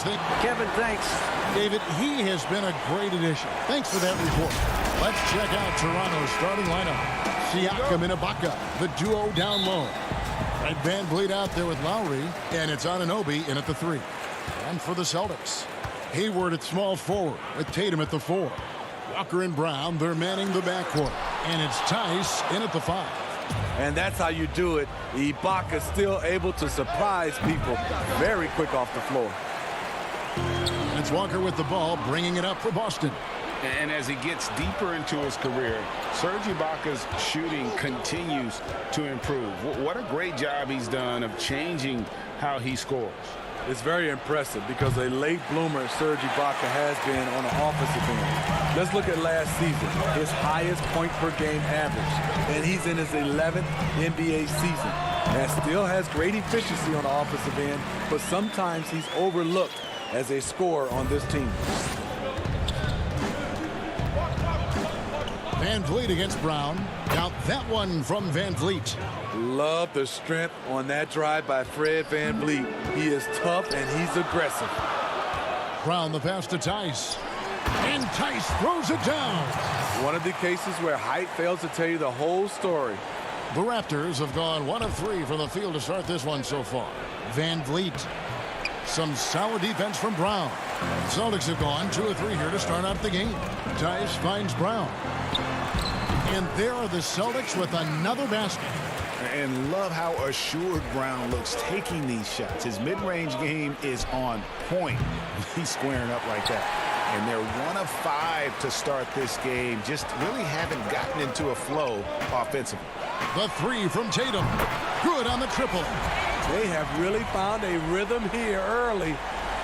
guys think? Kevin, thanks. David, he has been a great addition. Thanks for that report. Let's check out Toronto's starting lineup. Siakam and Ibaka, the duo down low. Right, Van Vliet out there with Lowry, and it's Anunoby in at the 3. And for the Celtics, Hayward at small forward with Tatum at the 4. Walker and Brown, they're manning the backcourt. And it's Tice in at the 5. And that's how you do it. Ibaka still able to surprise people very quick off the floor. And it's Walker with the ball, bringing it up for Boston. And as he gets deeper into his career, Serge Ibaka's shooting continues to improve. What a great job he's done of changing how he scores. It's very impressive because a late bloomer Serge Ibaka has been on the offensive end. Let's look at last season, his highest point per game average, and he's in his 11th NBA season. And still has great efficiency on the offensive end, but sometimes he's overlooked as a scorer on this team. Van Vliet against Brown. Now that one from Van Vliet. Love the strength on that drive by Fred Van Vliet. He is tough and he's aggressive. Brown the pass to Tice. And Tice throws it down. One of the cases where height fails to tell you the whole story. The Raptors have gone 1 of 3 from the field to start this one so far. Van Vliet. Some solid defense from Brown. Celtics have gone 2 of 3 here to start out the game. Tice finds Brown. And there are the Celtics with another basket. And love how assured Brown looks taking these shots. His mid-range game is on point. He's squaring up like that. And they're 1 of 5 to start this game. Just really haven't gotten into a flow offensively. The 3 from Tatum. Good on the triple. They have really found a rhythm here early.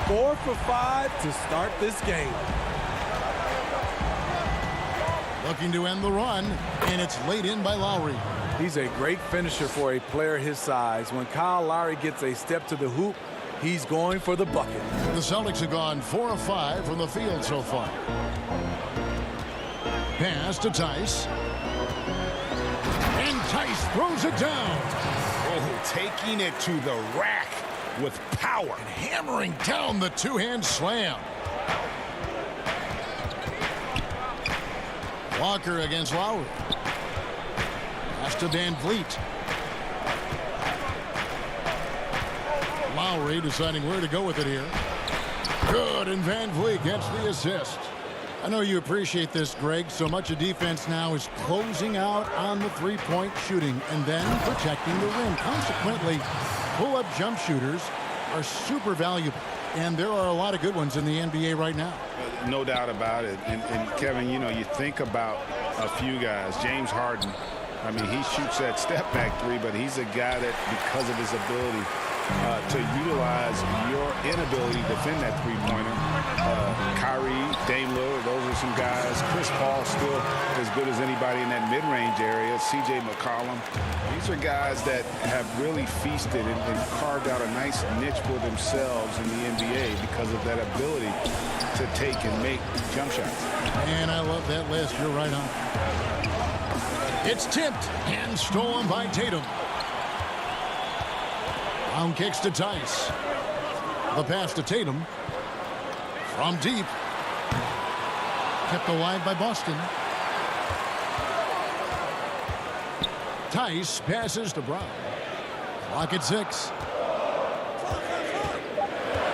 4 for 5 to start this game. Looking to end the run, and it's laid in by Lowry. He's a great finisher for a player his size. When Kyle Lowry gets a step to the hoop, he's going for the bucket. The Celtics have gone 4 of 5 from the field so far. Pass to Tice. And Tice throws it down. Oh, taking it to the rack with power. And hammering down the two-hand slam. Walker against Lowry. Pass to Van Vliet. Lowry deciding where to go with it here. Good, and Van Vliet gets the assist. I know you appreciate this, Greg. So much of defense now is closing out on the three-point shooting and then protecting the rim. Consequently, pull-up jump shooters are super valuable. And there are a lot of good ones in the NBA right now. No doubt about it. And Kevin, you know, you think about a few guys. James Harden, I mean, he shoots that step-back 3, but he's a guy that, because of his ability to utilize your inability to defend that three-pointer. Kyrie, Dame Lillard, those are some guys. Chris Paul still as good as anybody in that mid-range area. C.J. McCollum. These are guys that have really feasted and carved out a nice niche for themselves in the NBA because of that ability to take and make jump shots. And I love that list. You're right on. It's tipped and stolen by Tatum. Brown kicks to Tice. The pass to Tatum. From deep. Kept alive by Boston. Tice passes to Brown. Clock at 6.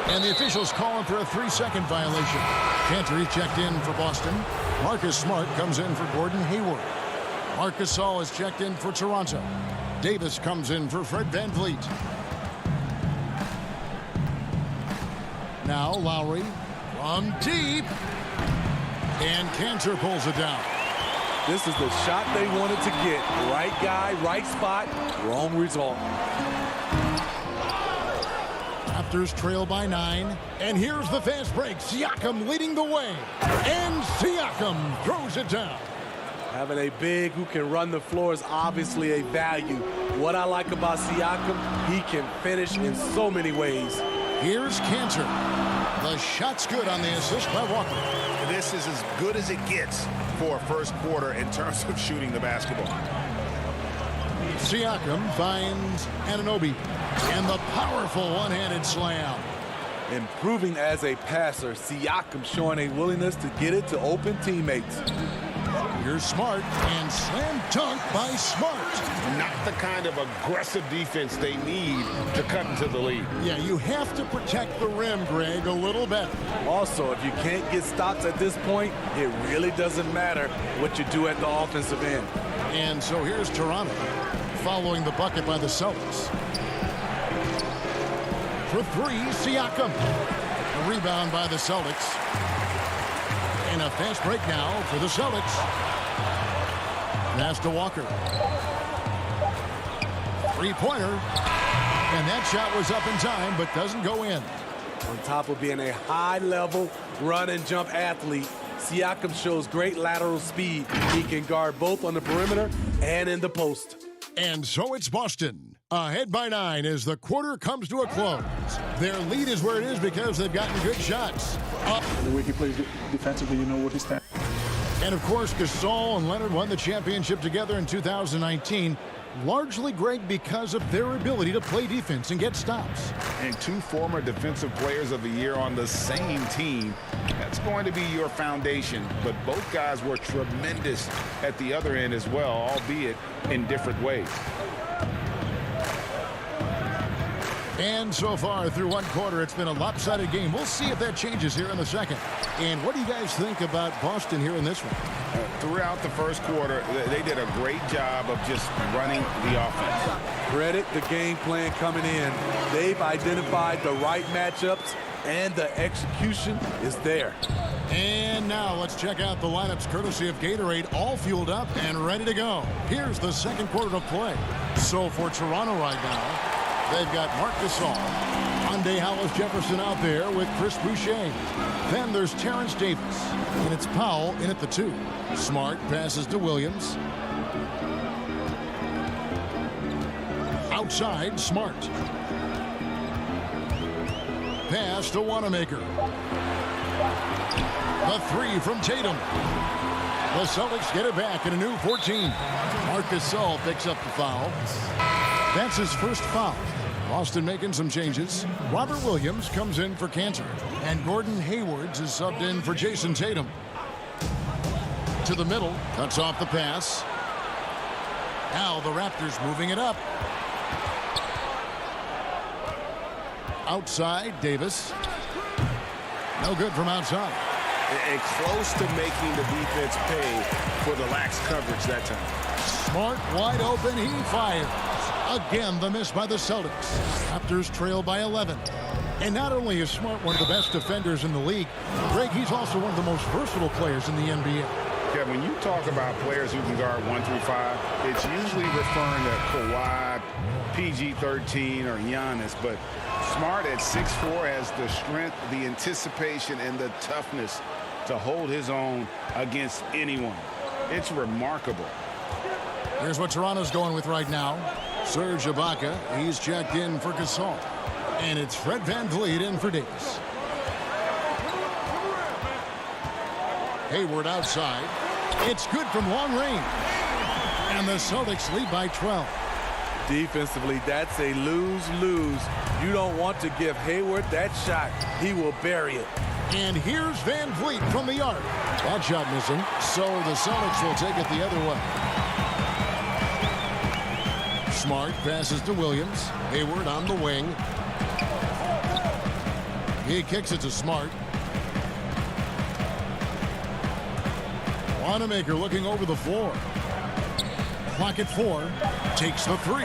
And the officials calling for a 3-second violation. Cantor checked in for Boston. Marcus Smart comes in for Gordon Hayward. Marc Gasol is checked in for Toronto. Davis comes in for Fred Van Vliet. Now Lowry from deep. And Cantor pulls it down. This is the shot they wanted to get. Right guy, right spot, wrong result. Raptors trail by 9. And here's the fast break. Siakam leading the way. And Siakam throws it down. Having a big who can run the floor is obviously a value. What I like about Siakam, he can finish in so many ways. Here's Cantor. The shot's good on the assist by Walker. This is as good as it gets for a first quarter in terms of shooting the basketball. Siakam finds Anunoby. And the powerful one-handed slam. Improving as a passer, Siakam showing a willingness to get it to open teammates. Here's Smart, and slam dunk by Smart. Not the kind of aggressive defense they need to cut into the lead. Yeah, you have to protect the rim, Greg, a little better. Also, if you can't get stops at this point, it really doesn't matter what you do at the offensive end. And so here's Toronto, following the bucket by the Celtics. For three, Siakam. A rebound by the Celtics. And a fast break now for the Celtics. Pass to Walker. Three-pointer. And that shot was up in time, but doesn't go in. On top of being a high-level run-and-jump athlete, Siakam shows great lateral speed. He can guard both on the perimeter and in the post. And so it's Boston, ahead by 9 as the quarter comes to a close. Their lead is where it is because they've gotten good shots. Up. The way he plays defensively, you know what he stands. And, of course, Gasol and Leonard won the championship together in 2019, largely, Greg, because of their ability to play defense and get stops. And two former Defensive Players of the Year on the same team. That's going to be your foundation. But both guys were tremendous at the other end as well, albeit in different ways. And so far through one quarter, it's been a lopsided game. We'll see if that changes here in the second. And what do you guys think about Boston here in this one? Throughout the first quarter, they did a great job of just running the offense. Credit the game plan coming in. They've identified the right matchups, and the execution is there. And now let's check out the lineups courtesy of Gatorade, all fueled up and ready to go. Here's the second quarter of play. So for Toronto right now, they've got Marc Gasol, Andre Hollis-Jefferson out there with Chris Boucher. Then there's Terrence Davis, and it's Powell in at the 2. Smart passes to Williams. Outside, Smart. Pass to Wanamaker. The 3 from Tatum. The Celtics get it back in a new 14. Marc Gasol picks up the foul. That's his first foul. Boston making some changes. Robert Williams comes in for Cantor. And Gordon Haywards is subbed in for Jason Tatum. To the middle. Cuts off the pass. Now the Raptors moving it up. Outside, Davis. No good from outside. And close to making the defense pay for the lax coverage that time. Smart wide open. He fires. Again, the miss by the Celtics. Raptors trail by 11. And not only is Smart one of the best defenders in the league, Greg, he's also one of the most versatile players in the NBA. Yeah, when you talk about players who can guard 1 through 5, it's usually referring to Kawhi, PG-13, or Giannis. But Smart at 6'4" has the strength, the anticipation, and the toughness to hold his own against anyone. It's remarkable. Here's what Toronto's going with right now. Serge Ibaka, he's checked in for Gasol. And it's Fred VanVleet in for Davis. Hayward outside. It's good from long range. And the Celtics lead by 12. Defensively, that's a lose-lose. You don't want to give Hayward that shot. He will bury it. And here's VanVleet from the arc. That shot missing. So the Celtics will take it the other way. Smart passes to Williams. Hayward on the wing. He kicks it to Smart. Wanamaker looking over the floor. Clock at 4. Takes the 3.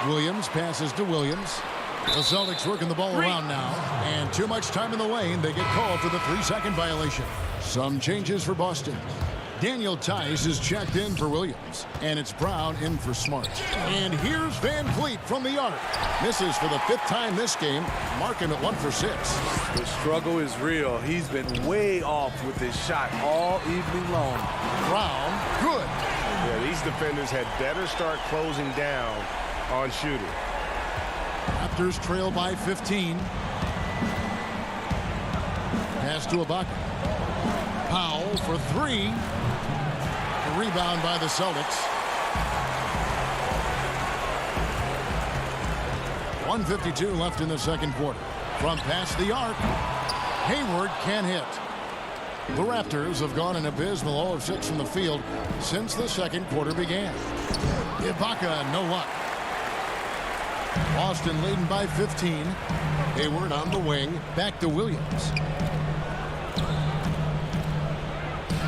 Williams passes to Williams. The Celtics working the ball around now. And too much time in the lane. They get called for the 3-second violation. Some changes for Boston. Daniel Tice is checked in for Williams. And it's Brown in for Smart. And here's VanVleet from the arc. Misses for the 5th time this game. Mark him at 1 for 6. The struggle is real. He's been way off with his shot all evening long. Brown, good. Yeah, these defenders had better start closing down on shooting. Raptors trail by 15. Pass to Ibaka. Powell for 3. A rebound by the Celtics. 1:52 left in the second quarter. From past the arc, Hayward can't hit. The Raptors have gone an abysmal 0 of 6 from the field since the second quarter began. Ibaka, no luck. Boston leading by 15. Hayward on the wing. Back to Williams.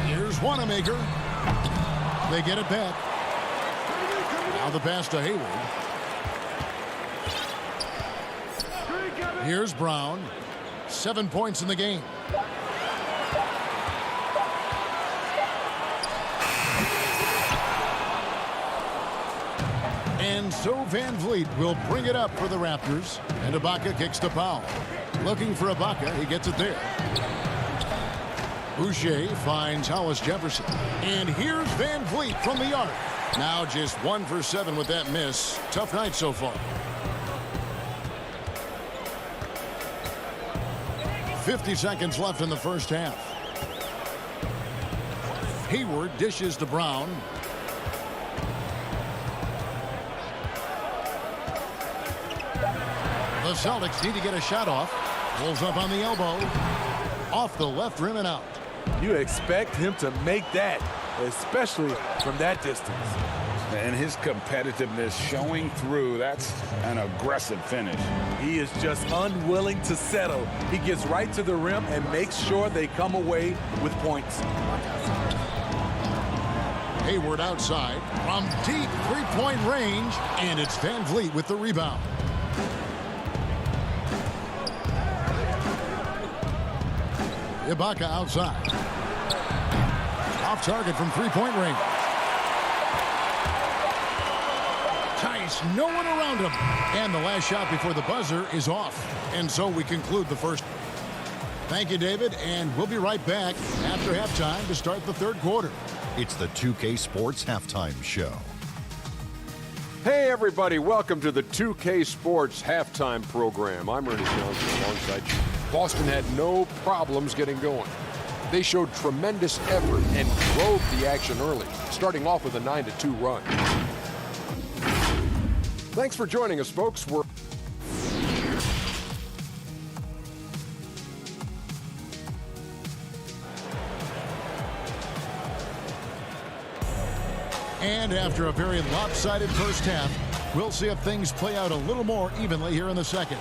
Here's Wanamaker. They get it back. Now the pass to Hayward. Here's Brown. 7 points in the game. And so Van Vliet will bring it up for the Raptors. And Ibaka kicks to Powell. Looking for Ibaka. He gets it there. Boucher finds Hollis Jefferson. And here's Van Vliet from the arc. Now just 1 for 7 with that miss. Tough night so far. 50 seconds left in the first half. Hayward dishes to Brown. The Celtics need to get a shot off. Pulls up on the elbow. Off the left rim and out. You expect him to make that, especially from that distance. And his competitiveness showing through. That's an aggressive finish. He is just unwilling to settle. He gets right to the rim and makes sure they come away with points. Hayward outside from deep three-point range, and it's Van Vliet with the rebound. Ibaka outside. Off target from three-point range. Tice, no one around him. And the last shot before the buzzer is off. And so we conclude the first. Thank you, David, and we'll be right back after halftime to start the third quarter. It's the 2K Sports Halftime Show. Hey, everybody. Welcome to the 2K Sports Halftime Program. I'm Ernie Johnson alongside you. Boston had no problems getting going. They showed tremendous effort and drove the action early, starting off with a 9-2 run. Thanks for joining us, folks. And after a very lopsided first half, we'll see if things play out a little more evenly here in the second.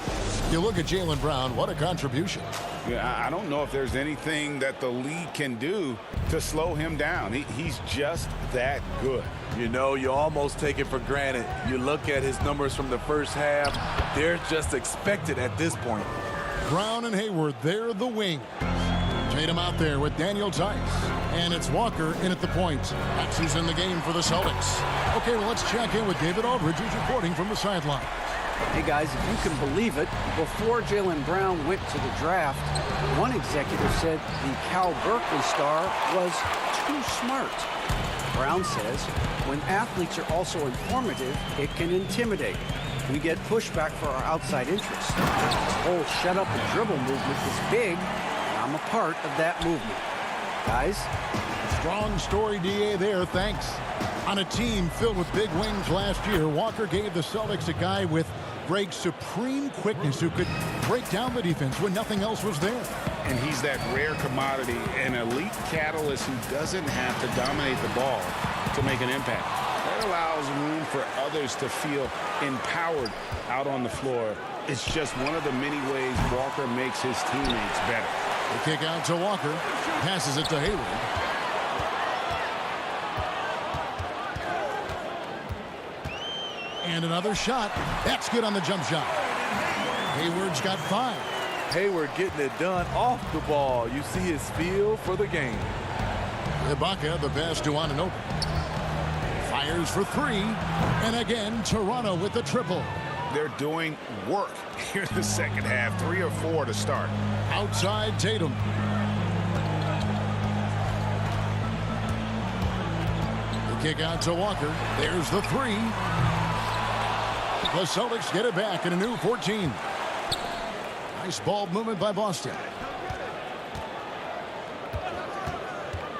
You look at Jaylen Brown, what a contribution. Yeah, I don't know if there's anything that the league can do to slow him down. He's just that good. You know, you almost take it for granted. You look at his numbers from the first half, they're just expected at this point. Brown and Hayward, they're the wing. Tatum out there with Daniel Tice. And it's Walker in at the point. That's who's in the game for the Celtics. Okay, well, let's check in with David Aldridge, who's reporting from the sideline. Hey, guys, if you can believe it, before Jaylen Brown went to the draft, one executive said the Cal Berkeley star was too smart. Brown says, when athletes are also informative, it can intimidate. We get pushback for our outside interests. The whole shut up and dribble movement is big, and I'm a part of that movement. Guys? Strong story, DA, there. Thanks. On a team filled with big wings last year, Walker gave the Celtics a guy with great supreme quickness who could break down the defense when nothing else was there. And he's that rare commodity, an elite catalyst who doesn't have to dominate the ball to make an impact. That allows room for others to feel empowered out on the floor. It's just one of the many ways Walker makes his teammates better. The kick out to Walker. Passes it to Hayward. And another shot. That's good on the jump shot. Hayward's got 5. Hayward getting it done off the ball. You see his feel for the game. Ibaka, the pass to Anunoby. Fires for 3. And again, Toronto with the triple. They're doing work here in the second half. 3 or 4 to start. Outside Tatum. The kick out to Walker. There's the 3. The Celtics get it back in a new 14. Nice ball movement by Boston.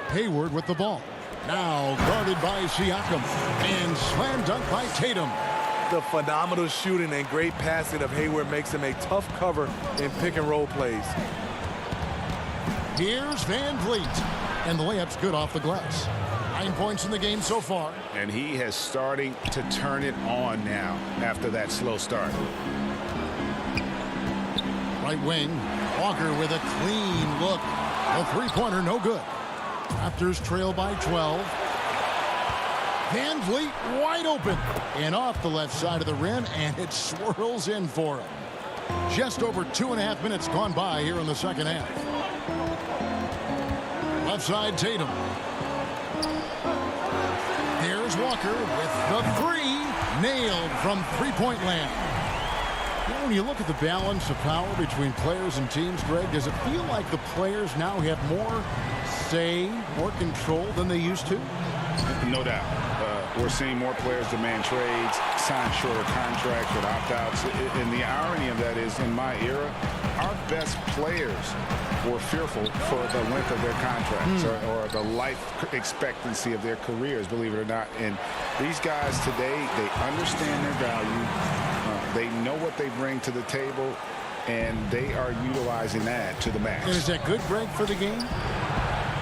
Hayward with the ball. Now guarded by Siakam. And slam dunk by Tatum. The phenomenal shooting and great passing of Hayward makes him a tough cover in pick-and-roll plays. Here's Van Vliet. And the layup's good off the glass. 9 points in the game so far. And he has starting to turn it on now after that slow start. Right wing, Walker with a clean look. A three-pointer, no good. Raptors trail by 12. Van Vliet wide open. And off the left side of the rim, and it swirls in for him. Just over 2.5 minutes gone by here in the second half. Left side, Tatum. Here's Walker with the three. Nailed from three-point land. You know, when you look at the balance of power between players and teams, Greg, does it feel like the players now have more say, more control than they used to? No doubt. We're seeing more players demand trades, sign shorter contracts with opt-outs. And the irony of that is, in my era, our best players were fearful for the length of their contracts or the life expectancy of their careers, believe it or not. And these guys today, they understand their value. They know what they bring to the table, and they are utilizing that to the max. And is that good, Greg, for the game?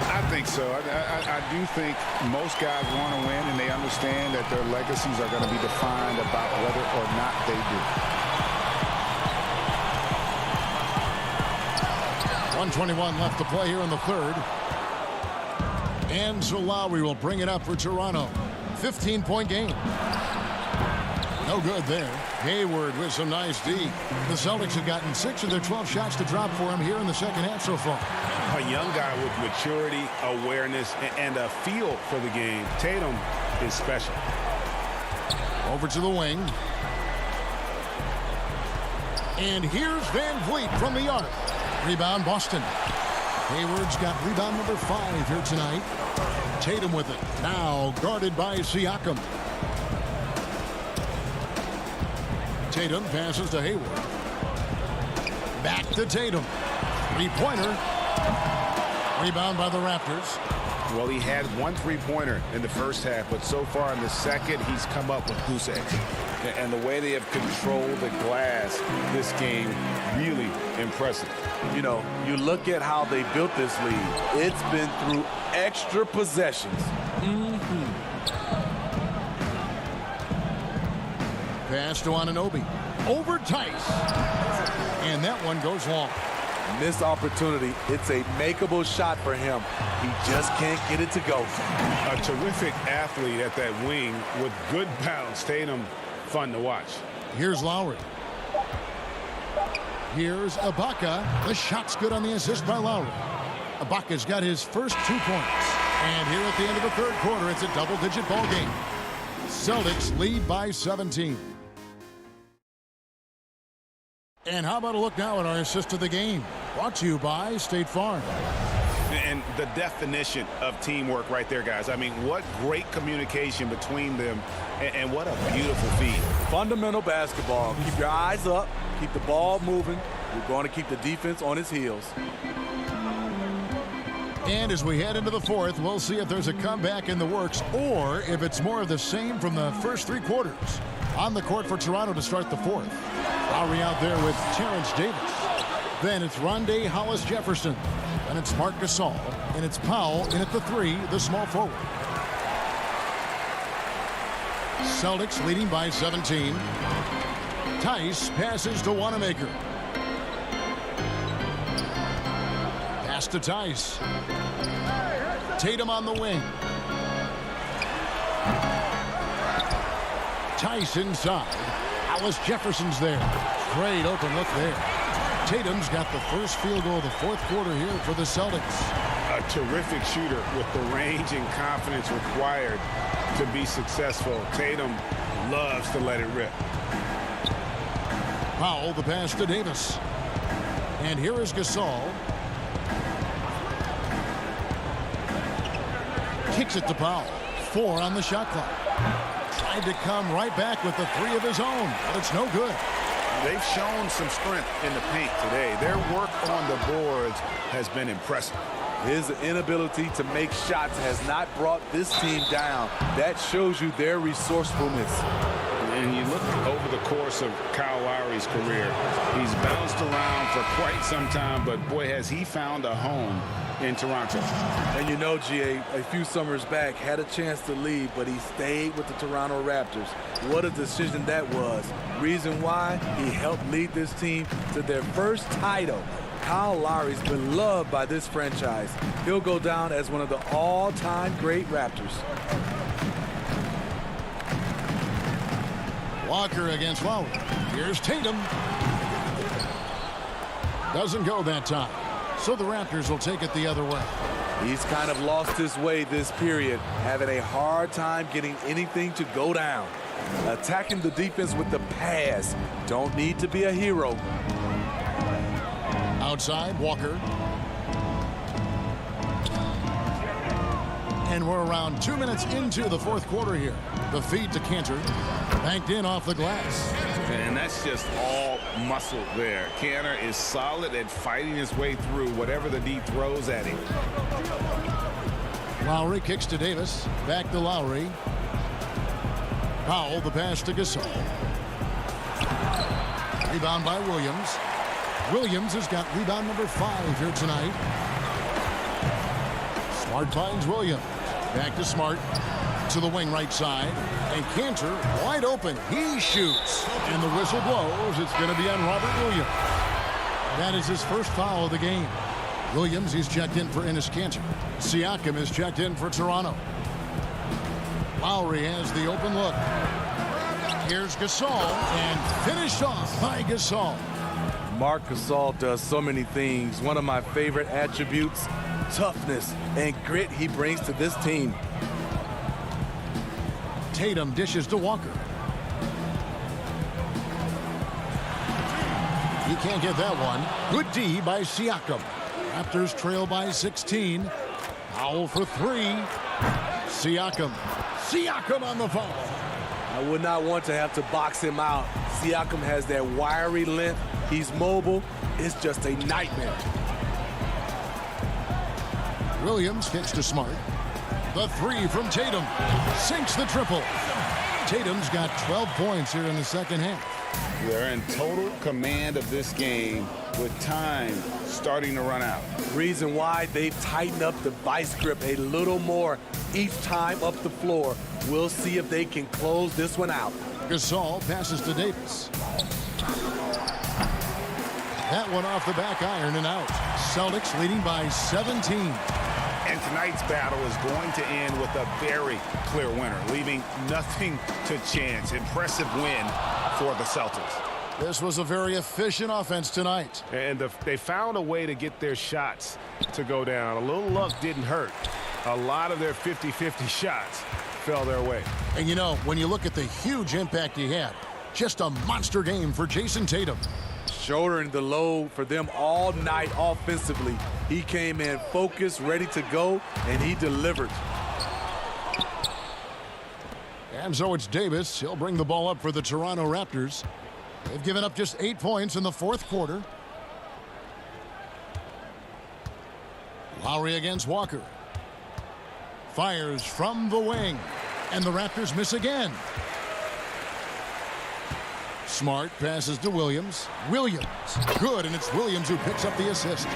I think so. I do think most guys want to win, and they understand that their legacies are going to be defined about whether or not they do. 1:21 left to play here in the third. And so Lowry will bring it up for Toronto. 15-point game. No good there. Hayward with some nice D. The Celtics have gotten 6 of their 12 shots to drop for him here in the second half so far. A young guy with maturity, awareness, and a feel for the game. Tatum is special. Over to the wing. And here's Van Vliet from the arc. Rebound, Boston. Hayward's got rebound number 5 here tonight. Tatum with it. Now guarded by Siakam. Tatum passes to Hayward. Back to Tatum. Three-pointer. Rebound by the Raptors. Well, he had one three-pointer in the first half, but so far in the second, he's come up with goose eggs. And the way they have controlled the glass this game, really impressive. You know, you look at how they built this lead. It's been through extra possessions. Pass to Anunoby. Over Tice. And that one goes long. Missed opportunity. It's a makeable shot for him. He just can't get it to go. A terrific athlete at that wing with good bounce. Tatum, fun to watch. Here's Lowry. Here's Ibaka. The shot's good on the assist by Lowry. Ibaka's got his first 2 points. And here at the end of the third quarter, it's a double-digit ball game. Celtics lead by 17. And how about a look now at our assist of the game? Brought to you by State Farm. And the definition of teamwork right there, guys. I mean, what great communication between them, and what a beautiful feed. Fundamental basketball. Keep your eyes up. Keep the ball moving. You're going to keep the defense on its heels. And as we head into the fourth, we'll see if there's a comeback in the works or if it's more of the same from the first 3 quarters. On the court for Toronto to start the fourth. Lowry out there with Terrence Davis. Then it's Rondé Hollis-Jefferson. And it's Marc Gasol. And it's Powell in at the 3, the small forward. Celtics leading by 17. Tice passes to Wanamaker. Pass to Tice. Tatum on the wing. Tice inside. Hollis-Jefferson's there. Great open look there. Tatum's got the first field goal of the fourth quarter here for the Celtics. A terrific shooter with the range and confidence required to be successful. Tatum loves to let it rip. Powell, the pass to Davis. And here is Gasol. Kicks it to Powell. 4 on the shot clock. Tried to come right back with the 3 of his own, but it's no good. They've shown some strength in the paint today. Their work on the boards has been impressive. His inability to make shots has not brought this team down. That shows you their resourcefulness. And you look over the course of Kyle Lowry's career, he's bounced around for quite some time, but boy, has he found a home in Toronto. And you know, GA, a few summers back, had a chance to leave, but he stayed with the Toronto Raptors. What a decision that was. Reason why? He helped lead this team to their first title. Kyle Lowry's been loved by this franchise. He'll go down as one of the all-time great Raptors. Walker against Lowry. Here's Tatum. Doesn't go that time. So the Raptors will take it the other way. He's kind of lost his way this period, having a hard time getting anything to go down. Attacking the defense with the pass. Don't need to be a hero. Outside, Walker. And we're around 2 minutes into the fourth quarter here. The feed to Cantor. Banked in off the glass. And that's just all muscle there. Cantor is solid at fighting his way through whatever the D throws at him. Lowry kicks to Davis. Back to Lowry. Powell, the pass to Gasol. Rebound by Williams. Williams has got rebound number 5 here tonight. Smart finds Williams. Back to Smart. To the wing right side. And Cantor wide open. He shoots. And the whistle blows. It's going to be on Robert Williams. That is his first foul of the game. Williams is checked in for Enes Kanter. Siakam is checked in for Toronto. Lowry has the open look. Here's Gasol. And finished off by Gasol. Marc Gasol does so many things. One of my favorite attributes, toughness and grit he brings to this team. Tatum dishes to Walker. He can't get that one. Good D by Siakam. Raptors trail by 16. Powell for 3. Siakam. Siakam on the foul. I would not want to have to box him out. Siakam has that wiry length. He's mobile. It's just a nightmare. Williams kicks to Smart. The 3 from Tatum. Sinks the triple. Tatum's got 12 points here in the second half. They're in total command of this game with time starting to run out. Reason why they've tightened up the vice grip a little more each time up the floor. We'll see if they can close this one out. Gasol passes to Davis. That one off the back iron and out. Celtics leading by 17. And tonight's battle is going to end with a very clear winner, leaving nothing to chance. Impressive win for the Celtics. This was a very efficient offense tonight. And they found a way to get their shots to go down. A little luck didn't hurt. A lot of their 50-50 shots fell their way. And you know, when you look at the huge impact he had, just a monster game for Jason Tatum. Shouldering the load for them all night offensively. He came in focused, ready to go, and he delivered. And so it's Davis. He'll bring the ball up for the Toronto Raptors. They've given up just 8 points in the fourth quarter. Lowry against Walker. Fires from the wing. And the Raptors miss again. Smart passes to Williams. Williams. Good, and it's Williams who picks up the assist.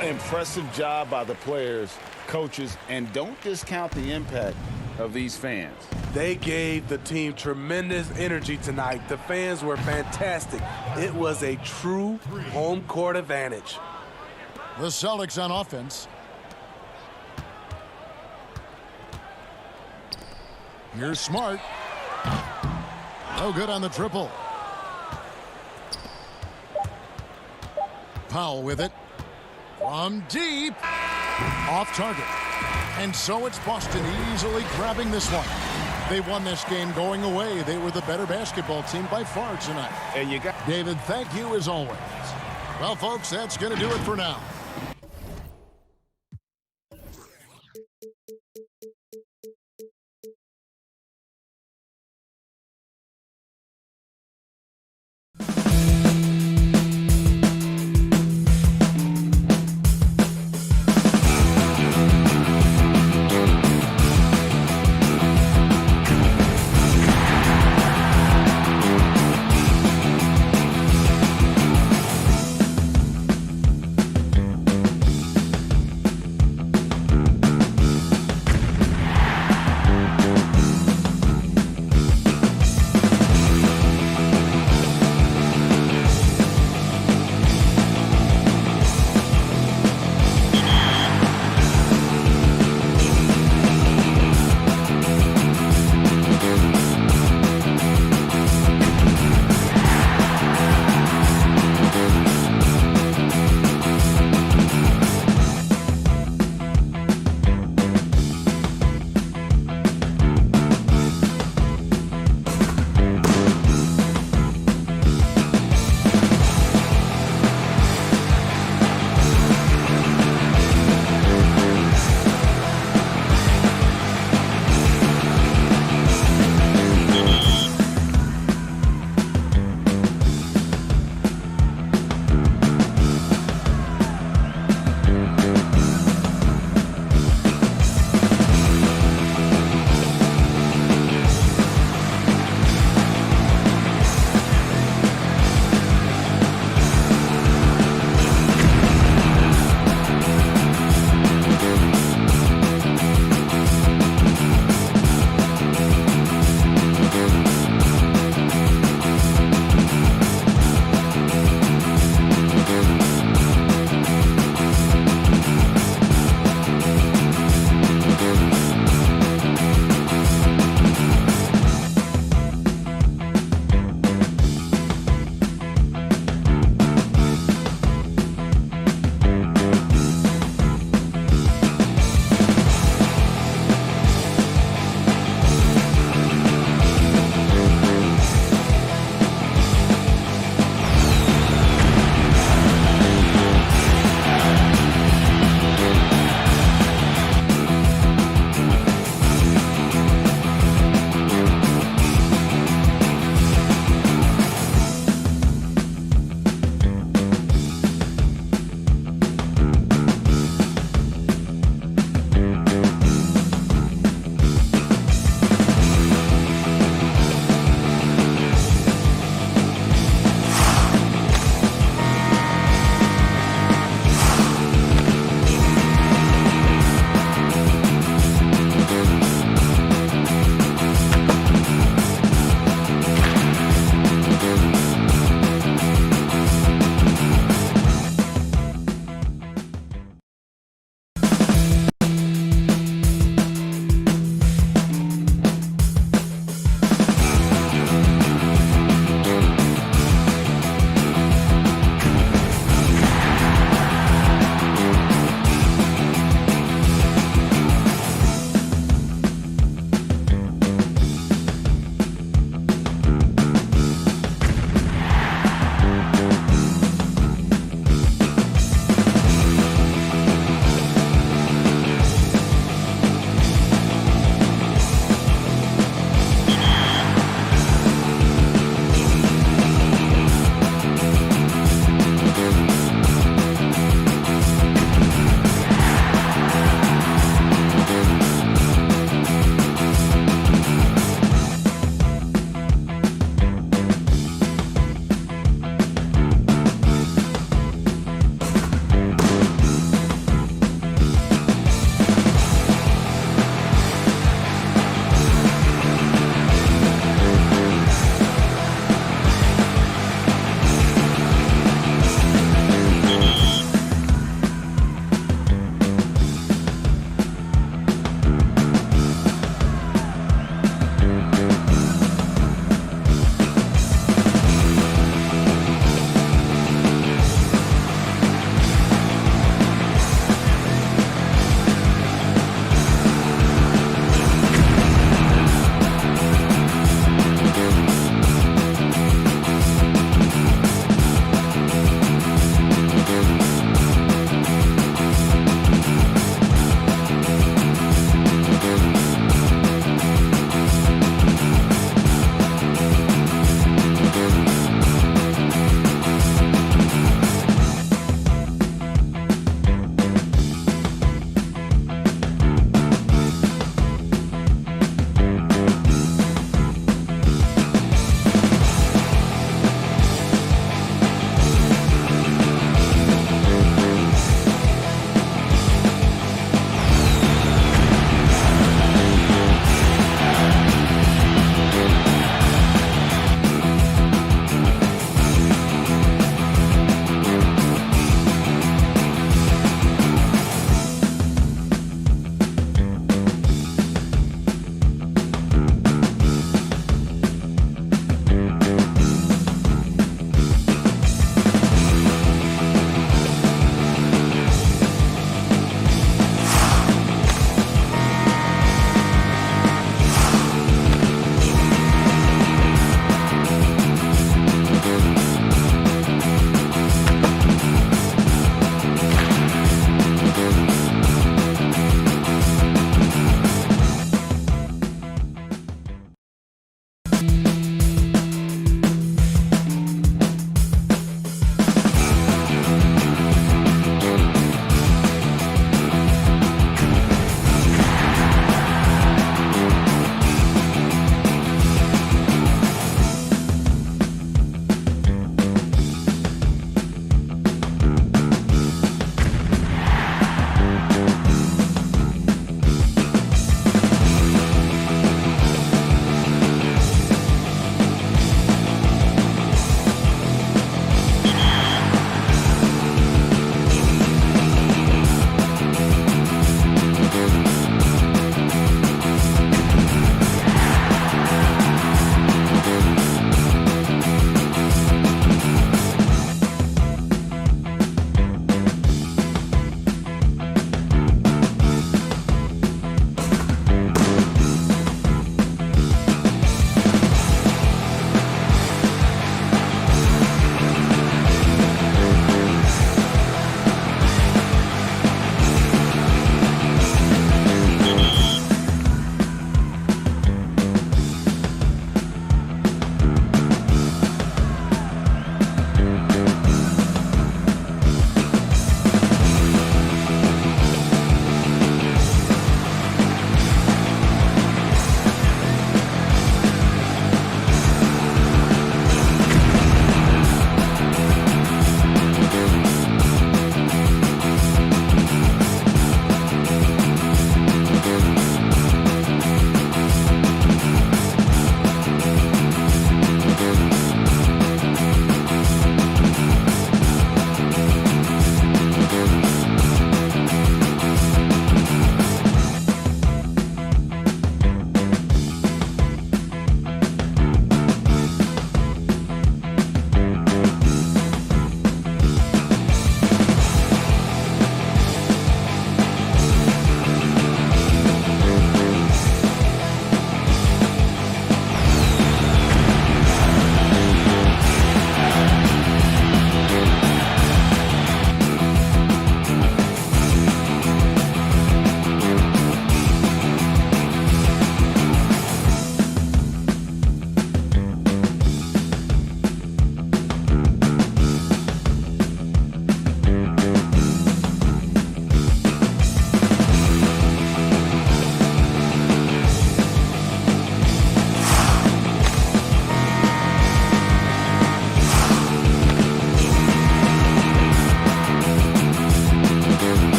Impressive job by the players, coaches, and don't discount the impact of these fans. They gave the team tremendous energy tonight. The fans were fantastic. It was a true home court advantage. The Celtics on offense. Here's Smart. No good on the triple. Powell with it. From deep. Off target. And so it's Boston easily grabbing this one. They won this game going away. They were the better basketball team by far tonight. And you got David, thank you as always. Well, folks, that's going to do it for now.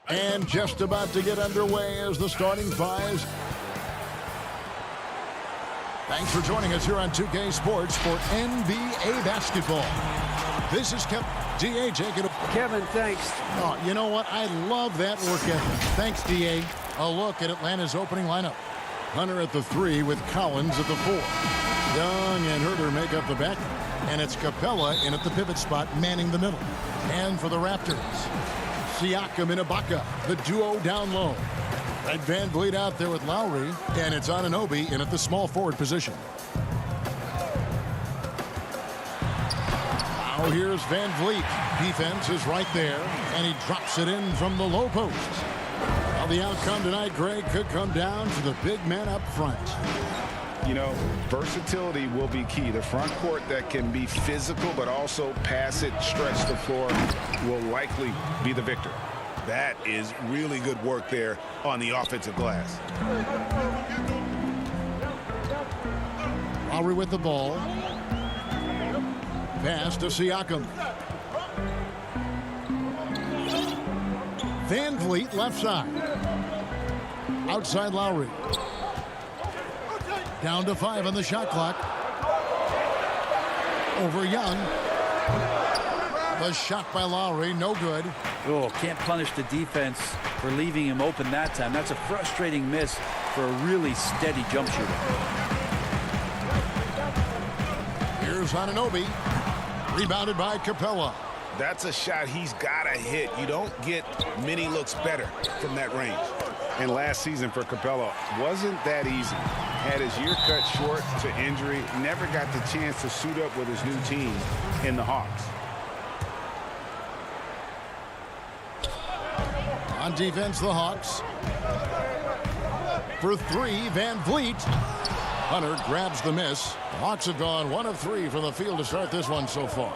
And just about to get underway as the starting fives. Thanks for joining us here on 2K Sports for NBA basketball. This is D.A. taking Kevin, thanks. Oh, you know what? I love that work ethic. Thanks, D.A. A look at Atlanta's opening lineup. Hunter at the 3 with Collins at the 4. Young and Herter make up the back. And it's Capella in at the pivot spot, manning the middle. And for the Raptors, Siakam and Ibaka, the duo down low. Red Van Vliet out there with Lowry, and it's Anunoby in at the small forward position. Now here's Van Vliet. Defense is right there, and he drops it in from the low post. Well, the outcome tonight, Greg, could come down to the big man up front. You know, versatility will be key. The front court that can be physical but also pass it, stretch the floor will likely be the victor. That is really good work there on the offensive glass. Lowry with the ball. Pass to Siakam. Van Vliet left side. Outside Lowry. Down to 5 on the shot clock. Over Young. The shot by Lowry, no good. Oh, can't punish the defense for leaving him open that time. That's a frustrating miss for a really steady jump shooter. Here's Anunoby. Rebounded by Capella. That's a shot he's got to hit. You don't get many looks better from that range. And last season for Capella wasn't that easy. Had his year cut short to injury. Never got the chance to suit up with his new team in the Hawks. On defense, the Hawks. For 3, Van Vliet. Hunter grabs the miss. The Hawks have gone 1 of 3 from the field to start this one so far.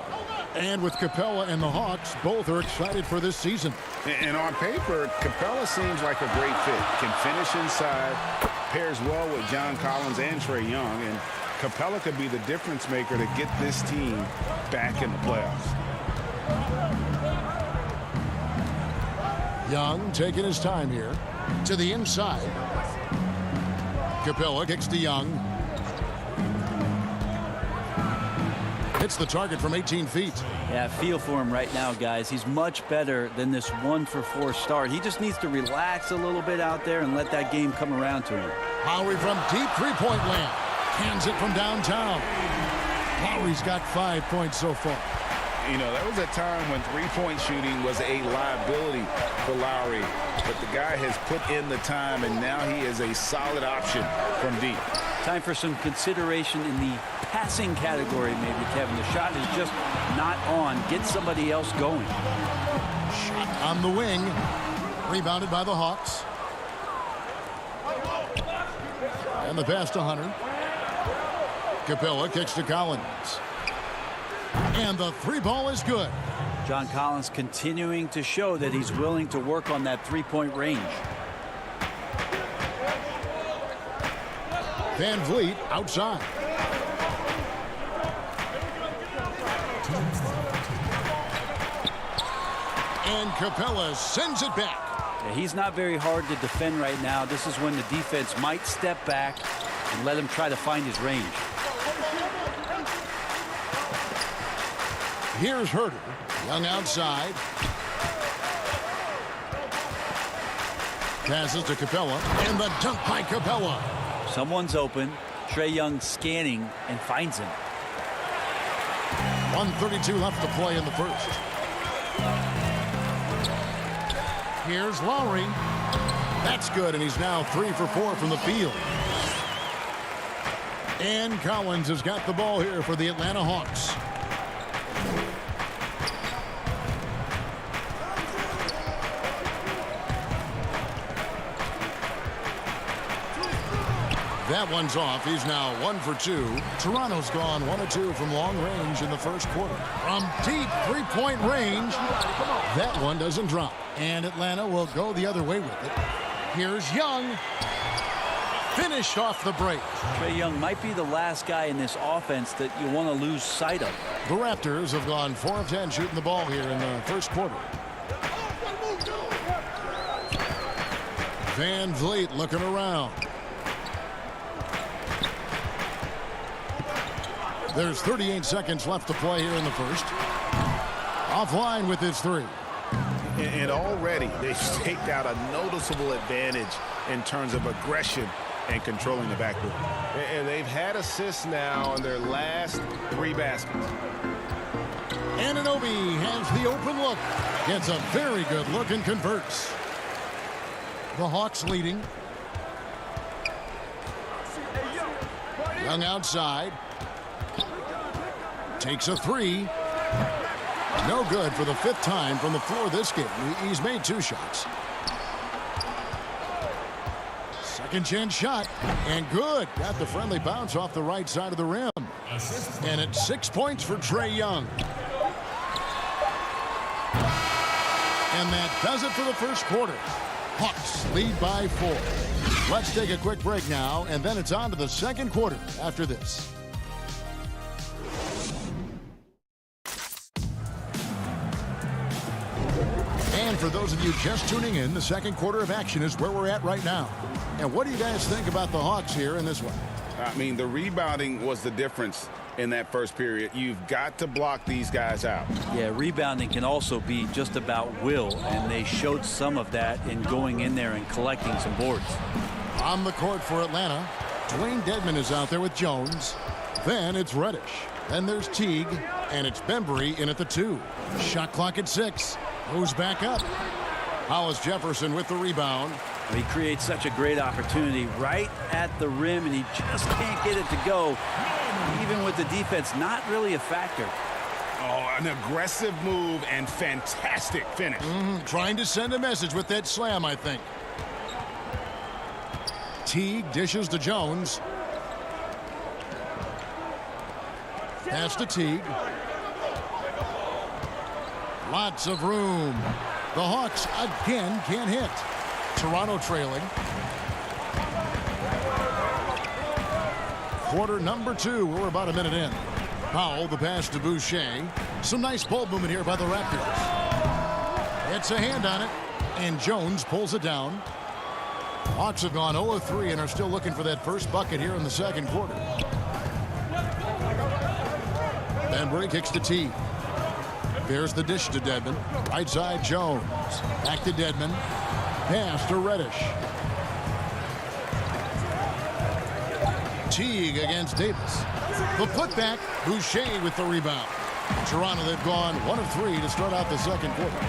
And with Capella and the Hawks, both are excited for this season. And on paper, Capella seems like a great fit. Can finish inside, pairs well with John Collins and Trae Young. And Capella could be the difference maker to get this team back in the playoffs. Young taking his time here. To the inside. Capella kicks to Young. Hits the target from 18 feet. Yeah, I feel for him right now, guys. He's much better than this 1-for-4 start. He just needs to relax a little bit out there and let that game come around to him. Lowry from deep three-point land. Cans it from downtown. Lowry's got 5 points so far. You know, there was a time when three-point shooting was a liability for Lowry. But the guy has put in the time, and now he is a solid option from deep. Time for some consideration in the passing category, maybe, Kevin. The shot is just not on. Get somebody else going. Shot on the wing. Rebounded by the Hawks. And the pass to Hunter. Capella kicks to Collins. And the 3 ball is good. John Collins continuing to show that he's willing to work on that three-point range. Van Vliet outside. And Capella sends it back. Yeah, he's not very hard to defend right now. This is when the defense might step back and let him try to find his range. Here's Herter. Young outside. Passes to Capella. And the dunk by Capella. Someone's open. Trae Young scanning and finds him. 1:32 left to play in the first. Here's Lowry. That's good, and he's now 3 for 4 from the field. And Collins has got the ball here for the Atlanta Hawks. That one's off. He's now 1 for 2. Toronto's gone 1 of 2 from long range in the first quarter. From deep three-point range, that one doesn't drop. And Atlanta will go the other way with it. Here's Young. Finished off the break. Trae Young might be the last guy in this offense that you want to lose sight of. The Raptors have gone 4 of 10 shooting the ball here in the first quarter. Van Vliet looking around. There's 38 seconds left to play here in the first. Offline with his 3. And already they've staked out a noticeable advantage in terms of aggression and controlling the backcourt. And they've had assists now on their last 3 baskets. Anunoby has the open look. Gets a very good look and converts. The Hawks leading. Young outside. Takes a 3. No good for the 5th time from the floor this game. He's made 2 shots. Second chance shot. And good. Got the friendly bounce off the right side of the rim. And it's 6 points for Trae Young. And that does it for the first quarter. Hawks lead by 4. Let's take a quick break now, and then it's on to the second quarter after this. And for those of you just tuning in, the second quarter of action is where we're at right now. And what do you guys think about the Hawks here in this one? I mean, the rebounding was the difference in that first period. You've got to block these guys out. Yeah, rebounding can also be just about will, and they showed some of that in going in there and collecting some boards. On the court for Atlanta, Dwayne Dedmon is out there with Jones. Then it's Reddish. Then there's Teague, and it's Bembry in at the 2. Shot clock at 6. Goes back up. Hollis Jefferson with the rebound. He creates such a great opportunity right at the rim, and he just can't get it to go. Even with the defense, not really a factor. Oh, an aggressive move and fantastic finish. Trying to send a message with that slam, I think. Teague dishes to Jones. Pass to Teague. Lots of room. The Hawks again can't hit. Toronto trailing. Quarter number 2. We're about a minute in. Powell, the pass to Boucher. Some nice ball movement here by the Raptors. It's a hand on it, and Jones pulls it down. Hawks have gone 0 of 3 and are still looking for that first bucket here in the second quarter. Bembry kicks to T. There's the dish to Dedmon. Right side Jones. Back to Dedmon. Pass to Reddish. Teague against Davis. The putback. Boucher with the rebound. Toronto, they've gone 1 of 3 to start out the second quarter.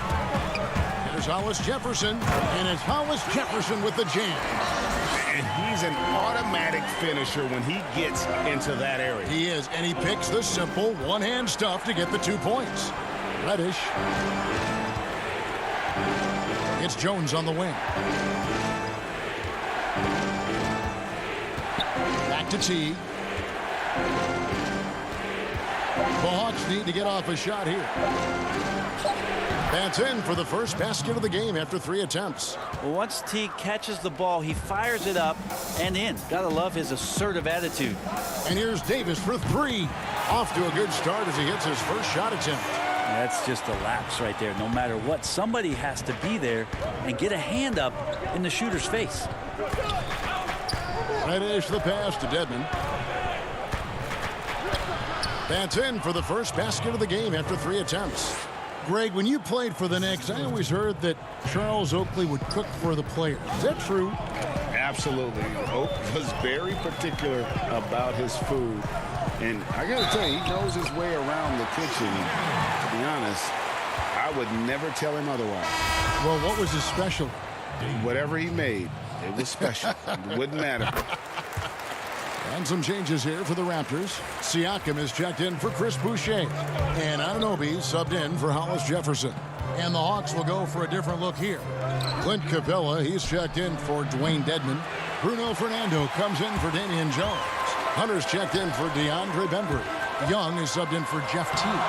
Here's Hollis Jefferson. And it's Hollis Jefferson with the jam. And he's an automatic finisher when he gets into that area. He is, and he picks the simple one-hand stuff to get the 2 points. Reddish. It's Jones on the wing. Back to T. The Hawks need to get off a shot here. That's in for the first basket of the game after 3 attempts. Well, once Teague catches the ball, he fires it up and in. Gotta love his assertive attitude. And here's Davis for 3. Off to a good start as he hits his first shot attempt. That's just a lapse right there. No matter what, somebody has to be there and get a hand up in the shooter's face. Reddish the pass to Dedmon. That's in for the first basket of the game after 3 attempts. Greg, when you played for the Knicks, I always heard that Charles Oakley would cook for the players. Is that true? Absolutely. Oak was very particular about his food. And I got to tell you, he knows his way around the kitchen. To be honest, I would never tell him otherwise. Well, what was his specialty? Whatever he made, it was special. It wouldn't matter. And some changes here for the Raptors. Siakam is checked in for Chris Boucher. And Anunoby subbed in for Hollis Jefferson. And the Hawks will go for a different look here. Clint Capella, he's checked in for Dwayne Dedmon. Bruno Fernando comes in for Damian Jones. Hunter's checked in for DeAndre Bembry. Young is subbed in for Jeff Teague.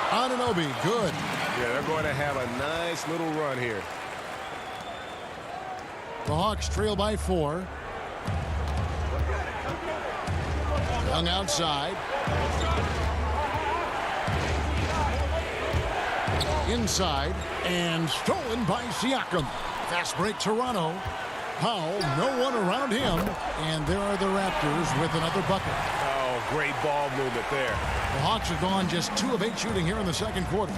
Anunoby, good. Yeah, they're going to have a nice little run here. The Hawks trail by 4. Young outside. Inside. And stolen by Siakam. Fast break Toronto. Powell, no one around him. And there are the Raptors with another bucket. Oh, great ball movement there. The Hawks have gone just 2 of 8 shooting here in the second quarter.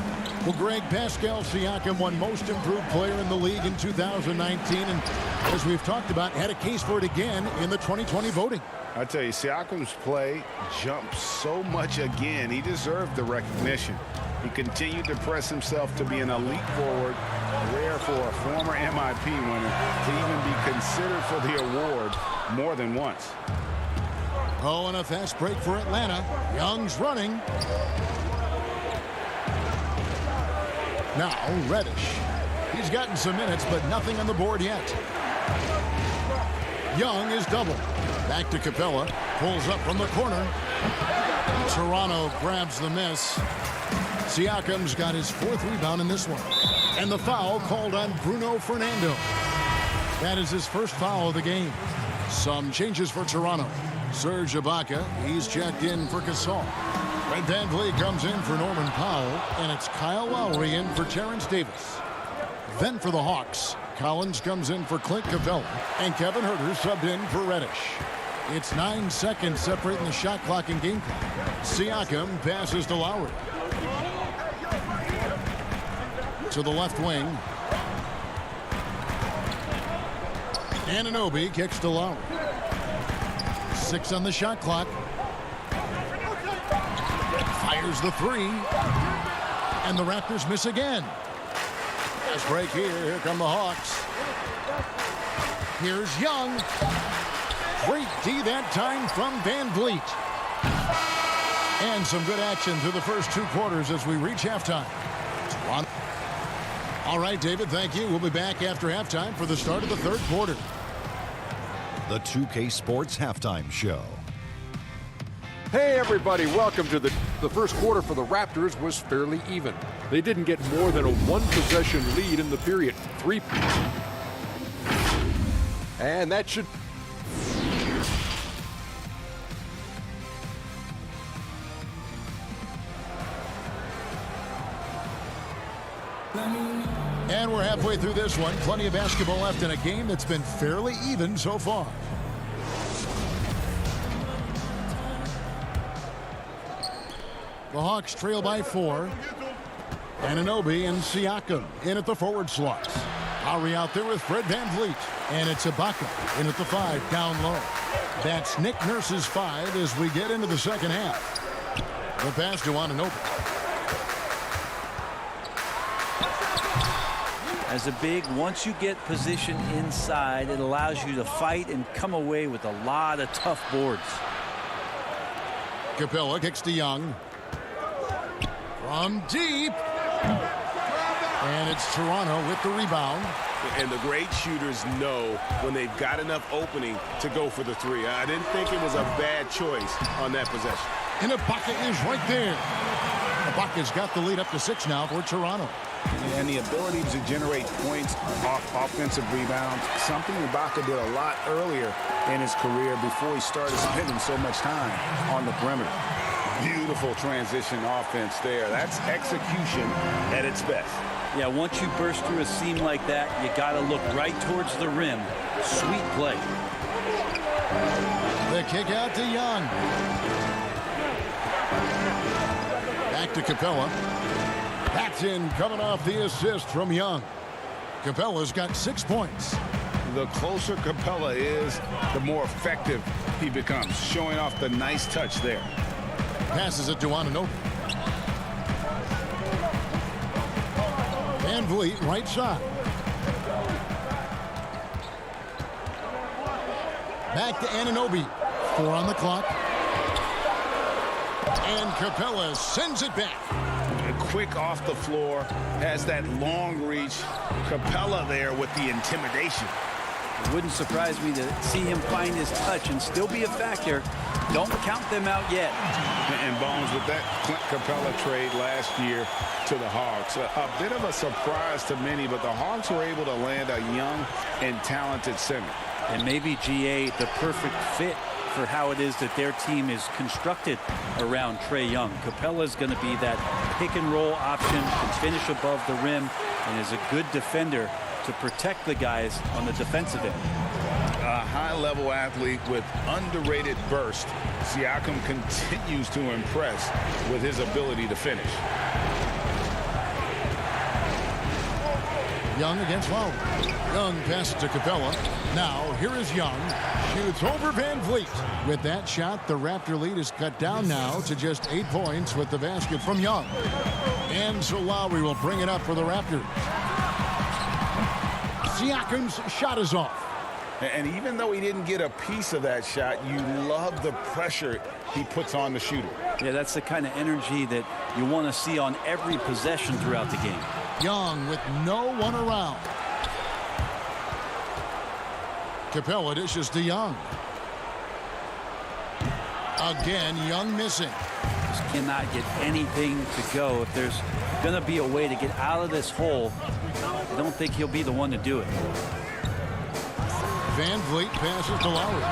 Well, Greg, Pascal Siakam won Most Improved Player in the league in 2019. And as we've talked about, had a case for it again in the 2020 voting. I tell you, Siakam's play jumped so much again. He deserved the recognition. He continued to press himself to be an elite forward, rare for a former MIP winner to even be considered for the award more than once. Oh, and a fast break for Atlanta. Young's running. Now, Reddish. He's gotten some minutes, but nothing on the board yet. Young is double. Back to Capella. Pulls up from the corner. Toronto grabs the miss. Siakam's got his 4th rebound in this one. And the foul called on Bruno Fernando. That is his first foul of the game. Some changes for Toronto. Serge Ibaka, he's checked in for Gasol. Fred VanVleet comes in for Norman Powell. And it's Kyle Lowry in for Terrence Davis. Then for the Hawks, Collins comes in for Clint Capella. And Kevin Huerter subbed in for Reddish. It's 9 seconds separating the shot clock and game clock. Siakam passes to Lowry. To the left wing. Anunoby kicks to Lowry. 6 on the shot clock. Fires the 3. And the Raptors miss again. Fast break here. Here come the Hawks. Here's Young. Great D that time from VanVleet. And some good action through the first 2 quarters as we reach halftime. Toronto. All right, David, thank you. We'll be back after halftime for the start of the 3rd quarter. The 2K Sports Halftime Show. Hey, everybody. Welcome to the first quarter for the Raptors was fairly even. They didn't get more than a 1-possession lead in the period. 3. And that should... And we're halfway through this one. Plenty of basketball left in a game that's been fairly even so far. The Hawks trail by 4. Anunoby and Siakam in at the forward slots. Lowry out there with Fred VanVleet. And it's Ibaka in at the 5 down low. That's Nick Nurse's 5 as we get into the second half. The pass to Anunoby. As a big, once you get position inside, it allows you to fight and come away with a lot of tough boards. Capella kicks to Young. From deep. And it's Toronto with the rebound. And the great shooters know when they've got enough opening to go for the 3. I didn't think it was a bad choice on that possession. And Ibaka is right there. Ibaka's got the lead up to 6 now for Toronto. And the ability to generate points off offensive rebounds, something Ibaka did a lot earlier in his career before he started spending so much time on the perimeter. Beautiful transition offense there. That's execution at its best. Yeah, once you burst through a seam like that, you got to look right towards the rim. Sweet play. The kick out to Young. Back to Capella. That's in, coming off the assist from Young. Capella's got 6 points. The closer Capella is, the more effective he becomes, showing off the nice touch there. Passes it to Anunoby. VanVleet right side. Back to Anunoby. 4 on the clock. And Capella sends it back. Quick off the floor, has that long reach. Capella there with the intimidation. It wouldn't surprise me to see him find his touch and still be a factor. Don't count them out yet. And Bones, with that Clint Capella trade last year to the Hawks, a bit of a surprise to many, but the Hawks were able to land a young and talented center. And maybe GA the perfect fit for how it is that their team is constructed around Trae Young. Capella's going to be that pick and roll option, can finish above the rim, and is a good defender to protect the guys on the defensive end. A high-level athlete with underrated burst. Siakam continues to impress with his ability to finish. Young against Lowry. Young passes to Capella. Now here is Young. Shoots over Van Vliet. With that shot, the Raptor lead is cut down now to just 8 points with the basket from Young. And so Lowry will bring it up for the Raptors. Siakam's shot is off. And even though he didn't get a piece of that shot, you love the pressure he puts on the shooter. Yeah, that's the kind of energy that you want to see on every possession throughout the game. Young with no one around. Capella dishes to Young. Again, Young missing. Just cannot get anything to go. If there's going to be a way to get out of this hole, I don't think he'll be the one to do it. Van Vliet passes to Lowry.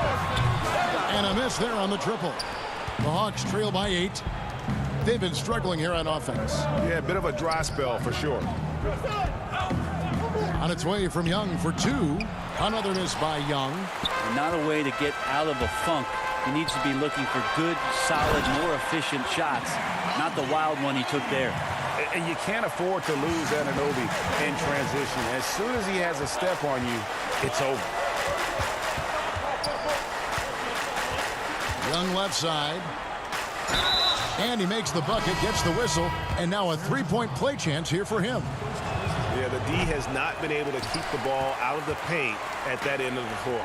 And a miss there on the triple. The Hawks trail by 8. They've been struggling here on offense. Yeah, a bit of a dry spell for sure. On its way from Young for 2. Another miss by Young. And not a way to get out of a funk. He needs to be looking for good, solid, more efficient shots, not the wild one he took there. And you can't afford to lose Anunoby in transition. As soon as he has a step on you, it's over. Young left side. And he makes the bucket, gets the whistle, and now a 3-point play chance here for him. Yeah, the D has not been able to keep the ball out of the paint at that end of the floor.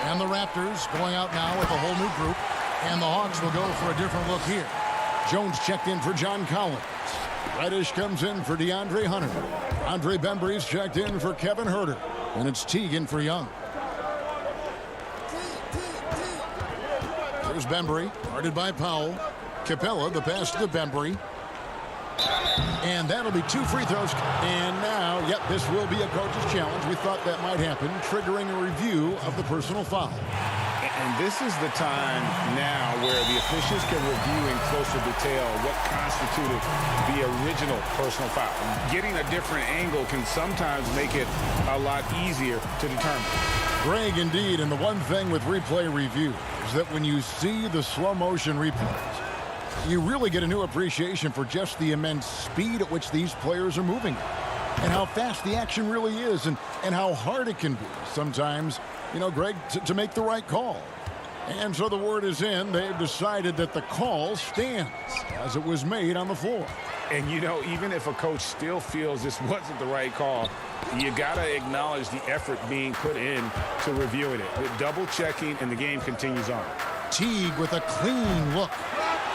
And the Raptors going out now with a whole new group. And the Hawks will go for a different look here. Jones checked in for John Collins. Reddish comes in for DeAndre Hunter. Andre Bembry's checked in for Kevin Huerter. And it's Teagan for Young. There's Bembry, guarded by Powell. Capella, the pass to Bembry. And that'll be 2 free throws. And now, yep, this will be a coach's challenge. We thought that might happen, triggering a review of the personal foul. And this is the time now where the officials can review in closer detail what constituted the original personal foul. Getting a different angle can sometimes make it a lot easier to determine. Greg, indeed, and the one thing with replay review is that when you see the slow motion replays, you really get a new appreciation for just the immense speed at which these players are moving and how fast the action really is and how hard it can be sometimes, you know, Greg, to make the right call. And so the word is in. They've decided that the call stands as it was made on the floor. And, you know, even if a coach still feels this wasn't the right call, you got to acknowledge the effort being put in to reviewing it. The double checking, and the game continues on. Teague with a clean look.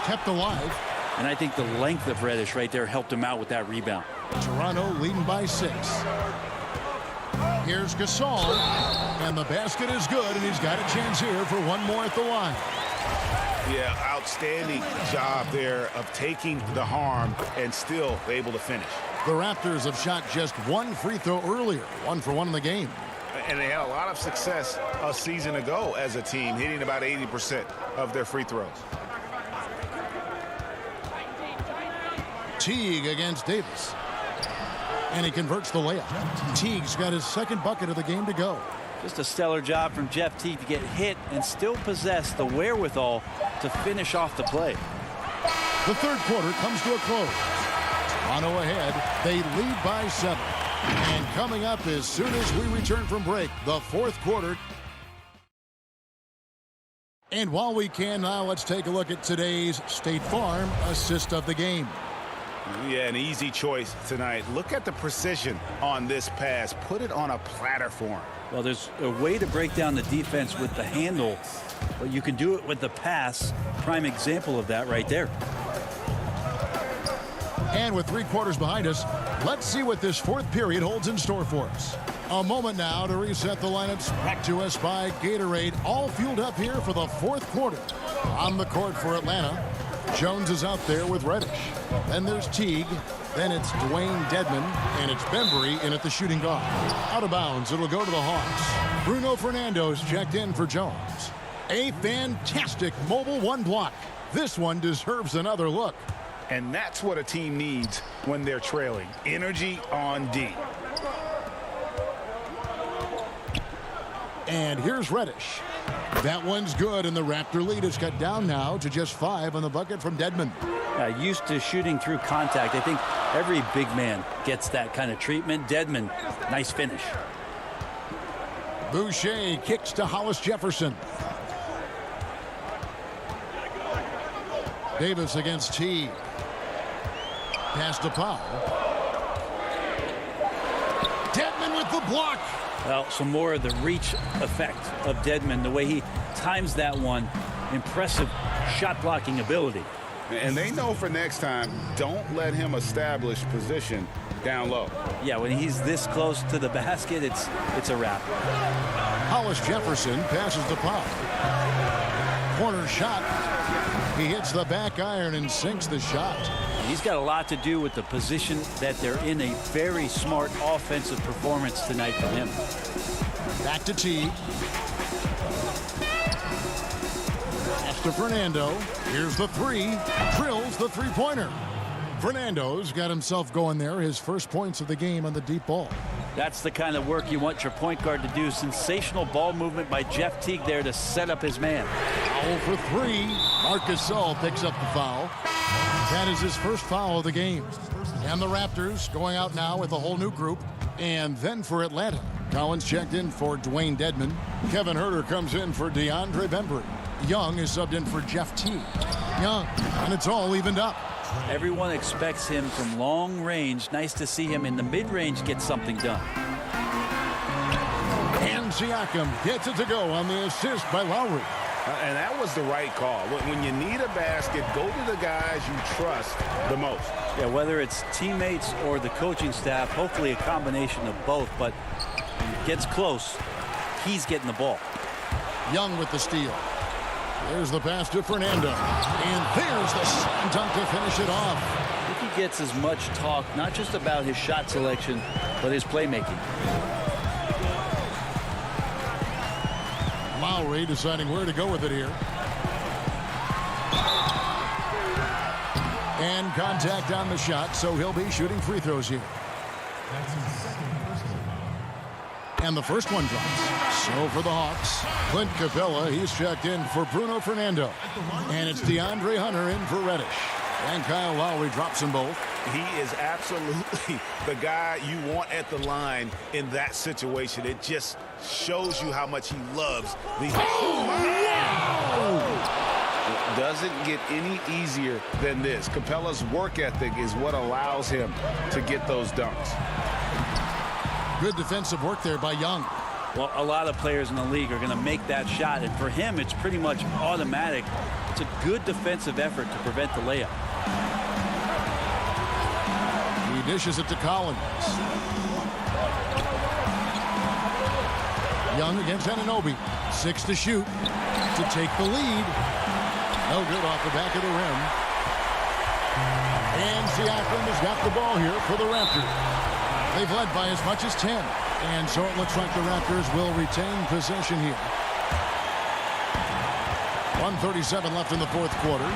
Kept alive. And I think the length of Reddish right there helped him out with that rebound. Toronto leading by 6. Here's Gasol. And the basket is good, and he's got a chance here for one more at the line. Yeah, outstanding job there of taking the harm and still able to finish. The Raptors have shot just 1 free throw earlier, 1 for 1 in the game. And they had a lot of success a season ago as a team, hitting about 80% of their free throws. Teague against Davis. And he converts the layup. Teague's got his second bucket of the game to go. Just a stellar job from Jeff Teague to get hit and still possess the wherewithal to finish off the play. The third quarter comes to a close. Toronto ahead. They lead by 7. And coming up as soon as we return from break, the fourth quarter. And while we can now, let's take a look at today's State Farm assist of the game. Yeah, an easy choice tonight. Look at the precision on this pass. Put it on a platter for him. Well, there's a way to break down the defense with the handle, but you can do it with the pass. Prime example of that right there. And with 3 quarters behind us, let's see what this 4th period holds in store for us. A moment now to reset the lineups, brought to us by Gatorade, all fueled up here for the 4th quarter. On the court for Atlanta, Jones is out there with Reddish. Then there's Teague. Then it's Dwayne Dedmon, and it's Bembry in at the shooting guard. Out of bounds, it'll go to the Hawks. Bruno Fernando's checked in for Jones. A fantastic mobile 1 block. This one deserves another look. And that's what a team needs when they're trailing. Energy on D. And here's Reddish. That one's good, and the Raptor lead is cut down now to just 5 on the bucket from Dedmon. Used to shooting through contact. I think every big man gets that kind of treatment. Dedmon, nice finish. Boucher kicks to Hollis Jefferson. Davis against Teague. Pass to Powell. Dedmon with the block. Well, some more of the reach effect of Dedmon, the way he times that one. Impressive shot blocking ability. And they know for next time, don't let him establish position down low. Yeah, when he's this close to the basket, it's a wrap. Hollis Jefferson passes to Powell. Corner shot. He hits the back iron and sinks the shot. He's got a lot to do with the position that they're in. A very smart offensive performance tonight for him. Back to Teague. Pass to Fernando. Here's the 3. Drills the 3-pointer. Fernando's got himself going there. His first points of the game on the deep ball. That's the kind of work you want your point guard to do. Sensational ball movement by Jeff Teague there to set up his man. Foul for 3. Marcus Gasol picks up the foul. That is his first foul of the game. And the Raptors going out now with a whole new group. And then for Atlanta, Collins checked in for Dwayne Dedmon. Kevin Huerter comes in for DeAndre Bembry. Young is subbed in for Jeff Teague. Young, and it's all evened up. Everyone expects him from long range. Nice to see him in the mid-range get something done. And Siakam gets it to go on the assist by Lowry. And that was the right call. When you need a basket, go to the guys you trust the most. Yeah, whether it's teammates or the coaching staff, hopefully a combination of both. But when it gets close, he's getting the ball. Young with the steal. There's the pass to Fernando. And there's the slam dunk to finish it off. I think he gets as much talk, not just about his shot selection, but his playmaking. Lowry deciding where to go with it here. And contact on the shot, so he'll be shooting free throws here. And the first one drops. So for the Hawks, Clint Capella, he's checked in for Bruno Fernando. And it's DeAndre Hunter in for Reddish. And Kyle Lowry drops them both. He is absolutely the guy you want at the line in that situation. It just shows you how much he loves these. It doesn't get any easier than this. Capella's work ethic is what allows him to get those dunks. Good defensive work there by Young. Well, a lot of players in the league are going to make that shot, and for him, it's pretty much automatic. It's a good defensive effort to prevent the layup. He dishes it to Collins. Young against Anunoby. 6 to shoot to take the lead. No good off the back of the rim. And Siakam has got the ball here for the Raptors. They've led by as much as 10. And so it looks like the Raptors will retain possession here. 1:37 left in the fourth quarter.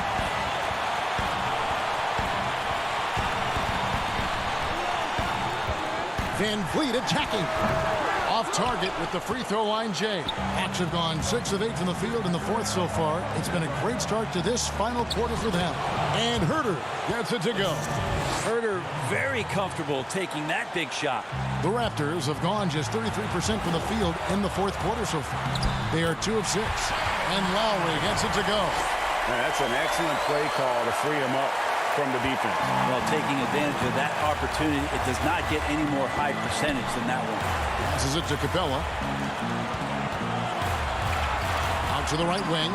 Van Vliet attacking. Off target with the free throw line, Jay. Hawks have gone 6 of 8 from the field in the fourth so far. It's been a great start to this final quarter for them. And Huerter gets it to go. Huerter very comfortable taking that big shot. The Raptors have gone just 33% from the field in the fourth quarter so far. They are 2 of 6. And Lowry gets it to go. That's an excellent play call to free him up. from the defense. Well, taking advantage of that opportunity, it does not get any more high percentage than that one. Passes it to Capella. Out to the right wing.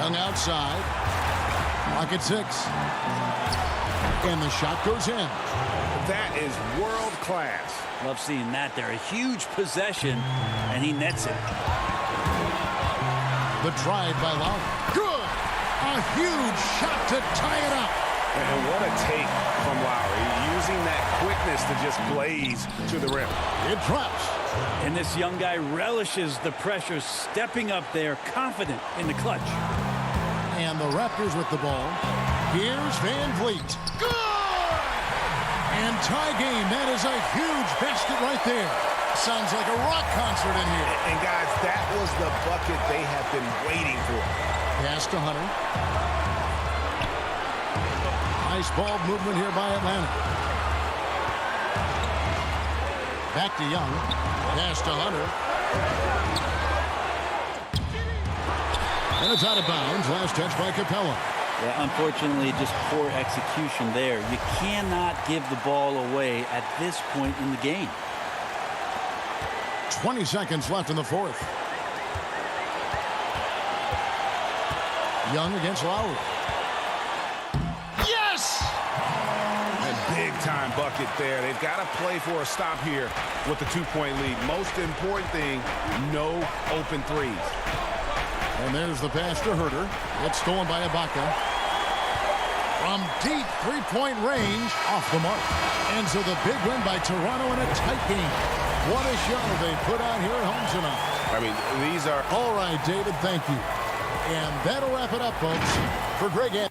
Young outside. Clock at 6. And the shot goes in. That is world class. Love seeing that there. A huge possession, and he nets it. The drive by Lowry. Good! A huge shot to tie it up. And what a take from Lowry, using that quickness to just blaze to the rim. It drops. And this young guy relishes the pressure, stepping up there, confident in the clutch. And the Raptors with the ball. Here's Van Vliet. Good! And tie game. That is a huge basket right there. Sounds like a rock concert in here. And guys, that was the bucket they have been waiting for. Pass to Hunter. Nice ball movement here by Atlanta. Back to Young. Pass to Hunter. And it's out of bounds. Last touch by Capella. Yeah, unfortunately, just poor execution there. You cannot give the ball away at this point in the game. 20 seconds left in the fourth. Young against Lowry. Yes! A big-time bucket there. They've got to play for a stop here with the 2-point lead. Most important thing, no open threes. And there's the pass to Herter. It's stolen by Ibaka. From deep three-point range, off the mark. And so the big win by Toronto in a tight game. What a show they put on here at home tonight. I mean, these are... All right, David, thank you. And that'll wrap it up, folks. For Greg...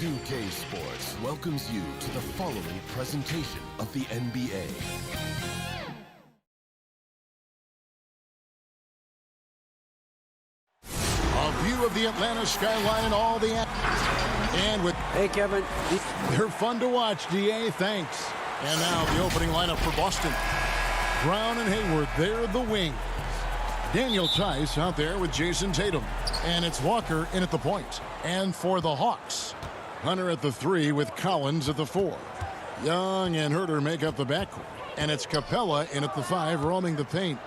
2K Sports welcomes you to the following presentation of the NBA. A view of the Atlanta skyline and all the and with Hey, Kevin. they're fun to watch, DA. Thanks. And now the opening lineup for Boston. Brown and Hayward, they're the wings. Daniel Tice out there with Jason Tatum. And it's Walker in at the point. And for the Hawks, Hunter at the 3 with Collins at the 4. Young and Herter make up the backcourt. And it's Capella in at the 5 roaming the paint.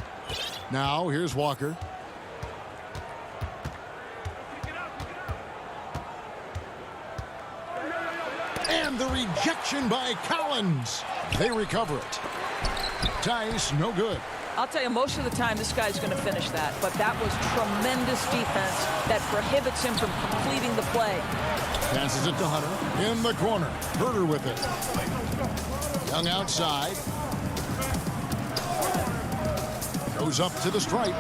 Now here's Walker. And the rejection by Collins. They recover it. Tice, no good. I'll tell you, most of the time this guy's going to finish that, but that was tremendous defense that prohibits him from completing the play. Passes it to Hunter in the corner. Herter with it. Young outside. Goes up to the stripe.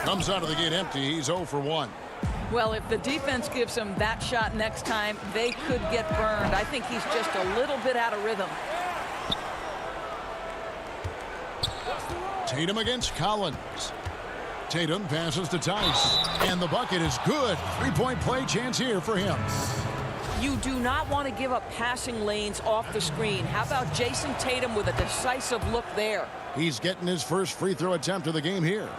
Comes out of the gate empty. He's 0 for 1. Well, if the defense gives him that shot next time, they could get burned. I think he's just a little bit out of rhythm. Tatum against Collins. Tatum passes to Tice. And the bucket is good. Three-point play chance here for him. You do not want to give up passing lanes off the screen. How about Jason Tatum with a decisive look there? He's getting his first free throw attempt of the game here.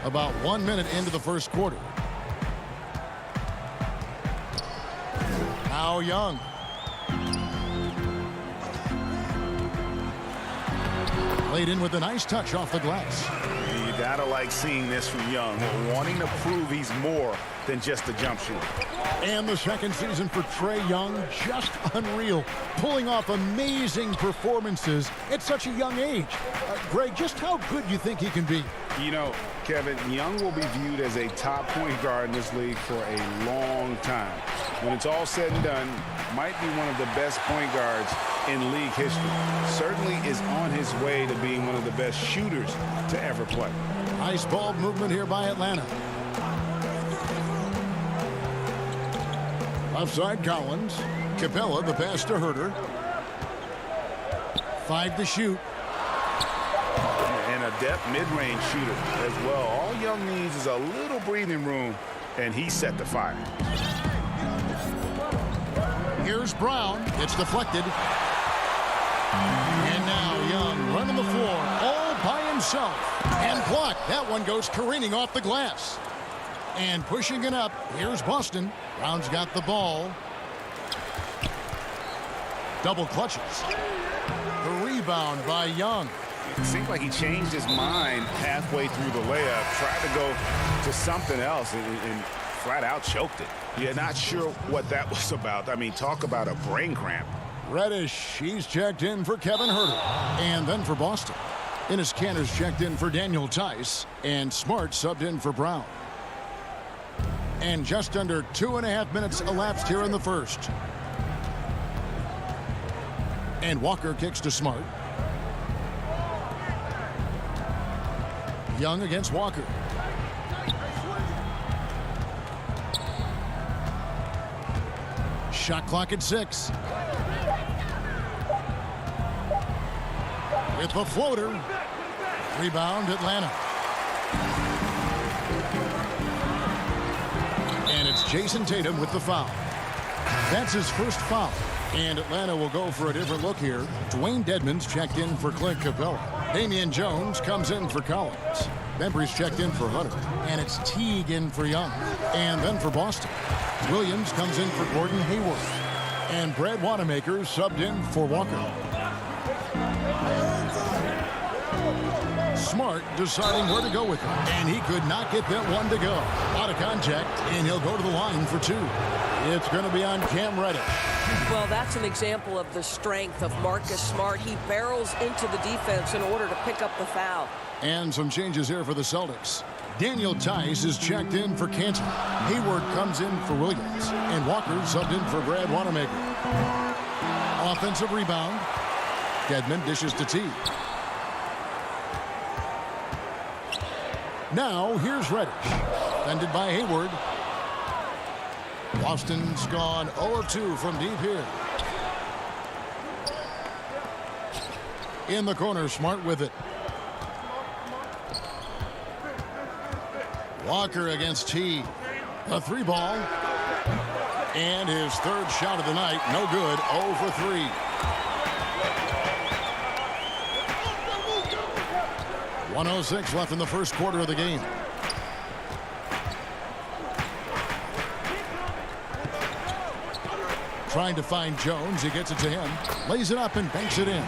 About 1 minute into the first quarter. Now Young. Played in with a nice touch off the glass. You gotta like seeing this from Young, wanting to prove he's more than just a jump shooter. And the second season for Trae Young, just unreal. Pulling off amazing performances at such a young age. Greg, just how good you think he can be? You know, Kevin, Young will be viewed as a top point guard in this league for a long time. When it's all said and done, might be one of the best point guards in league history. Certainly is on his way to being one of the best shooters to ever play. Nice ball movement here by Atlanta. Offside Collins. Capella, the pass to Herter. 5 to shoot. And a depth mid-range shooter as well. All Young needs is a little breathing room, and he set the fire. Here's Brown. It's deflected. And now Young running the floor all by himself. And blocked. That one goes careening off the glass. And pushing it up. Here's Boston. Brown's got the ball. Double clutches. The rebound by Young. It seemed like he changed his mind halfway through the layup, tried to go to something else, and flat out choked it. You're not sure what that was about. I mean, talk about a brain cramp. Reddish, he's checked in for Kevin Herter. And then for Boston. Enes Kanter's checked in for Daniel Tice. And Smart subbed in for Brown. And just under 2.5 minutes elapsed here in the first. And Walker kicks to Smart. Young against Walker. Shot clock at 6. With the floater. Rebound Atlanta. And it's Jason Tatum with the foul. That's his first foul. And Atlanta will go for a different look here. Dwayne Dedmon's checked in for Clint Capella. Damian Jones comes in for Collins. Bembry's checked in for Hunter. And it's Teague in for Young. And then for Boston, Williams comes in for Gordon Hayward. And Brad Wanamaker subbed in for Walker. Smart deciding where to go with him. And he could not get that one to go. Out of contact, and he'll go to the line for 2. It's going to be on Cam Reddish. Well, that's an example of the strength of Marcus Smart. He barrels into the defense in order to pick up the foul. And some changes here for the Celtics. Daniel Tice is checked in for Cantor. Hayward comes in for Williams. And Walker subbed in for Brad Wanamaker. Offensive rebound. Dedmon dishes to T. Now here's Reddish. Defended by Hayward. Boston's gone 0 of 2 from deep here. In the corner, Smart with it. Walker against T. A 3-ball. And his third shot of the night, no good, 0 for 3. .106 left in the first quarter of the game. Trying to find Jones. He gets it to him. Lays it up and banks it in.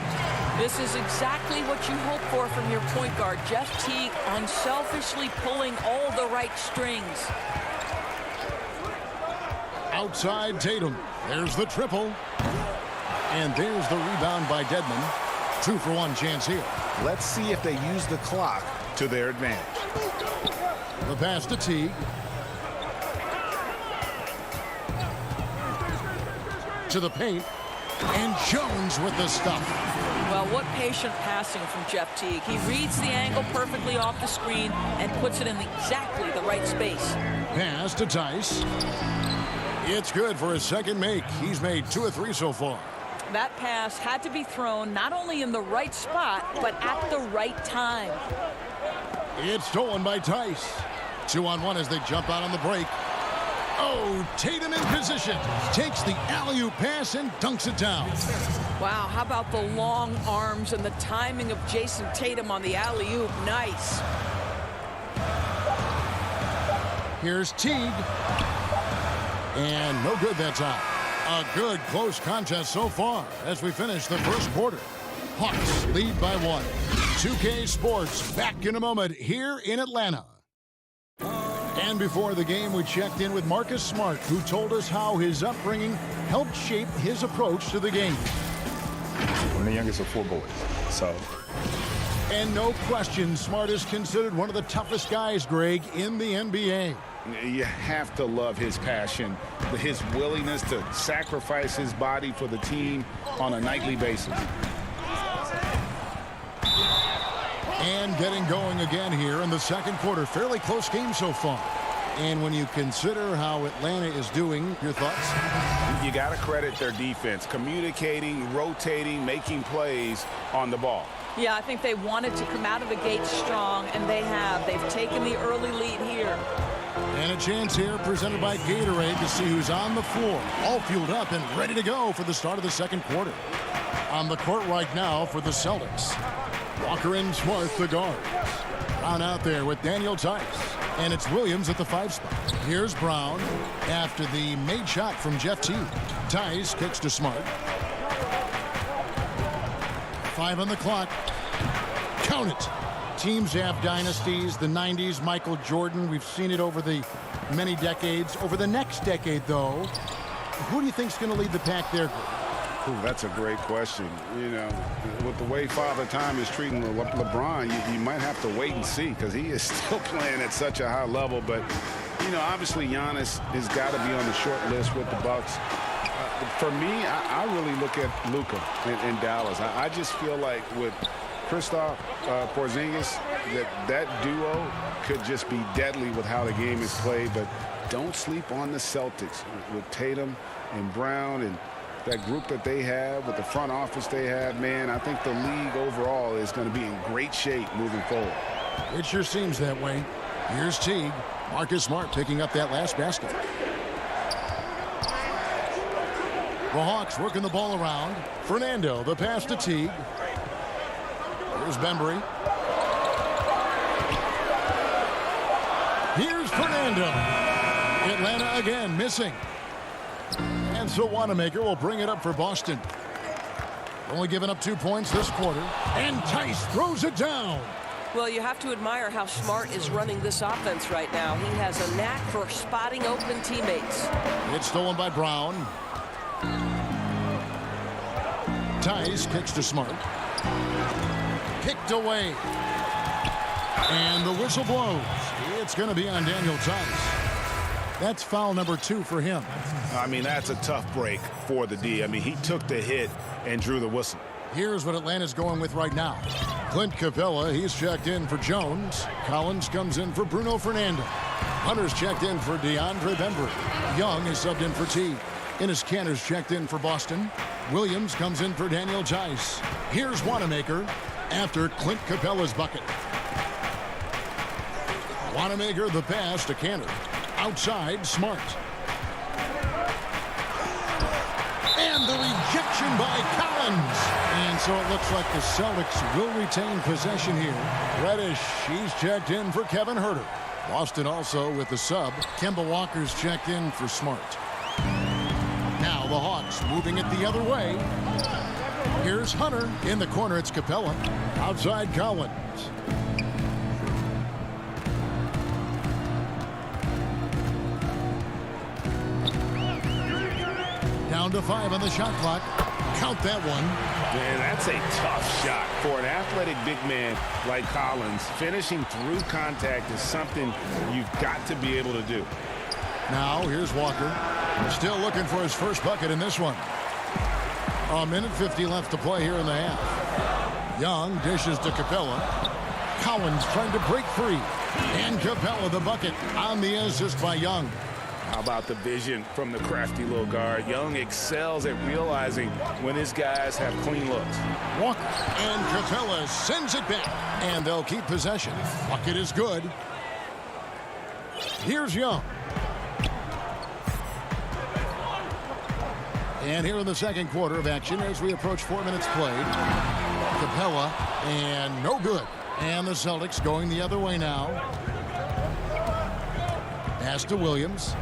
This is exactly what you hope for from your point guard. Jeff Teague unselfishly pulling all the right strings. Outside Tatum. There's the triple. And there's the rebound by Dedmon. 2-for-1 chance here. Let's see if they use the clock to their advantage. The pass to Teague. To the paint. And Jones with the stuff. Well, what patient passing from Jeff Teague. He reads the angle perfectly off the screen and puts it in exactly the right space. Pass to Tice. It's good for his second make. He's made 2 of 3 so far. That pass had to be thrown not only in the right spot, but at the right time. It's stolen by Tice. 2-on-1 as they jump out on the break. Oh, Tatum in position. Takes the alley-oop pass and dunks it down. Wow, how about the long arms and the timing of Jason Tatum on the alley-oop? Nice. Here's Teague. And no good that time. A good close contest so far as we finish the first quarter. Hawks lead by 1. 2K Sports back in a moment here in Atlanta. And before the game, we checked in with Marcus Smart, who told us how his upbringing helped shape his approach to the game. I'm the youngest of 4 boys, so. And no question, Smart is considered one of the toughest guys, Greg, in the NBA. You have to love his passion, his willingness to sacrifice his body for the team on a nightly basis. And getting going again here in the second quarter. Fairly close game so far. And when you consider how Atlanta is doing, your thoughts? You got to credit their defense, communicating, rotating, making plays on the ball. Yeah, I think they wanted to come out of the gate strong, and they have. They've taken the early lead here. And a chance here presented by Gatorade to see who's on the floor. All fueled up and ready to go for the start of the second quarter. On the court right now for the Celtics. Walker and Smart, the guards. Brown out there with Daniel Tice. And it's Williams at the 5 spot. Here's Brown after the made shot from Jeff Teague. Tice kicks to Smart. 5 on the clock. Count it. Teams have dynasties. The 90s, Michael Jordan. We've seen it over the many decades. Over the next decade, though, who do you think's going to lead the pack there, Greg? Ooh, that's a great question. You know, with the way Father Time is treating LeBron, you might have to wait and see because he is still playing at such a high level. But, you know, obviously Giannis has got to be on the short list with the Bucks. For me, I really look at Luka in Dallas. I just feel like with Kristaps Porzingis, that duo could just be deadly with how the game is played. But don't sleep on the Celtics with Tatum and Brown and that group that they have with the front office they have. Man, I think the league overall is going to be in great shape moving forward. It sure seems that way. Here's Teague. Marcus Smart picking up that last basket. The Hawks working the ball around. Fernando, the pass to Teague. Here's Bembry. Here's Fernando. Atlanta again missing. And so Wanamaker will bring it up for Boston. Only giving up 2 points this quarter. And Tice throws it down. Well, you have to admire how Smart is running this offense right now. He has a knack for spotting open teammates. It's stolen by Brown. Tice kicks to Smart. Kicked away. And the whistle blows. It's going to be on Daniel Tice. That's foul number 2 for him. I mean, that's a tough break for the D. I mean, he took the hit and drew the whistle. Here's what Atlanta's going with right now. Clint Capella, he's checked in for Jones. Collins comes in for Bruno Fernando. Hunter's checked in for DeAndre Bembry. Young is subbed in for T. Enes Kanter's checked in for Boston. Williams comes in for Daniel Tice. Here's Wanamaker after Clint Capella's bucket. Wanamaker the pass to Kanter. Outside, Smart. And the rejection by Collins. And so it looks like the Celtics will retain possession here. Reddish, he's checked in for Kevin Huerter. Boston also with the sub. Kemba Walker's checked in for Smart. Now the Hawks moving it the other way. Here's Hunter. In the corner, it's Capella. Outside, Collins. Down to 5 on the shot clock. Count that one. Man, that's a tough shot for an athletic big man like Collins. Finishing through contact is something you've got to be able to do. Now, here's Walker. Still looking for his first bucket in this one. A minute 50 left to play here in the half. Young dishes to Capella. Collins trying to break free. And Capella the bucket on the assist by Young. How about the vision from the crafty little guard? Young excels at realizing when his guys have clean looks. Walker and Capella sends it back. And they'll keep possession. Bucket is good. Here's Young. And here in the second quarter of action as we approach 4 minutes played. Capella and no good. And the Celtics going the other way now. Pass to Williams.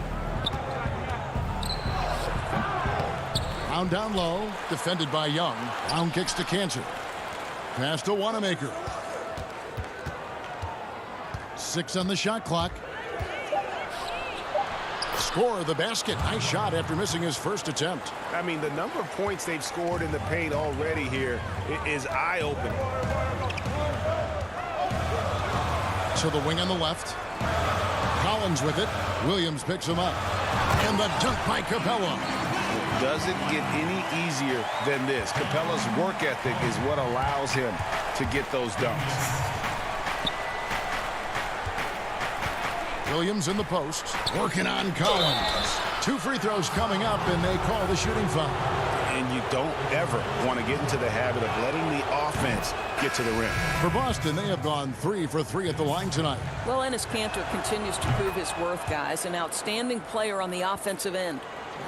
Down low, defended by Young. Brown kicks to Kanter. Pass to Wanamaker. 6 on the shot clock. Score the basket. Nice shot after missing his first attempt. I mean, the number of points they've scored in the paint already here is eye-opening. So the wing on the left. Collins with it. Williams picks him up. And the dunk by Capella. Doesn't get any easier than this. Capella's work ethic is what allows him to get those dunks. Williams in the post, working on Collins. 2 free throws coming up, and they call the shooting foul. And you don't ever want to get into the habit of letting the offense get to the rim. For Boston, they have gone 3 for 3 at the line tonight. Well, Enes Kanter continues to prove his worth, guys. An outstanding player on the offensive end.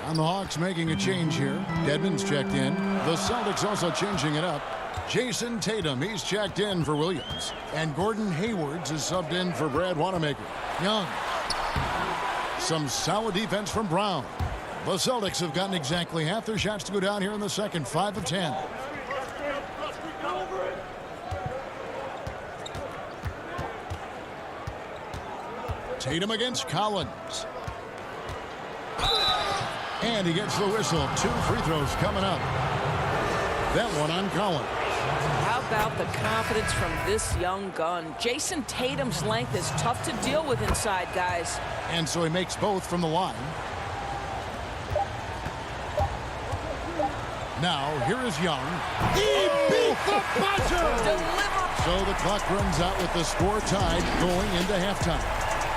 And the Hawks making a change here. Dedmon's checked in. The Celtics also changing it up. Jason Tatum, he's checked in for Williams. And Gordon Hayward's is subbed in for Brad Wanamaker. Young. Some solid defense from Brown. The Celtics have gotten exactly half their shots to go down here in the second. 5 of 10. Tatum against Collins. And he gets the whistle. 2 free throws coming up. That one on Collins. How about the confidence from this young gun? Jason Tatum's length is tough to deal with inside, guys. And so he makes both from the line. Now, here is Young. He beat the buzzer! Deliver! So the clock runs out with the score tied going into halftime.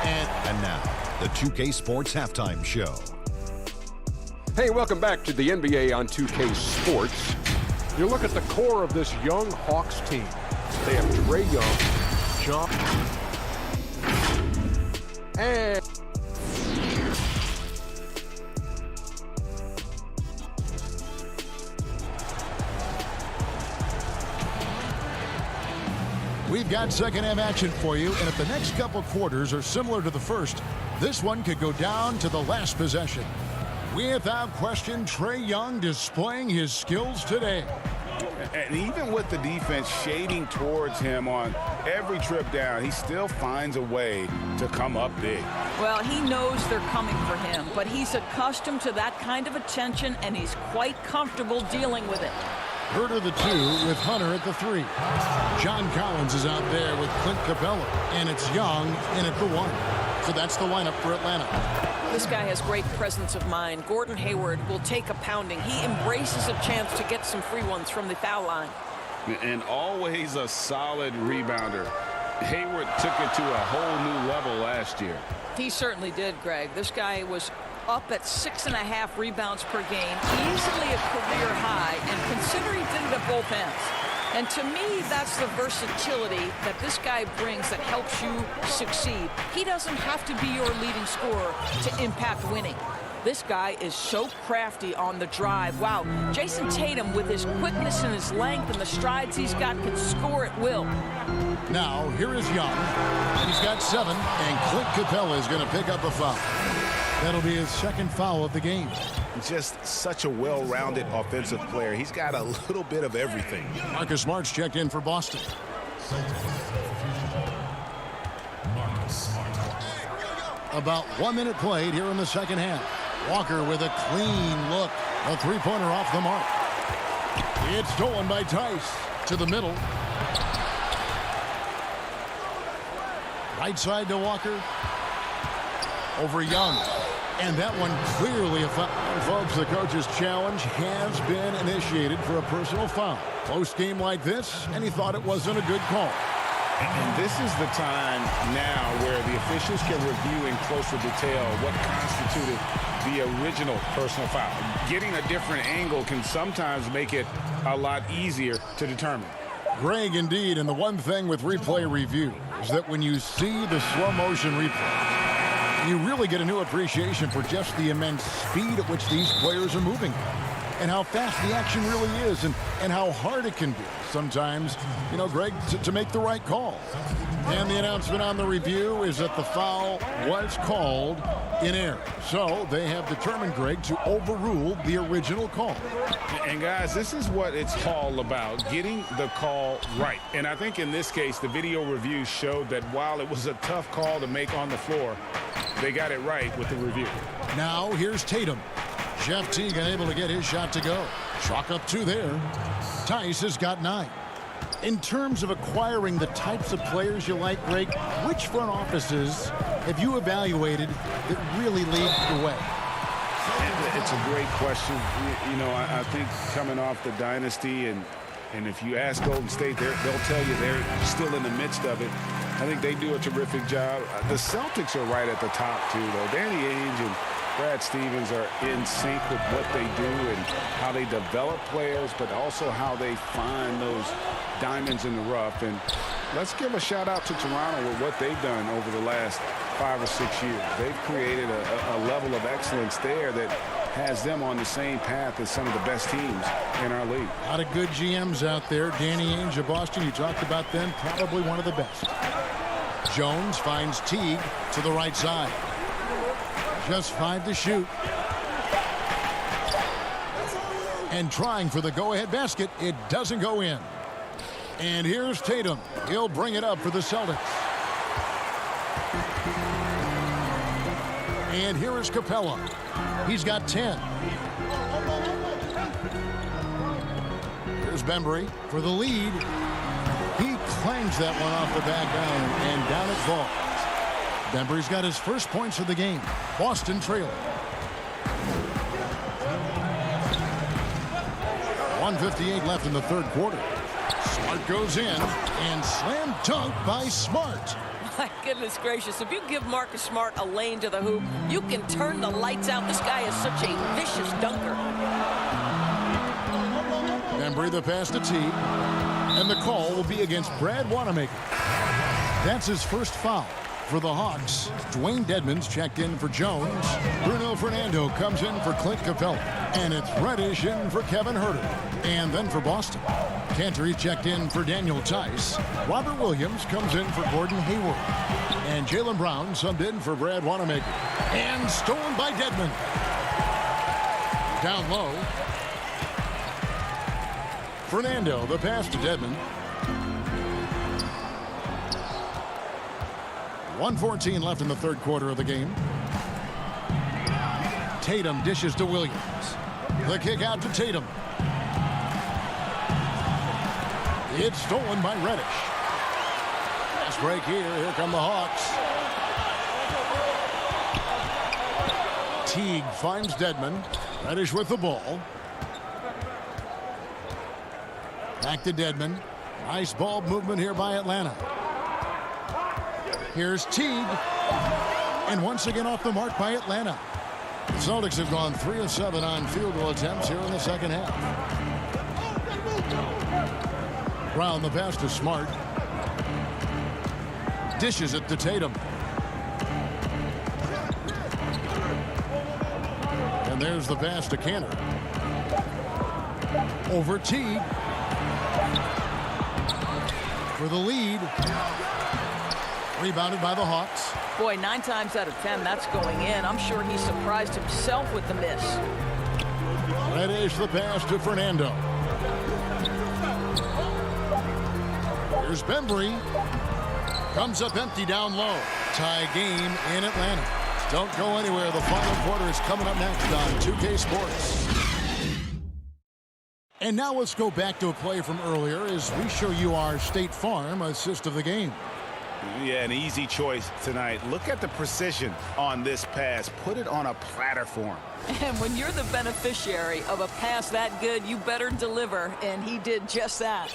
And now, the 2K Sports Halftime Show. Hey, welcome back to the NBA on 2K Sports. You look at the core of this young Hawks team. They have Trae Young, John, and we've got second half action for you, and if the next couple quarters are similar to the first, this one could go down to the last possession. Without question, Trae Young displaying his skills today. And even with the defense shading towards him on every trip down, he still finds a way to come up big. Well, he knows they're coming for him, but he's accustomed to that kind of attention, and he's quite comfortable dealing with it. Huerter the 2 with Hunter at the 3. John Collins is out there with Clint Capella, and it's Young in at the 1. So that's the lineup for Atlanta. This guy has great presence of mind. Gordon Hayward will take a pounding. He embraces a chance to get some free ones from the foul line. And always a solid rebounder. Hayward took it to a whole new level last last year. He certainly did, Greg. This guy was up at 6.5 rebounds per game, easily a career high, and consider he did it at both ends. And to me, that's the versatility that this guy brings that helps you succeed. He doesn't have to be your leading scorer to impact winning. This guy is so crafty on the drive. Wow, Jason Tatum, with his quickness and his length and the strides he's got, can score at will. Now, here is Young. He's got 7, and Clint Capella is going to pick up a foul. That'll be his second foul of the game. Just such a well-rounded offensive player. He's got a little bit of everything. Marcus Smart's checked in for Boston. About 1 minute played here in the second half. Walker with a clean look. A three-pointer off the mark. It's stolen by Tice to the middle. Right side to Walker. Over Young. And that one clearly a foul. Folks, the coach's challenge has been initiated for a personal foul. Close game like this, and he thought it wasn't a good call. And this is the time now where the officials can review in closer detail what constituted the original personal foul. Getting a different angle can sometimes make it a lot easier to determine. Greg, indeed, and the one thing with replay review is that when you see the slow motion replay, you really get a new appreciation for just the immense speed at which these players are moving and how fast the action really is and how hard it can be sometimes, you know, Greg, to make the right call. And the announcement on the review is that the foul was called in error. So they have determined, Greg, to overrule the original call. And guys, this is what it's all about, getting the call right. And I think in this case, the video review showed that while it was a tough call to make on the floor, they got it right with the review. Now here's Tatum. Jeff Teague unable to get his shot to go. Chalk up 2 there. Tice has got 9. In terms of acquiring the types of players you like, Greg, which front offices have you evaluated that really lead the way? It's a great question. You know, I think coming off the dynasty, and if you ask Golden State, they'll tell you they're still in the midst of it. I think they do a terrific job. The Celtics are right at the top, too, though. Danny Ainge and Brad Stevens are in sync with what they do and how they develop players, but also how they find those diamonds in the rough. And let's give a shout out to Toronto with what they've done over the last 5 or 6 years. They've created a level of excellence there that has them on the same path as some of the best teams in our league. A lot of good GMs out there. Danny Ainge of Boston, you talked about them, probably one of the best. Jones finds Teague to the right side. Just 5 to shoot. And trying for the go-ahead basket. It doesn't go in. And here's Tatum. He'll bring it up for the Celtics. And here is Capella. He's got 10. Here's Bembry for the lead. He clangs that one off the back down, and down it falls. Bembry's got his first points of the game. Boston trailing. 1:58 left in the third quarter. Smart goes in and slam dunk by Smart. My goodness gracious, if you give Marcus Smart a lane to the hoop, you can turn the lights out. This guy is such a vicious dunker. Bembry the pass to Teague. And the call will be against Brad Wanamaker. That's his first foul for the Hawks. Dwayne Dedmon's checked in for Jones. Bruno Fernando comes in for Clint Capella. And it's Reddish in for Kevin Huerter. And then for Boston, Cantor checked in for Daniel Tice. Robert Williams comes in for Gordon Hayward. And Jaylen Brown subbed in for Brad Wanamaker. And stolen by Dedmon. Down low. Fernando, the pass to Dedmon. 1:14 left in the third quarter of the game. Tatum dishes to Williams. The kick out to Tatum. It's stolen by Reddish. Fast break here. Here come the Hawks. Teague finds Dedmon. Reddish with the ball. Back to Dedmon. Nice ball movement here by Atlanta. Here's Teague. And once again off the mark by Atlanta. The Celtics have gone 3 of 7 on field goal attempts here in the second half. Brown the pass to Smart. Dishes it to Tatum. And there's the pass to Canner. Over Teague. For the lead. Rebounded by the Hawks. Boy, 9 times out of 10, that's going in. I'm sure he surprised himself with the miss. Reddish the pass to Fernando. Here's Bembry. Comes up empty down low. Tie game in Atlanta. Don't go anywhere. The final quarter is coming up next on 2K Sports. And now let's go back to a play from earlier as we show you our State Farm assist of the game. Yeah, an easy choice tonight. Look at the precision on this pass. Put it on a platter for him. And when you're the beneficiary of a pass that good, you better deliver, and he did just that.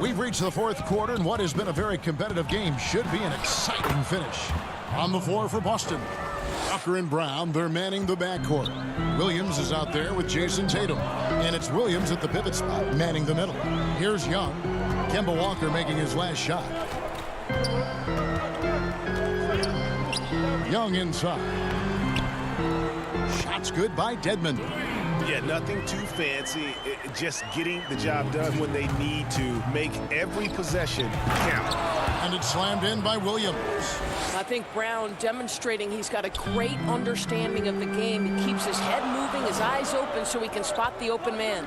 We've reached the fourth quarter, and what has been a very competitive game should be an exciting finish. On the floor for Boston. Walker and Brown, they're manning the backcourt. Williams is out there with Jason Tatum. And it's Williams at the pivot spot, manning the middle. Here's Young. Kemba Walker making his last shot. Young inside. Shots good by Dedmon. Yeah, nothing too fancy. Just getting the job done when they need to. Make every possession count. And it's slammed in by Williams. I think Brown demonstrating he's got a great understanding of the game. He keeps his head moving, his eyes open so he can spot the open man.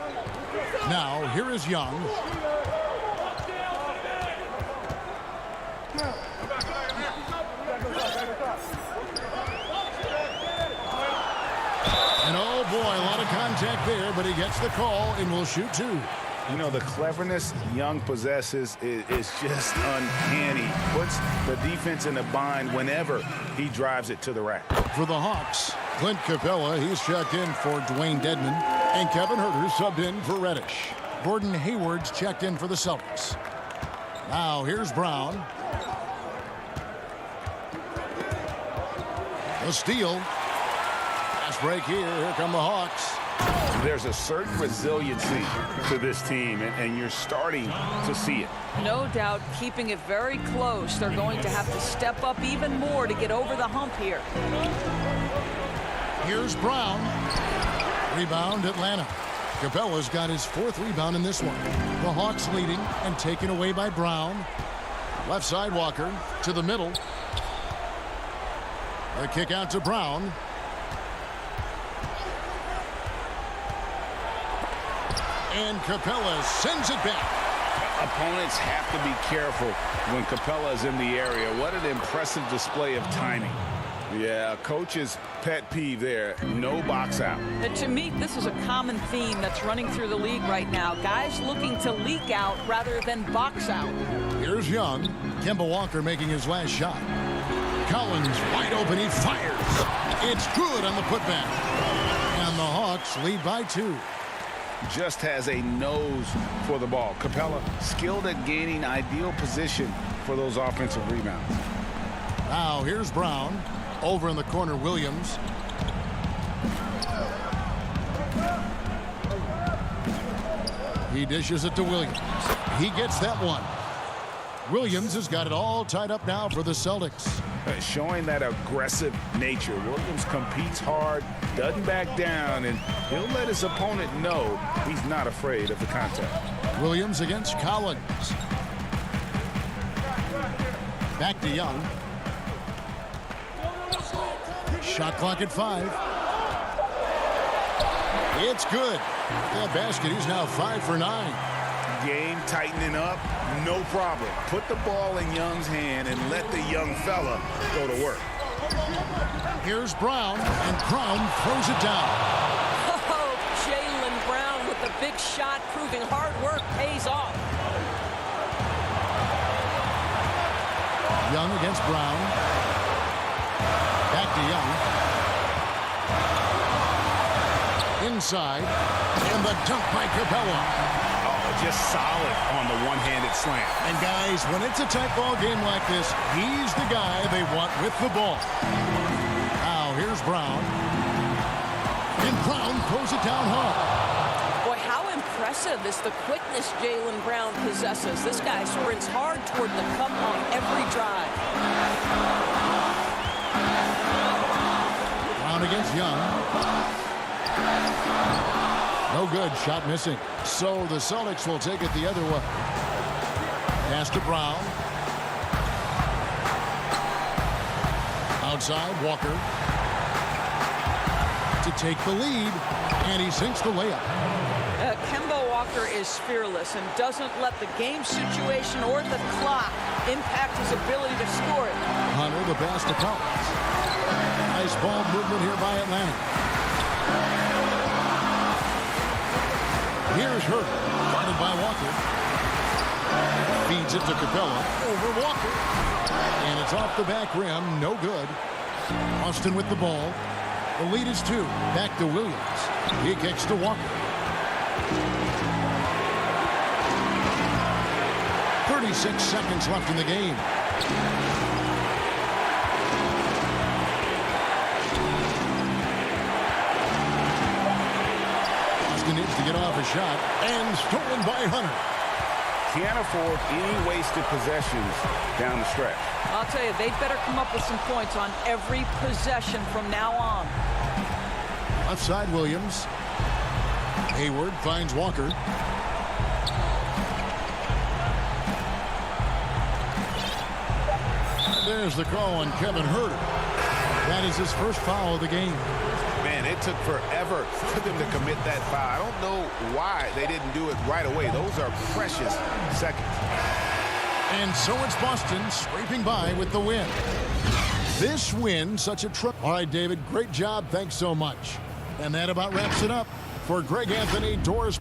Now, here is Young. And oh boy, a lot of contact there, but he gets the call and will shoot 2. You know, the cleverness Young possesses is just uncanny. Puts the defense in a bind whenever he drives it to the rack. For the Hawks, Clint Capella, he's checked in for Dwayne Dedmon. And Kevin Huerter subbed in for Reddish. Gordon Hayward's checked in for the Celtics. Now, here's Brown. A steal. Fast break here. Here come the Hawks. There's a certain resiliency to this team, and you're starting to see it. No doubt, keeping it very close. They're going to have to step up even more to get over the hump here. Here's Brown. Rebound, Atlanta. Capella's got his 4th rebound in this one. The Hawks leading and taken away by Brown. Left side Walker to the middle. The kick out to Brown. And Capella sends it back. Opponents have to be careful when Capella is in the area. What an impressive display of timing. Yeah, coach's pet peeve there. No box out. And to me, this is a common theme that's running through the league right now. Guys looking to leak out rather than box out. Here's Young. Kemba Walker making his last shot. Collins wide open. He fires. It's good on the putback. And the Hawks lead by 2. Just has a nose for the ball. Capella skilled at gaining ideal position for those offensive rebounds. Now here's Brown. Over in the corner, Williams. He dishes it to Williams. He gets that one. Williams has got it all tied up now for the Celtics. Showing that aggressive nature. Williams competes hard, doesn't back down, and he'll let his opponent know he's not afraid of the contact. Williams against Collins. Back to Young. Shot clock at 5. It's good. That basket, he's now 5 for 9. Game tightening up, no problem. Put the ball in Young's hand and let the young fella go to work. Here's Brown, and Brown throws it down. Oh, Jaylen Brown with the big shot, proving hard work pays off. Young against Brown. Back to Young. Inside, and the dunk by Capella. just solid on the one-handed slam. And guys, when it's a tight ball game like this, he's the guy they want with the ball. Now here's Brown. And Brown throws it down hard. Boy, how impressive is the quickness Jaylen Brown possesses. This guy sprints hard toward the cup on every drive. Brown against Young. No good. Shot missing. So the Celtics will take it the other way. Pass to Brown. Outside, Walker. To take the lead. And he sinks the layup. Kemba Walker is fearless and doesn't let the game situation or the clock impact his ability to score it. Hunter, the pass to Collins. Nice ball movement here by Atlanta. Here's Hurt, guarded by Walker. Feeds it to Capella, over Walker. And it's off the back rim, no good. Austin with the ball. The lead is 2. Back to Williams. He kicks to Walker. 36 seconds left in the game. Austin needs to get off a shot, and stolen by Hunter. Can't afford any wasted possessions down the stretch. I'll tell you, they'd better come up with some points on every possession from now on. Left side, Williams. Hayward finds Walker. And there's the call on Kevin Huerter. That is his first foul of the game. Man, it took forever for them to commit that foul. I don't know why they didn't do it right away. Those are precious seconds. And so it's Boston scraping by with the win. This win, such a trip. All right, David, great job. Thanks so much. And that about wraps it up for Greg Anthony, Doris.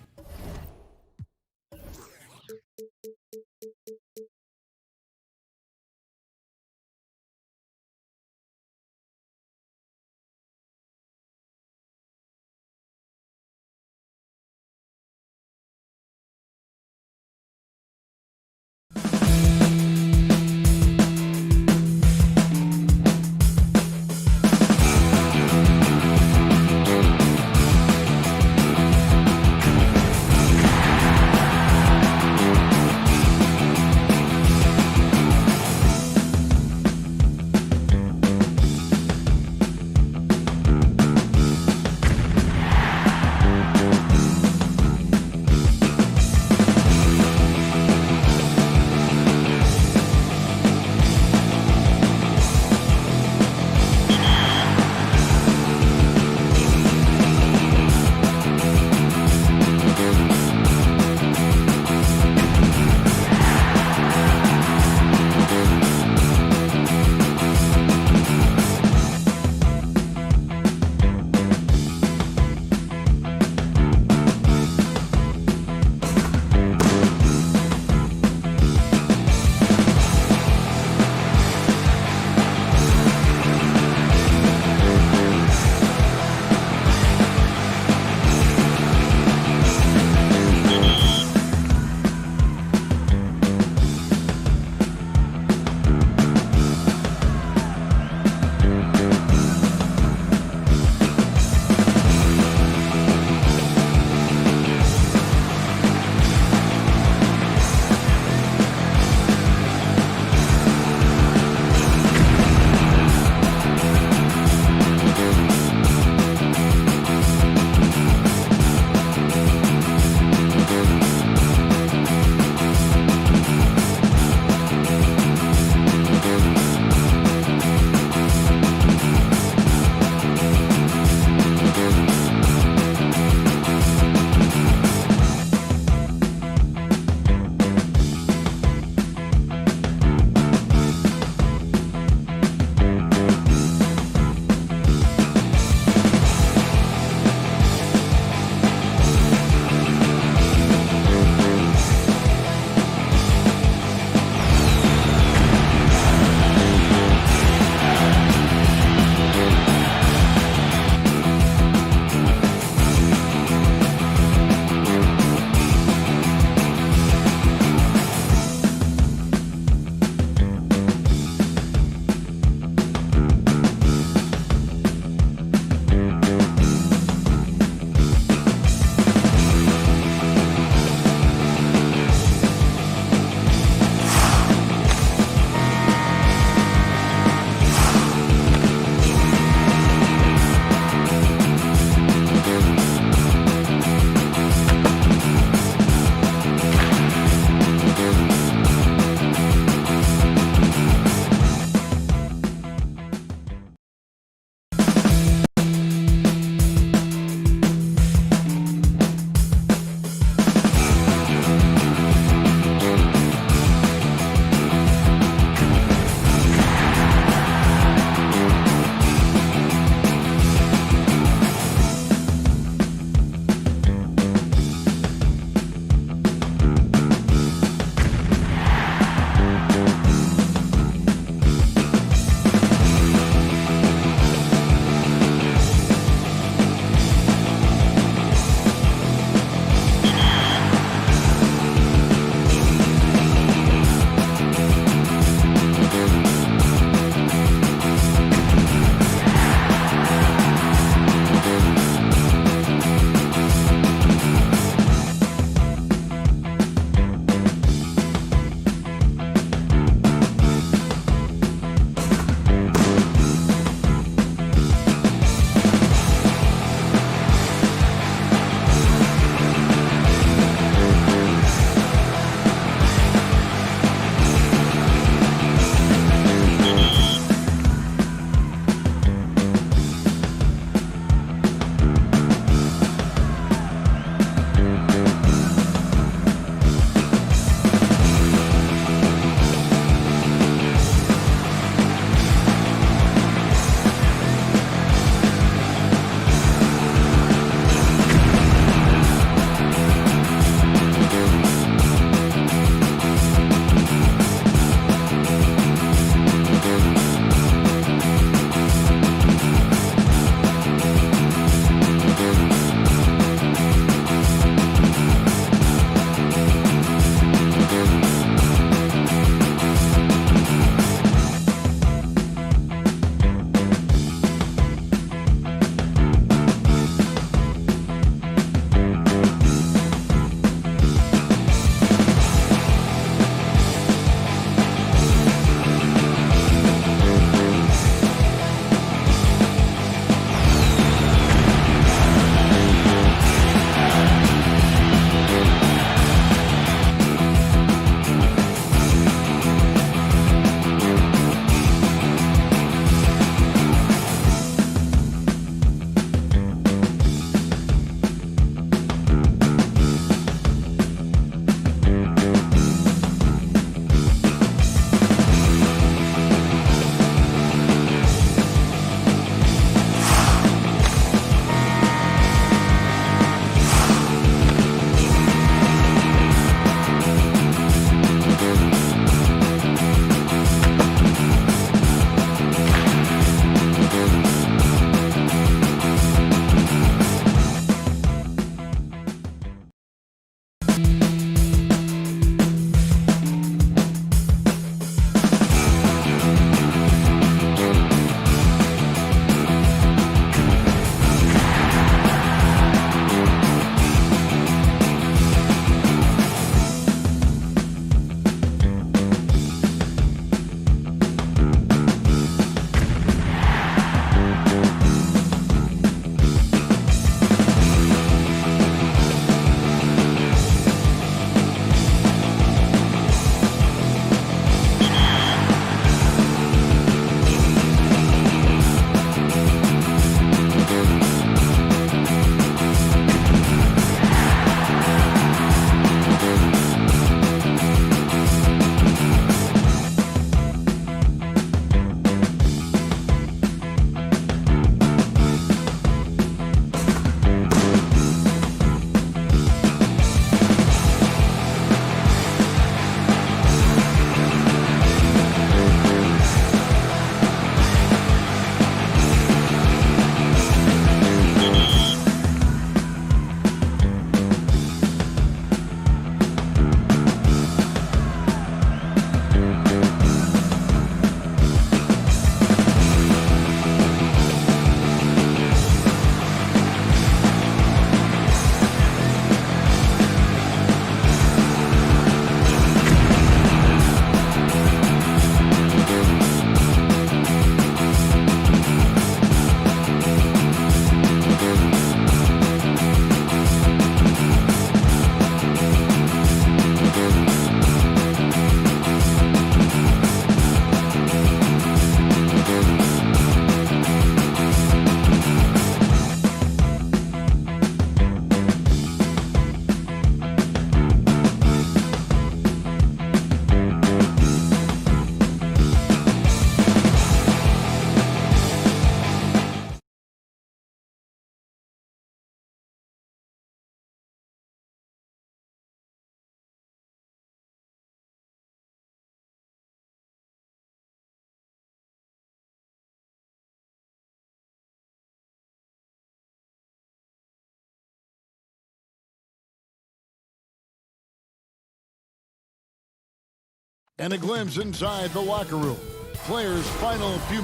And a glimpse inside the locker room. Players' final few.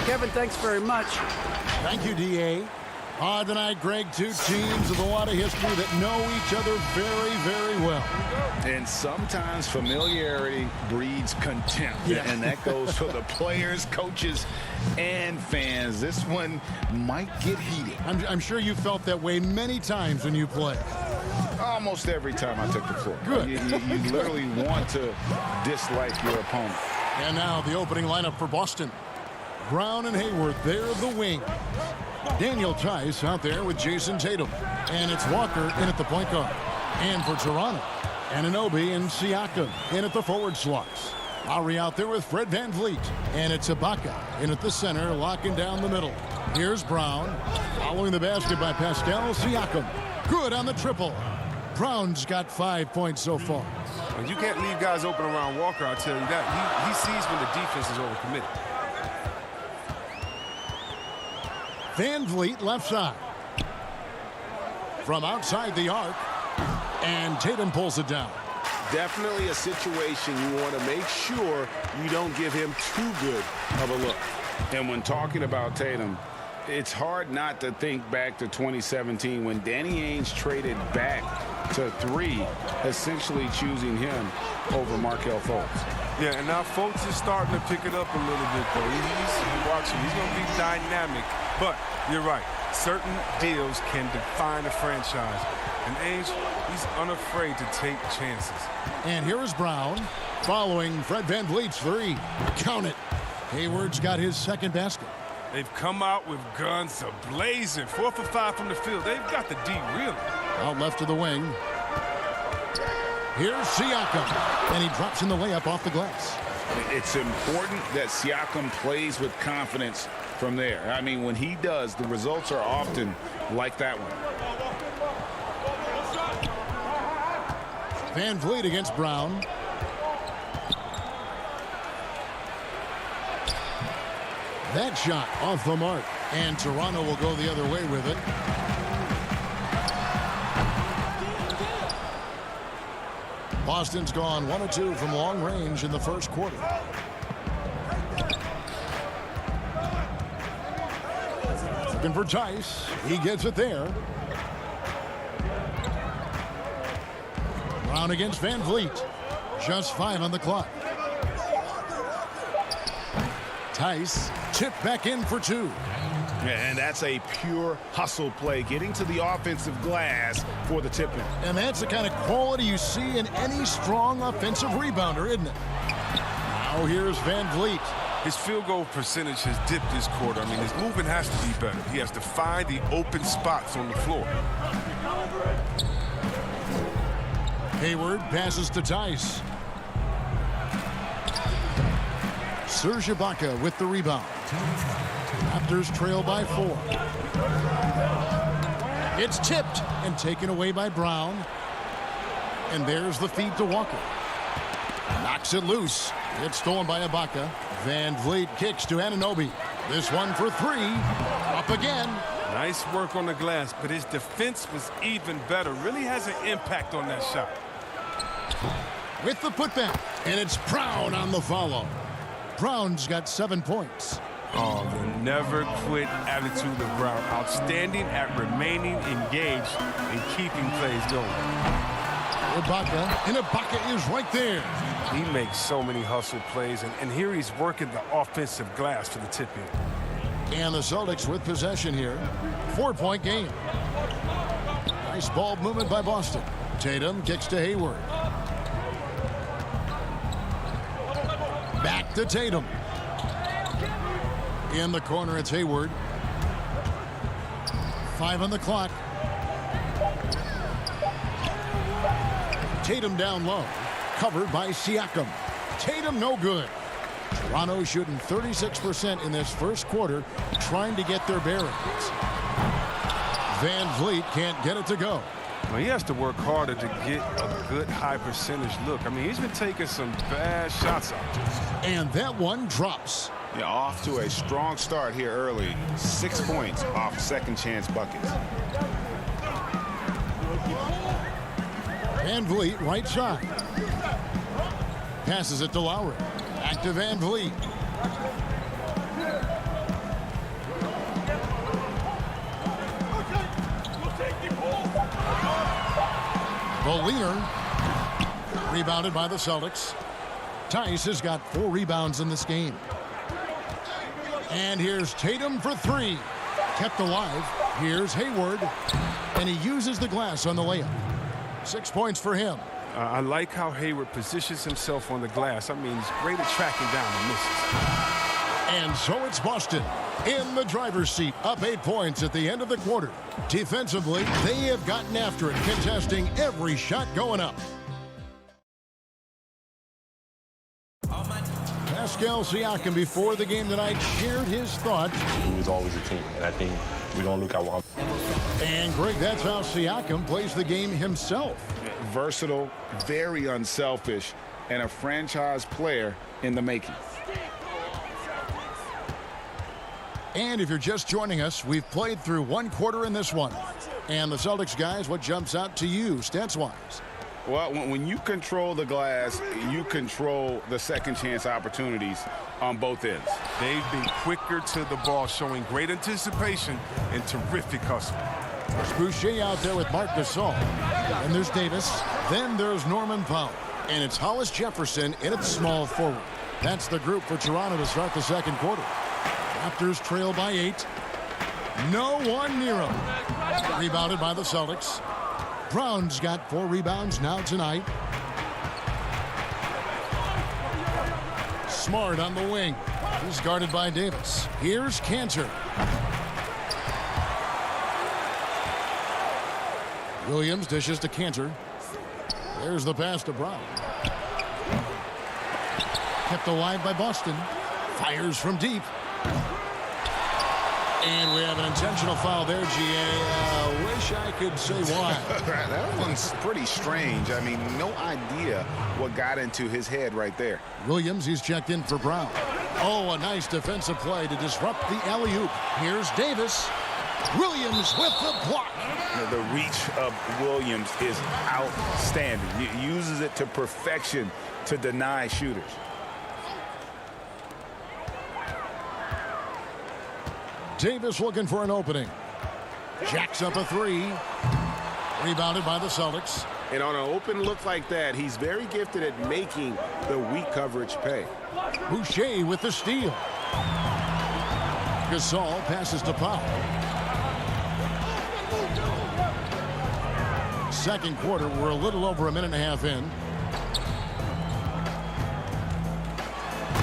Kevin, thanks very much. Thank you, D.A. Tonight, Greg, two teams with a lot of history that know each other very, very well. And sometimes familiarity breeds contempt. Yeah. And that goes for the players, coaches, and fans. This one might get heated. I'm sure you felt that way many times when you play. Almost every time I took the floor. Good. You literally want to dislike your opponent. And now the opening lineup for Boston. Brown and Hayward, they're the wing. Daniel Tice out there with Jason Tatum. And it's Walker in at the point guard. And for Toronto, Anunoby and Siakam in at the forward slots. Lowry out there with Fred VanVleet. And it's Ibaka in at the center, locking down the middle. Here's Brown. Following the basket by Pascal Siakam. Good on the triple. Brown's got 5 points so far. You can't leave guys open around Walker, I'll tell you that. He sees when the defense is overcommitted. VanVleet left side. From outside the arc. And Tatum pulls it down. Definitely a situation you want to make sure you don't give him too good of a look. And when talking about Tatum, it's hard not to think back to 2017 when Danny Ainge traded back to 3, essentially choosing him over Markelle Fultz. Yeah, and now Fultz is starting to pick it up a little bit, though. He's watching. He's going to be dynamic. But you're right. Certain deals can define a franchise. And Ainge, he's unafraid to take chances. And here is Brown following Fred VanVleet's 3. Count it. Hayward's got his second basket. They've come out with guns a-blazing. 4 for 5 from the field. They've got the D reeling. Out left of the wing. Here's Siakam. And he drops in the layup off the glass. It's important that Siakam plays with confidence from there. I mean, when he does, the results are often like that one. VanVleet against Brown. That shot off the mark. And Toronto will go the other way with it. Boston's gone 1 of 2 from long range in the first quarter. Looking for Tice. He gets it there. Brown against VanVleet. Just 5 on the clock. Tice tipped back in for 2. And that's a pure hustle play, getting to the offensive glass for the tip-in. And that's the kind of quality you see in any strong offensive rebounder, isn't it? Now here's VanVleet. His field goal percentage has dipped this quarter. I mean, his movement has to be better. He has to find the open spots on the floor. Hayward passes to Tice. Serge Ibaka with the rebound. Raptors trail by 4. It's tipped and taken away by Brown. And there's the feed to Walker. Knocks it loose. It's stolen by Ibaka. VanVleet kicks to Anunoby. This one for 3. Up again. Nice work on the glass, but his defense was even better. Really has an impact on that shot. With the putback. And it's Brown on the follow. Brown's got 7 points. Oh, the never quit attitude of Brown. Outstanding at remaining engaged and keeping plays going. Ibaka, and Ibaka is right there. He makes so many hustle plays, and here he's working the offensive glass for the tip-in. And the Celtics with possession here. 4-point game. Nice ball movement by Boston. Tatum kicks to Hayward. Back to Tatum. In the corner, it's Hayward. 5 on the clock. Tatum down low. Covered by Siakam. Tatum no good. Toronto shooting 36% in this first quarter, trying to get their bearings. VanVleet can't get it to go. Well, he has to work harder to get a good high percentage look. I mean, he's been taking some bad shots out there. And that one drops. Yeah, off to a strong start here early. 6 points off second chance buckets. VanVleet right side. Passes it to Lowry. Back to Van Vliet. The leader. Rebounded by the Celtics. Tice has got 4 rebounds in this game. And here's Tatum for 3. Kept alive. Here's Hayward. And he uses the glass on the layup. 6 points for him. I like how Hayward positions himself on the glass. I mean, he's great at tracking down the misses. And so it's Boston in the driver's seat, up 8 points at the end of the quarter. Defensively, they have gotten after it, contesting every shot going up. Pascal Siakam, before the game tonight, shared his thoughts. We was always a team, and I think we're going to look at what. And, Greg, that's how Siakam plays the game himself. Versatile, very unselfish, and a franchise player in the making. And if you're just joining us, we've played through 1 quarter in this one. And the Celtics guys, what jumps out to you stats-wise? Well, when you control the glass, you control the second chance opportunities on both ends. They've been quicker to the ball, showing great anticipation and terrific hustle. There's Boucher out there with Marc Gasol. And there's Davis. Then there's Norman Powell. And it's Hollis Jefferson in its small forward. That's the group for Toronto to start the second quarter. Raptors trail by 8. No one near them. Rebounded by the Celtics. Brown's got 4 rebounds now tonight. Smart on the wing. He's guarded by Davis. Here's Cantor. Williams dishes to Cantor. There's the pass to Brown. Kept alive by Boston. Fires from deep. And we have an intentional foul there, G.A. Wish I could say why. That one's pretty strange. I mean, no idea what got into his head right there. Williams, he's checked in for Brown. Oh, a nice defensive play to disrupt the alley-oop. Here's Davis. Williams with the block. The reach of Williams is outstanding. He uses it to perfection to deny shooters. Davis looking for an opening. Jacks up a 3. Rebounded by the Celtics. And on an open look like that, he's very gifted at making the weak coverage pay. Boucher with the steal. Gasol passes to Powell. Second quarter, we're a little over a minute and a half in.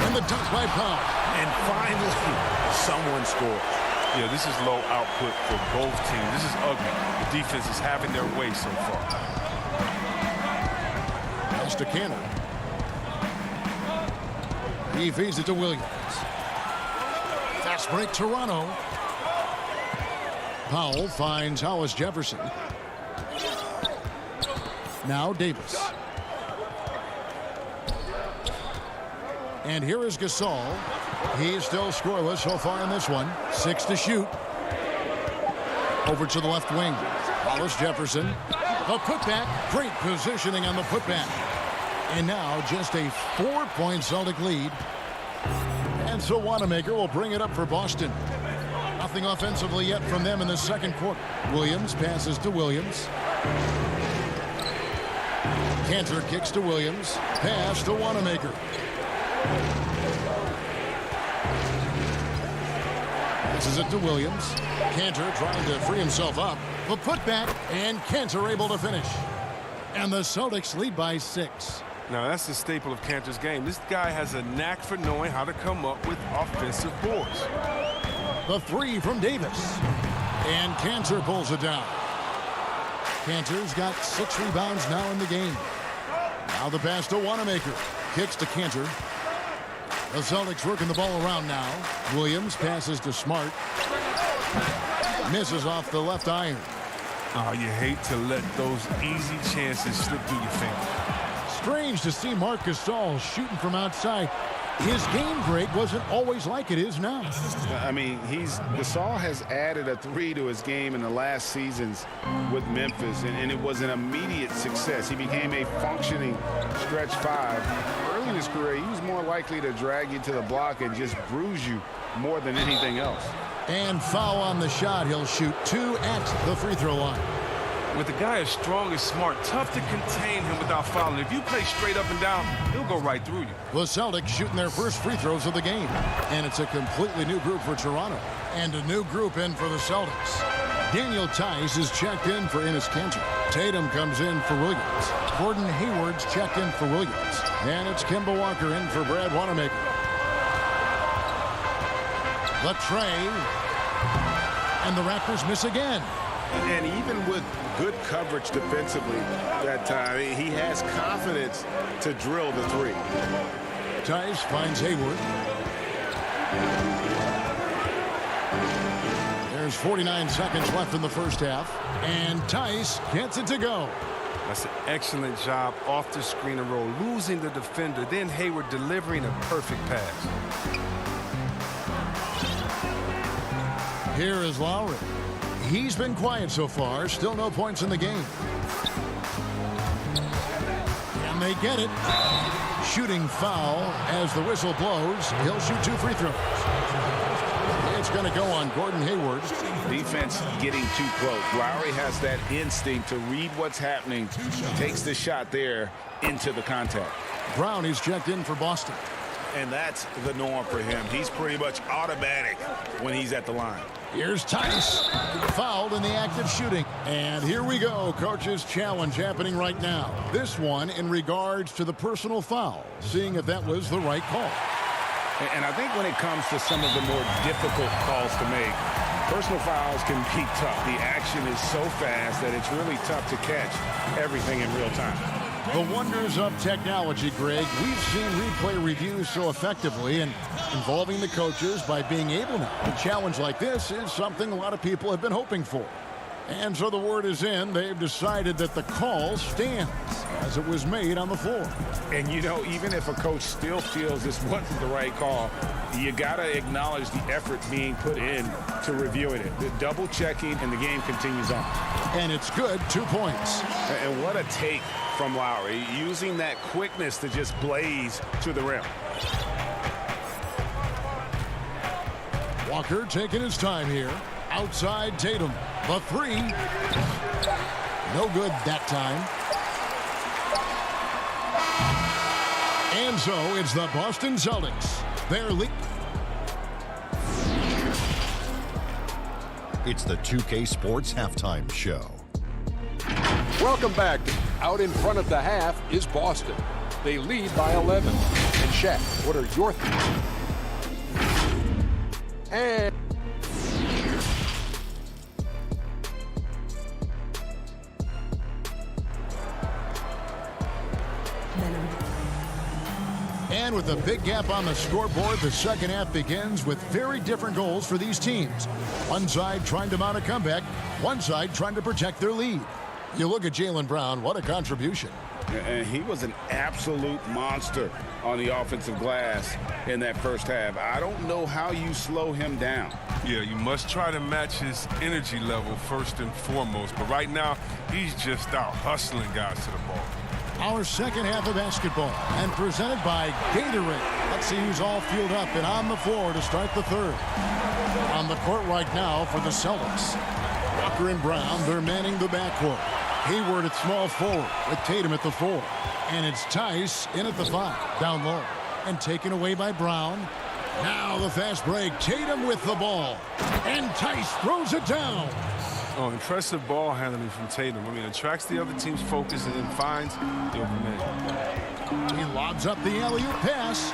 And the dunk by Powell. And finally, someone scores. Yeah, this is low output for both teams. This is ugly. The defense is having their way so far. Pass to Cannon. He feeds it to Williams. Fast break, Toronto. Powell finds Hollis Jefferson. Now Davis. And here is Gasol. He's still scoreless so far in this one. 6 to shoot. Over to the left wing. Hollis Jefferson. The putback. Great positioning on the putback. And now just a 4-point Celtic lead. And so Wanamaker will bring it up for Boston. Nothing offensively yet from them in the second quarter. Williams passes to Williams. Cantor kicks to Williams. Pass to Wanamaker. Passes it to Williams. Cantor trying to free himself up. The putback, and Cantor able to finish. And the Celtics lead by 6. Now, that's the staple of Cantor's game. This guy has a knack for knowing how to come up with offensive boards. The 3 from Davis. And Cantor pulls it down. Cantor's got 6 rebounds now in the game. Now the pass to Wanamaker. Kicks to Cantor. The Celtics working the ball around now. Williams passes to Smart. Misses off the left iron. Oh, you hate to let those easy chances slip through your fingers. Strange to see Marc Gasol shooting from outside. His game, Greg, wasn't always like it is now. I mean, Gasol has added a 3 to his game in the last seasons with Memphis, and it was an immediate success. He became a functioning stretch 5. Early early in his career, he was more likely to drag you to the block and just bruise you more than anything else. And foul on the shot. He'll shoot 2 at the free throw line. With a guy as strong as Smart, tough to contain him without fouling. If you play straight up and down, he'll go right through you. The Celtics shooting their first free throws of the game. And it's a completely new group for Toronto. And a new group in for the Celtics. Daniel Tice is checked in for Enes Kanter. Tatum comes in for Williams. Gordon Hayward's checked in for Williams. And it's Kemba Walker in for Brad Wanamaker. The tray. And the Raptors miss again. And even with good coverage defensively that time, he has confidence to drill the three. Tice finds Hayward. There's 49 seconds left in the first half. And Tice gets it to go. That's an excellent job off the screen and roll, losing the defender, then Hayward delivering a perfect pass. Here is Lowry. He's been quiet so far. Still no points in the game. And they get it. Shooting foul as the whistle blows. He'll shoot 2 free throws. It's going to go on Gordon Hayward. Defense getting too close. Lowry has that instinct to read what's happening. Takes the shot there into the contact. Brown is checked in for Boston. And that's the norm for him. He's pretty much automatic when he's at the line. Here's Tice. Fouled in the act of shooting. And here we go. Coach's challenge happening right now. This one in regards to the personal foul. Seeing if that was the right call. And I think when it comes to some of the more difficult calls to make, personal fouls can be tough. The action is so fast that it's really tough to catch everything in real time. The wonders of technology, Greg. We've seen replay reviews so effectively and involving the coaches by being able now. A challenge like this is something a lot of people have been hoping for. And so the word is in. They've decided that the call stands as it was made on the floor. And, you know, even if a coach still feels this wasn't the right call, you got to acknowledge the effort being put in to reviewing it. The double checking, and the game continues on. And it's good. 2 points. And what a take from Lowry, using that quickness to just blaze to the rim. Walker taking his time here. Outside Tatum. The three. No good that time. And so it's the Boston Celtics. They're lead. It's the 2K Sports Halftime Show. Welcome back. Out in front of the half is Boston. They lead by 11. And Shaq, what are your thoughts? And with a big gap on the scoreboard, the second half begins with very different goals for these teams. One side trying to mount a comeback, one side trying to protect their lead. You look at Jaylen Brown, what a contribution. And he was an absolute monster on the offensive glass in that first half. I don't know how you slow him down. Yeah, you must try to match his energy level first and foremost. But right now, he's just out hustling guys to the ball. Our second half of basketball, and presented by Gatorade. Let's see who's all fueled up and on the floor to start the third. On the court right now for the Celtics. Walker and Brown, they're manning the backcourt. Hayward at small forward with Tatum at the 4. And it's Tice in at the 5, down low. And taken away by Brown. Now the fast break. Tatum with the ball. And Tice throws it down. Oh, impressive ball handling from Tatum. I mean, attracts the other team's focus and then finds the open man. He lobs up the alley-oop pass.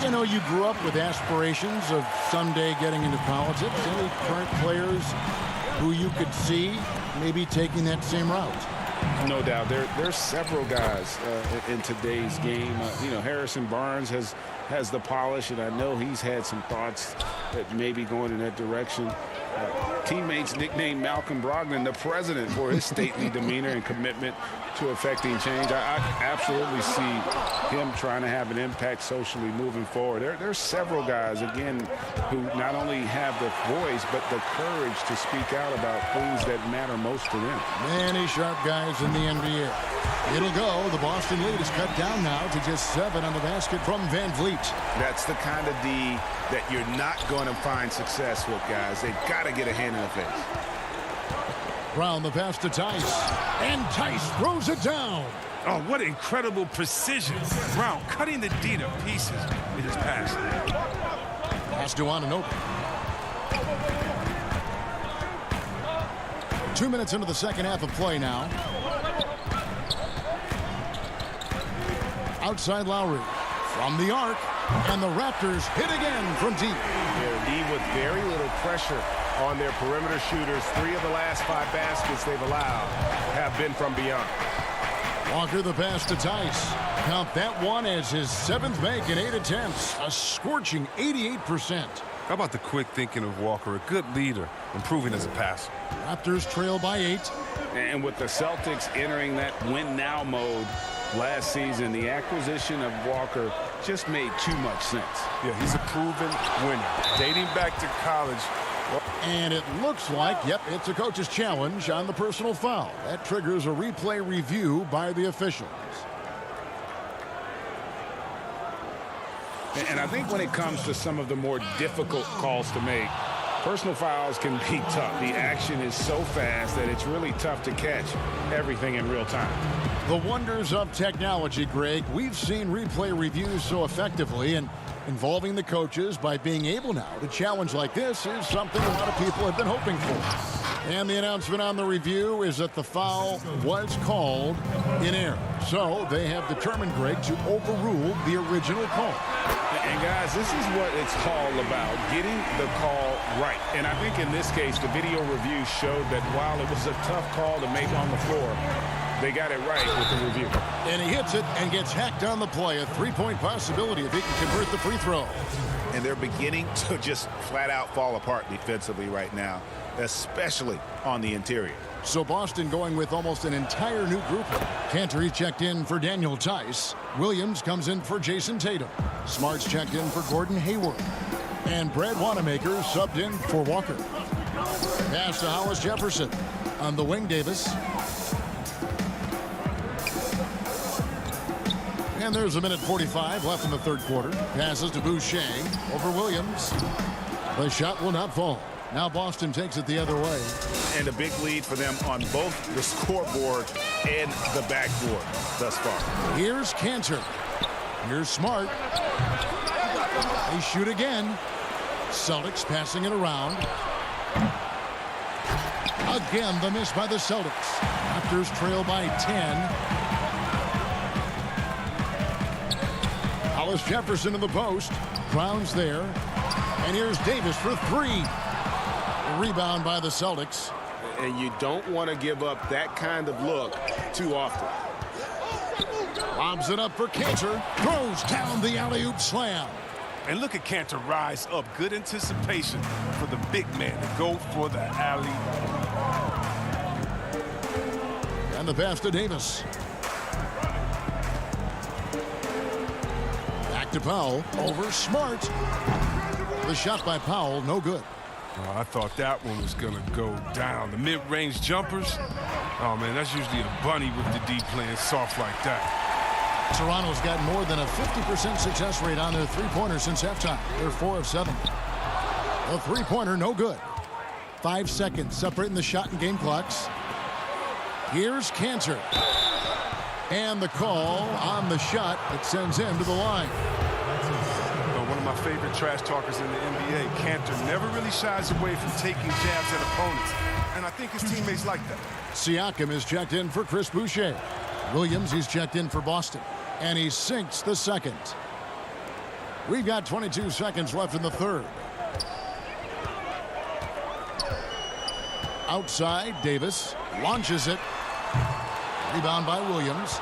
You know, you grew up with aspirations of someday getting into politics. Any current players who you could see maybe taking that same route? No doubt. There's several guys in today's game. You know, Harrison Barnes has the polish, and I know he's had some thoughts that maybe going in that direction. Teammates nicknamed Malcolm Brogdon the president for his stately demeanor and commitment to affecting change. I absolutely see him trying to have an impact socially moving forward. There's several guys, again, who not only have the voice, but the courage to speak out about things that matter most to them. Many sharp guys in the NBA. It'll go. The Boston lead is cut down now to just 7 on the basket from Van Vliet. That's the kind of D that you're not going to find success with, guys. They've got to get a hand in the face. Brown the pass to Tice. And Tice throws it down. Oh, what incredible precision. Brown cutting the D to pieces with his pass. Pass to Anunoby. 2 minutes into the second half of play now. Outside Lowry. From the arc. And the Raptors hit again from deep. They leave with very little pressure on their perimeter shooters. 3 of the last 5 baskets they've allowed have been from beyond. Walker the pass to Tice. Count that one as his 7th make in 8 attempts. A scorching 88%. How about the quick thinking of Walker? A good leader, improving as a passer. Raptors trail by 8. And with the Celtics entering that win-now mode last season, the acquisition of Walker just made too much sense. Yeah, he's a proven winner. Dating back to college. And it looks like, yep, it's a coach's challenge on the personal foul. That triggers a replay review by the officials. And I think when it comes to some of the more difficult calls to make, personal fouls can be tough. The action is so fast that it's really tough to catch everything in real time. The wonders of technology, Greg. We've seen replay reviews so effectively, and involving the coaches by being able now to challenge like this is something a lot of people have been hoping for. And the announcement on the review is that the foul was called in error. So they have determined, Greg, to overrule the original call. And guys, this is what it's all about, getting the call right. And I think in this case, the video review showed that while it was a tough call to make on the floor, they got it right with the review. And he hits it and gets hacked on the play. A 3-point possibility if he can convert the free throw. And they're beginning to just flat out fall apart defensively right now, especially on the interior. So Boston going with almost an entire new group. Cantor checked in for Daniel Tice. Williams comes in for Jason Tatum. Smart's checked in for Gordon Hayward. And Brad Wanamaker subbed in for Walker. Pass to Hollis Jefferson. On the wing, Davis. And there's 1:45 left in the third quarter. Passes to Boucher over Williams. The shot will not fall. Now Boston takes it the other way. And a big lead for them on both the scoreboard and the backboard thus far. Here's Cantor. Here's Smart. They shoot again. Celtics passing it around. Again, the miss by the Celtics. Raptors trail by 10. Hollis Jefferson in the post. Brown's there. And here's Davis for 3. A rebound by the Celtics. And you don't want to give up that kind of look too often. Lobs it up for Cantor. Throws down the alley-oop slam. And look at Cantor rise up. Good anticipation for the big man to go for the alley. And the pass to Davis. Back to Powell. Over Smart. The shot by Powell, no good. Oh, I thought that one was going to go down. The mid-range jumpers, oh, man, that's usually a bunny with the D playing soft like that. Toronto's got more than a 50% success rate on their three-pointer since halftime. They're 4 of 7. A three-pointer, no good. 5 seconds separating the shot and game clocks. Here's Cantor. And the call on the shot that sends him to the line. One of my favorite trash talkers in the NBA, Cantor, never really shies away from taking jabs at opponents. And I think his teammates like that. Siakam is checked in for Chris Boucher. Williams, he's checked in for Boston. And he sinks the second. We've got 22 seconds left in the third. Outside, Davis launches it. Rebound by Williams.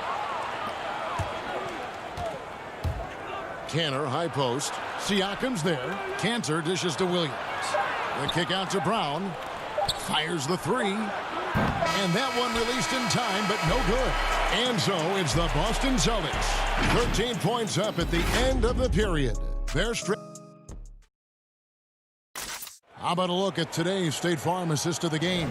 Cantor, high post. Siakam's there. Cantor dishes to Williams. The kick out to Brown. Fires the 3. And that one released in time, but no good. And so it's the Boston Celtics. 13 points up at the end of the period. They're straight. How about a look at today's State Farm assist of the game?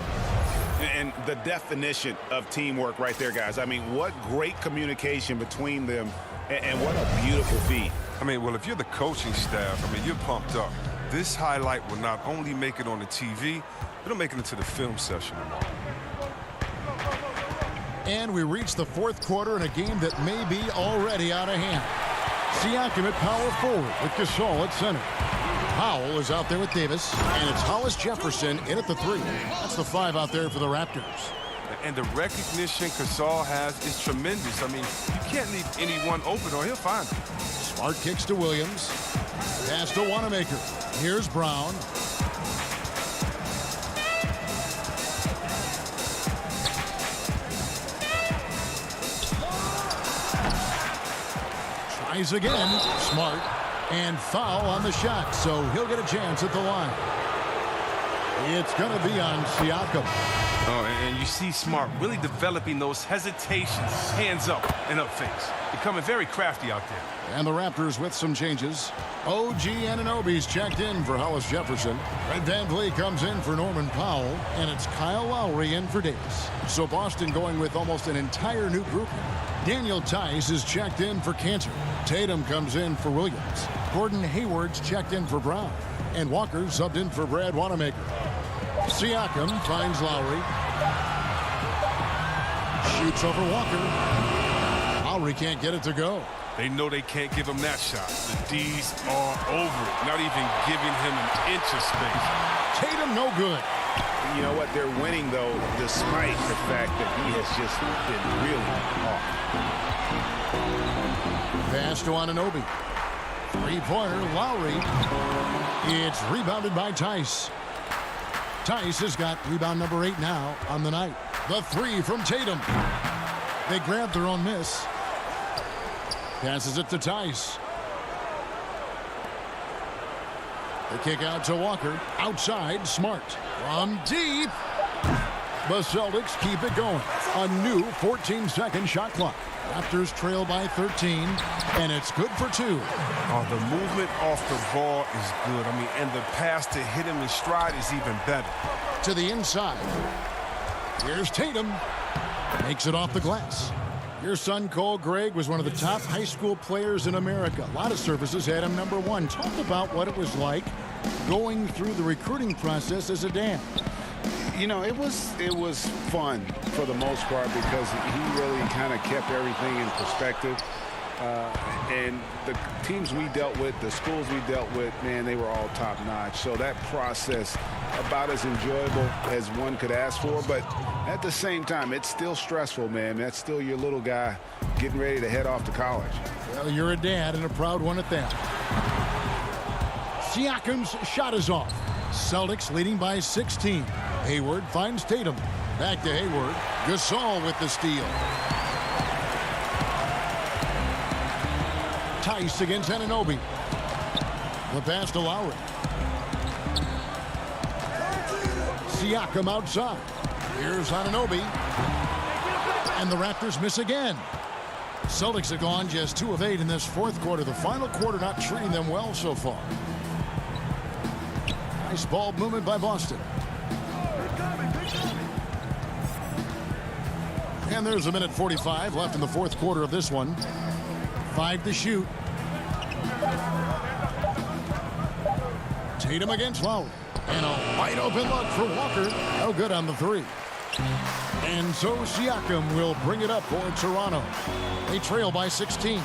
And the definition of teamwork right there, guys. I mean, what great communication between them, and what a beautiful feed. I mean, well, if you're the coaching staff, I mean, you're pumped up. This highlight will not only make it on the TV, it'll make it into the film session tomorrow. And we reach the fourth quarter in a game that may be already out of hand. Siakam at power forward with Gasol at center. Powell is out there with Davis, and it's Hollis Jefferson in at the 3. That's the 5 out there for the Raptors. And the recognition Gasol has is tremendous. I mean, you can't leave anyone open or he'll find him. Smart kicks to Williams. Pass to Wanamaker. Here's Brown. Tries again. Smart. And foul on the shot, so he'll get a chance at the line. It's going to be on Siakam. Oh, and you see Smart really developing those hesitations, hands up and up fakes. Becoming very crafty out there. And the Raptors with some changes. OG Anunoby's checked in for Hollis Jefferson. Fred VanVleet comes in for Norman Powell. And it's Kyle Lowry in for Davis. So Boston going with almost an entire new group. Daniel Tice is checked in for Cantor. Tatum comes in for Williams. Gordon Hayward's checked in for Brown. And Walker subbed in for Brad Wanamaker. Siakam finds Lowry. Shoots over Walker. Lowry can't get it to go. They know they can't give him that shot. The D's are over it, not even giving him an inch of space. Tatum no good. You know what? They're winning, though, despite the fact that he has just been really off. Pass to Anunoby. Three-pointer, Lowry. It's rebounded by Tice. Tice has got rebound number 8 now on the night. The 3 from Tatum. They grabbed their own miss. Passes it to Tice. The kick out to Walker. Outside, Smart. From deep. The Celtics keep it going. A new 14-second shot clock. Raptors trail by 13, and it's good for 2. Oh, the movement off the ball is good. I mean, and the pass to hit him in stride is even better. To the inside. Here's Tatum. Makes it off the glass. Your son, Cole Gregg, was one of the top high school players in America. A lot of services had him number 1. Talk about what it was like going through the recruiting process as a dad. You know, it was fun for the most part because he really kind of kept everything in perspective. And the teams we dealt with, the schools we dealt with, man, they were all top-notch. So that process, about as enjoyable as one could ask for. But at the same time, it's still stressful, man. That's still your little guy getting ready to head off to college. Well, you're a dad and a proud one at that. Siakam's shot is off. Celtics leading by 16. Hayward finds Tatum. Back to Hayward. Gasol with the steal. Tice against Anunoby. The pass to Lowry. Siakam outside. Here's Anunoby. And the Raptors miss again. Celtics have gone just 2 of 8 in this fourth quarter. The final quarter not treating them well so far. Nice ball movement by Boston. And there's a minute 45 left in the fourth quarter of this one. 5 to shoot. Tatum against Lowry. And a wide open look for Walker. No good on the 3. And so Siakam will bring it up for Toronto. They trail by 16.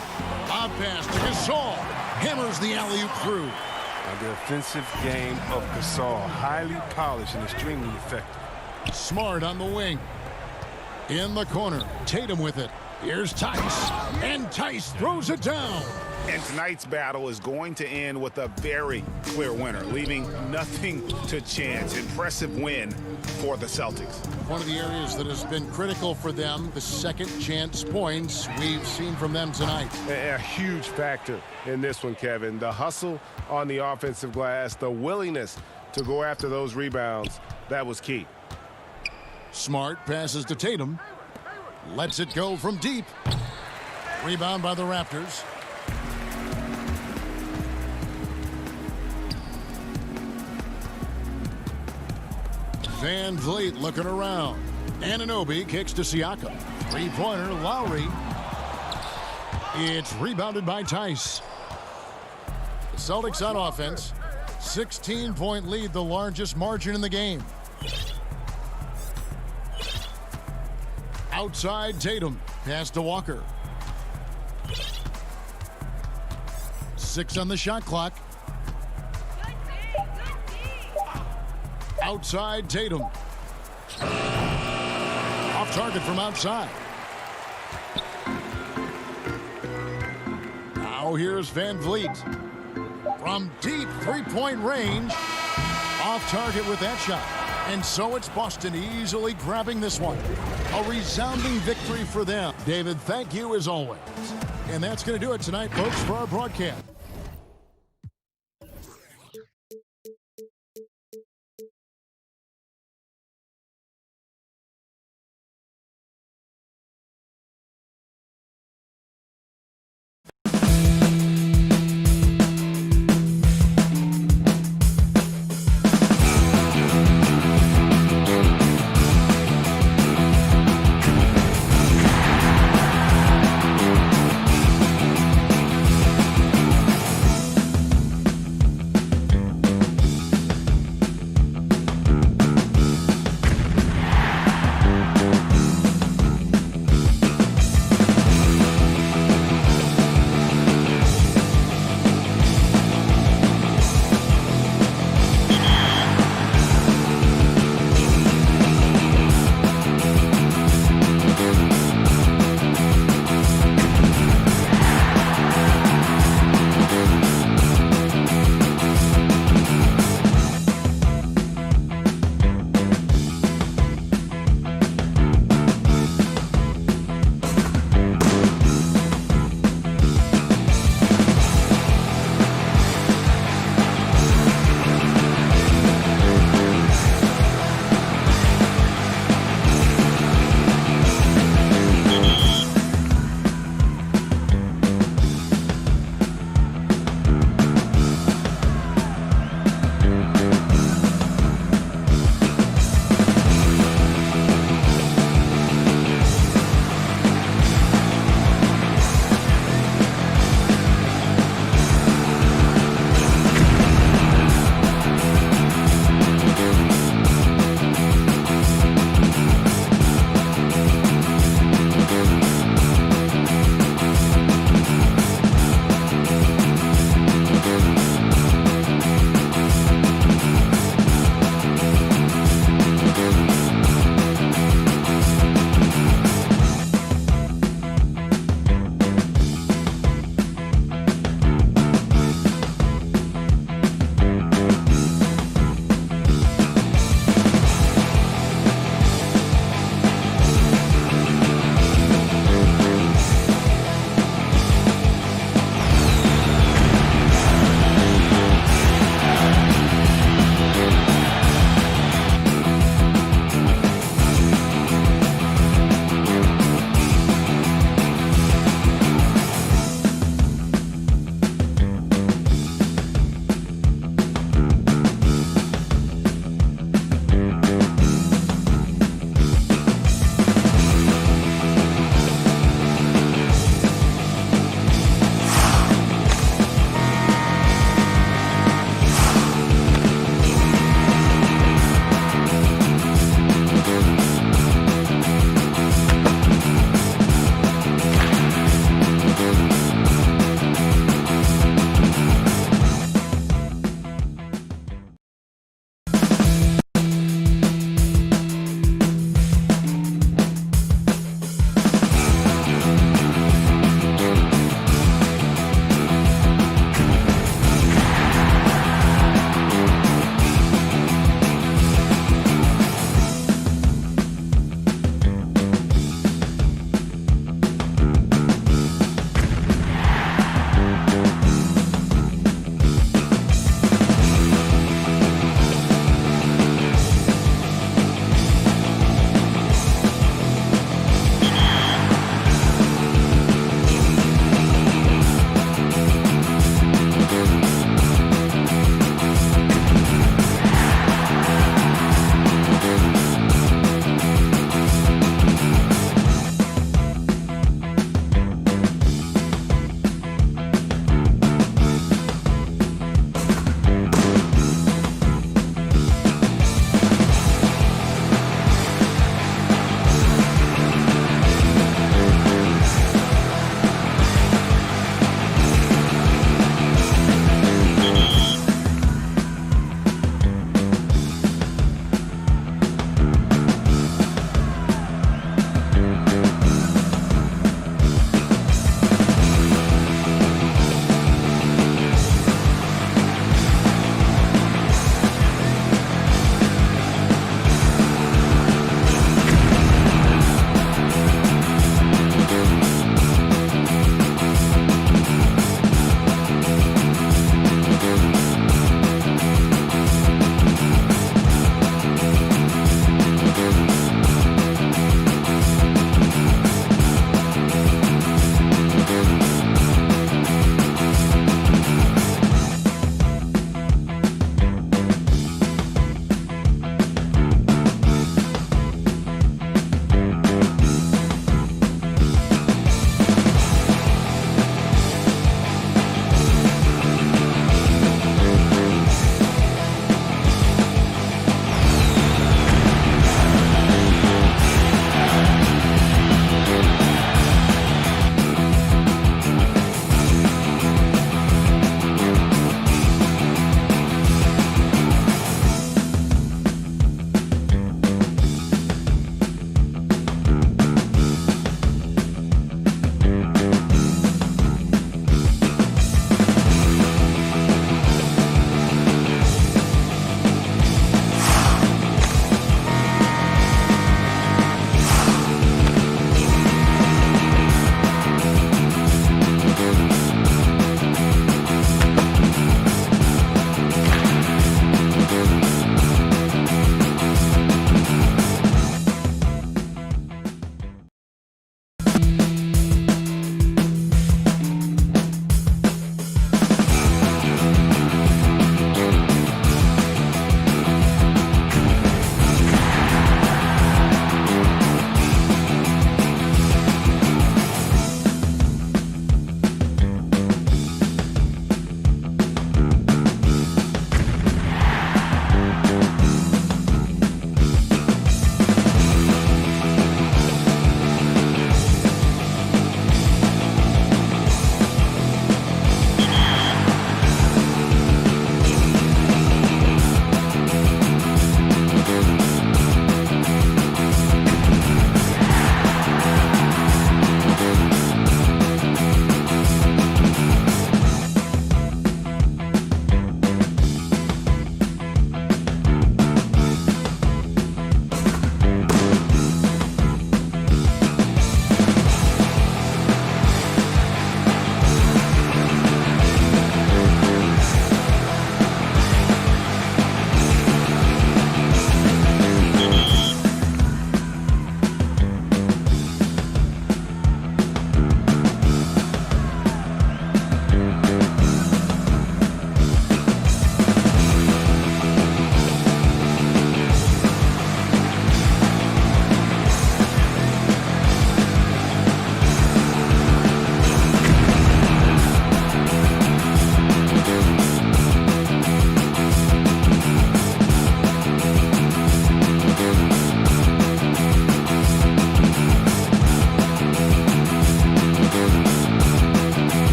Lob pass to Gasol. Hammers the alley-oop through. Now the offensive game of Gasol, highly polished and extremely effective. Smart on the wing. In the corner, Tatum with it. Here's Tice, and Tice throws it down. And tonight's battle is going to end with a very clear winner, leaving nothing to chance. Impressive win for the Celtics. One of the areas that has been critical for them, the second chance points we've seen from them tonight. A huge factor in this one, Kevin. The hustle on the offensive glass, the willingness to go after those rebounds, that was key. Smart passes to Tatum. Lets it go from deep. Rebound by the Raptors. Van Vliet looking around. Anunoby kicks to Siakam. Three-pointer, Lowry. It's rebounded by Tice. The Celtics on offense. 16-point lead, the largest margin in the game. Outside Tatum. Pass to Walker. 6 on the shot clock. Outside Tatum. Off target from outside. Now here's Van Vliet. From deep three-point range. Off target with that shot. And so it's Boston easily grabbing this one. A resounding victory for them. David, thank you as always. And that's going to do it tonight, folks, for our broadcast.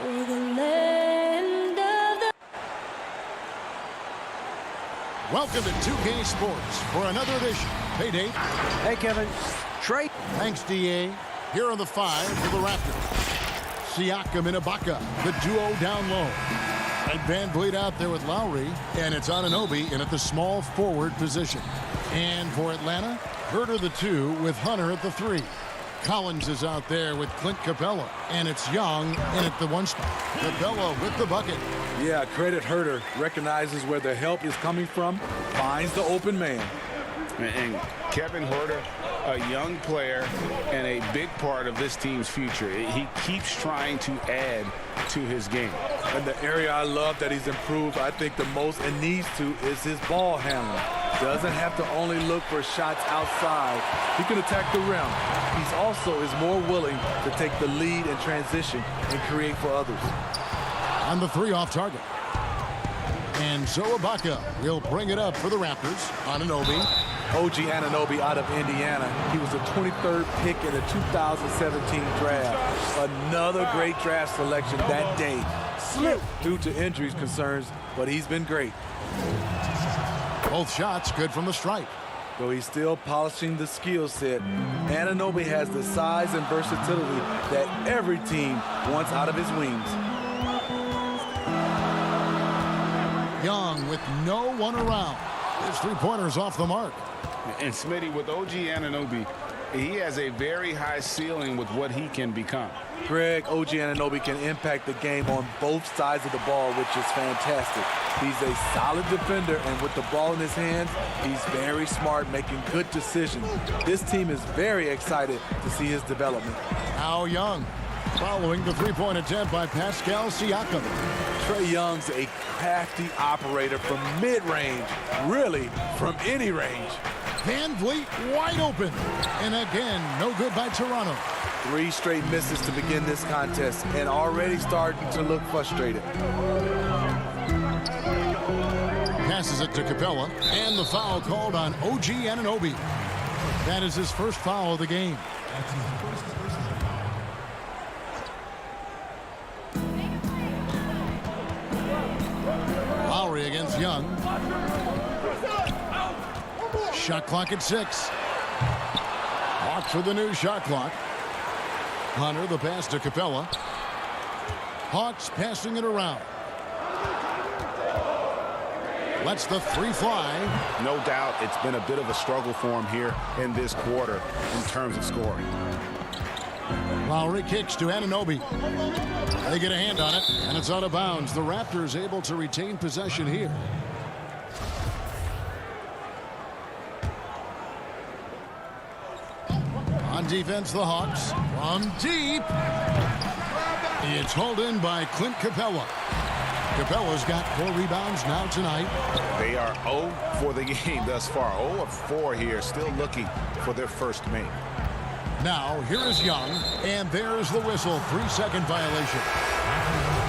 for the land of the... Welcome to 2K Sports for another edition. Hey, Dave. Hey, Kevin. Trey. Thanks, DA. Here are the 5 for the Raptors. Siakam and Ibaka, the duo down low. And Van Vliet out there with Lowry, and it's Anunoby in at the small forward position. And for Atlanta, Herter the 2 with Hunter at the 3. Collins is out there with Clint Capella, and it's Young in at the 1 spot. Capella with the bucket. Yeah, credit Herter. Recognizes where the help is coming from, finds the open man. And Kevin Herter, a young player and a big part of this team's future. He keeps trying to add to his game. And the area I love that he's improved, I think the most and needs to, is his ball handling. Doesn't have to only look for shots outside. He can attack the rim. He's also is more willing to take the lead in transition and create for others. On the 3 off target. And so Ibaka will bring it up for the Raptors. Anunoby. OG Anunoby out of Indiana. He was the 23rd pick in the 2017 draft. Another great draft selection that day. Slipped due to injuries concerns, but he's been great. Both shots good from the stripe. Though he's still polishing the skill set, Anunoby has the size and versatility that every team wants out of his wings. Young with no one around. His 3-pointers off the mark. And Smitty, with OG Anunoby, he has a very high ceiling with what he can become. Greg, OG Anunoby can impact the game on both sides of the ball, which is fantastic. He's a solid defender, and with the ball in his hands, he's very smart, making good decisions. This team is very excited to see his development. Now Young, following the 3-point attempt by Pascal Siakam. Trae Young's a crafty operator from mid-range, really from any range. Van Vliet wide open. And again, no good by Toronto. 3 straight misses to begin this contest and already starting to look frustrated. Passes it to Capella, and the foul called on OG Anunoby. That is his first foul of the game. Lowry against Young. Shot clock at 6. Hawks with the new shot clock. Hunter, the pass to Capella. Hawks passing it around. Lets the 3 fly. No doubt it's been a bit of a struggle for him here in this quarter in terms of scoring. Lowry kicks to Anunoby. They get a hand on it, and it's out of bounds. The Raptors able to retain possession here. On defense, the Hawks. From deep. It's hauled in by Clint Capella. Capella's got 4 rebounds now tonight. They are 0 for the game thus far. 0 of 4 here, still looking for their first make. Now, here is Young, and there's the whistle. 3-second violation.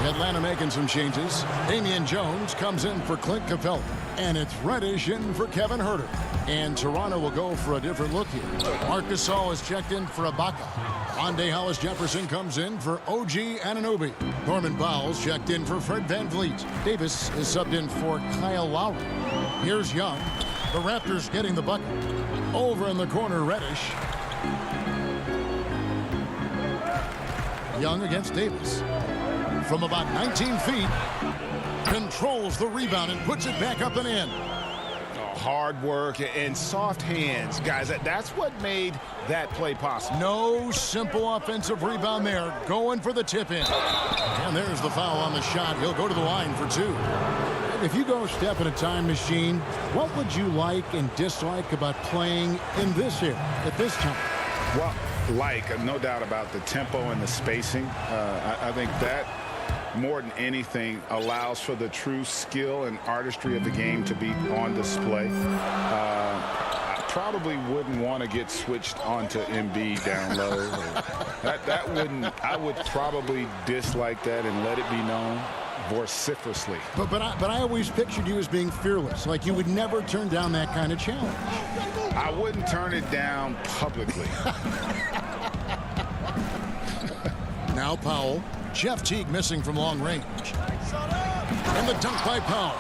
Atlanta making some changes. Damian Jones comes in for Clint Capella, and it's Reddish in for Kevin Herter. And Toronto will go for a different look here. Marc Gasol is checked in for Ibaka. Andre Hollis Jefferson comes in for OG Anunoby. Norman Powell's checked in for Fred Van Vliet. Davis is subbed in for Kyle Lowry. Here's Young. The Raptors getting the bucket. Over in the corner, Reddish. Young against Davis. From about 19 feet, controls the rebound and puts it back up and in. Hard work and soft hands, guys. That's what made that play possible. No simple offensive rebound there. Going for the tip-in. And there's the foul on the shot. He'll go to the line for 2. If you go step in a time machine, what would you like and dislike about playing in this era at this time? Well, no doubt about the tempo and the spacing. I think that more than anything allows for the true skill and artistry of the game to be on display. I probably wouldn't want to get switched onto Embiid down low. that wouldn't. I would probably dislike that and let it be known vociferously. But I always pictured you as being fearless, like you would never turn down that kind of challenge. I wouldn't turn it down publicly. Now Powell. Jeff Teague missing from long range. And the dunk by Powell.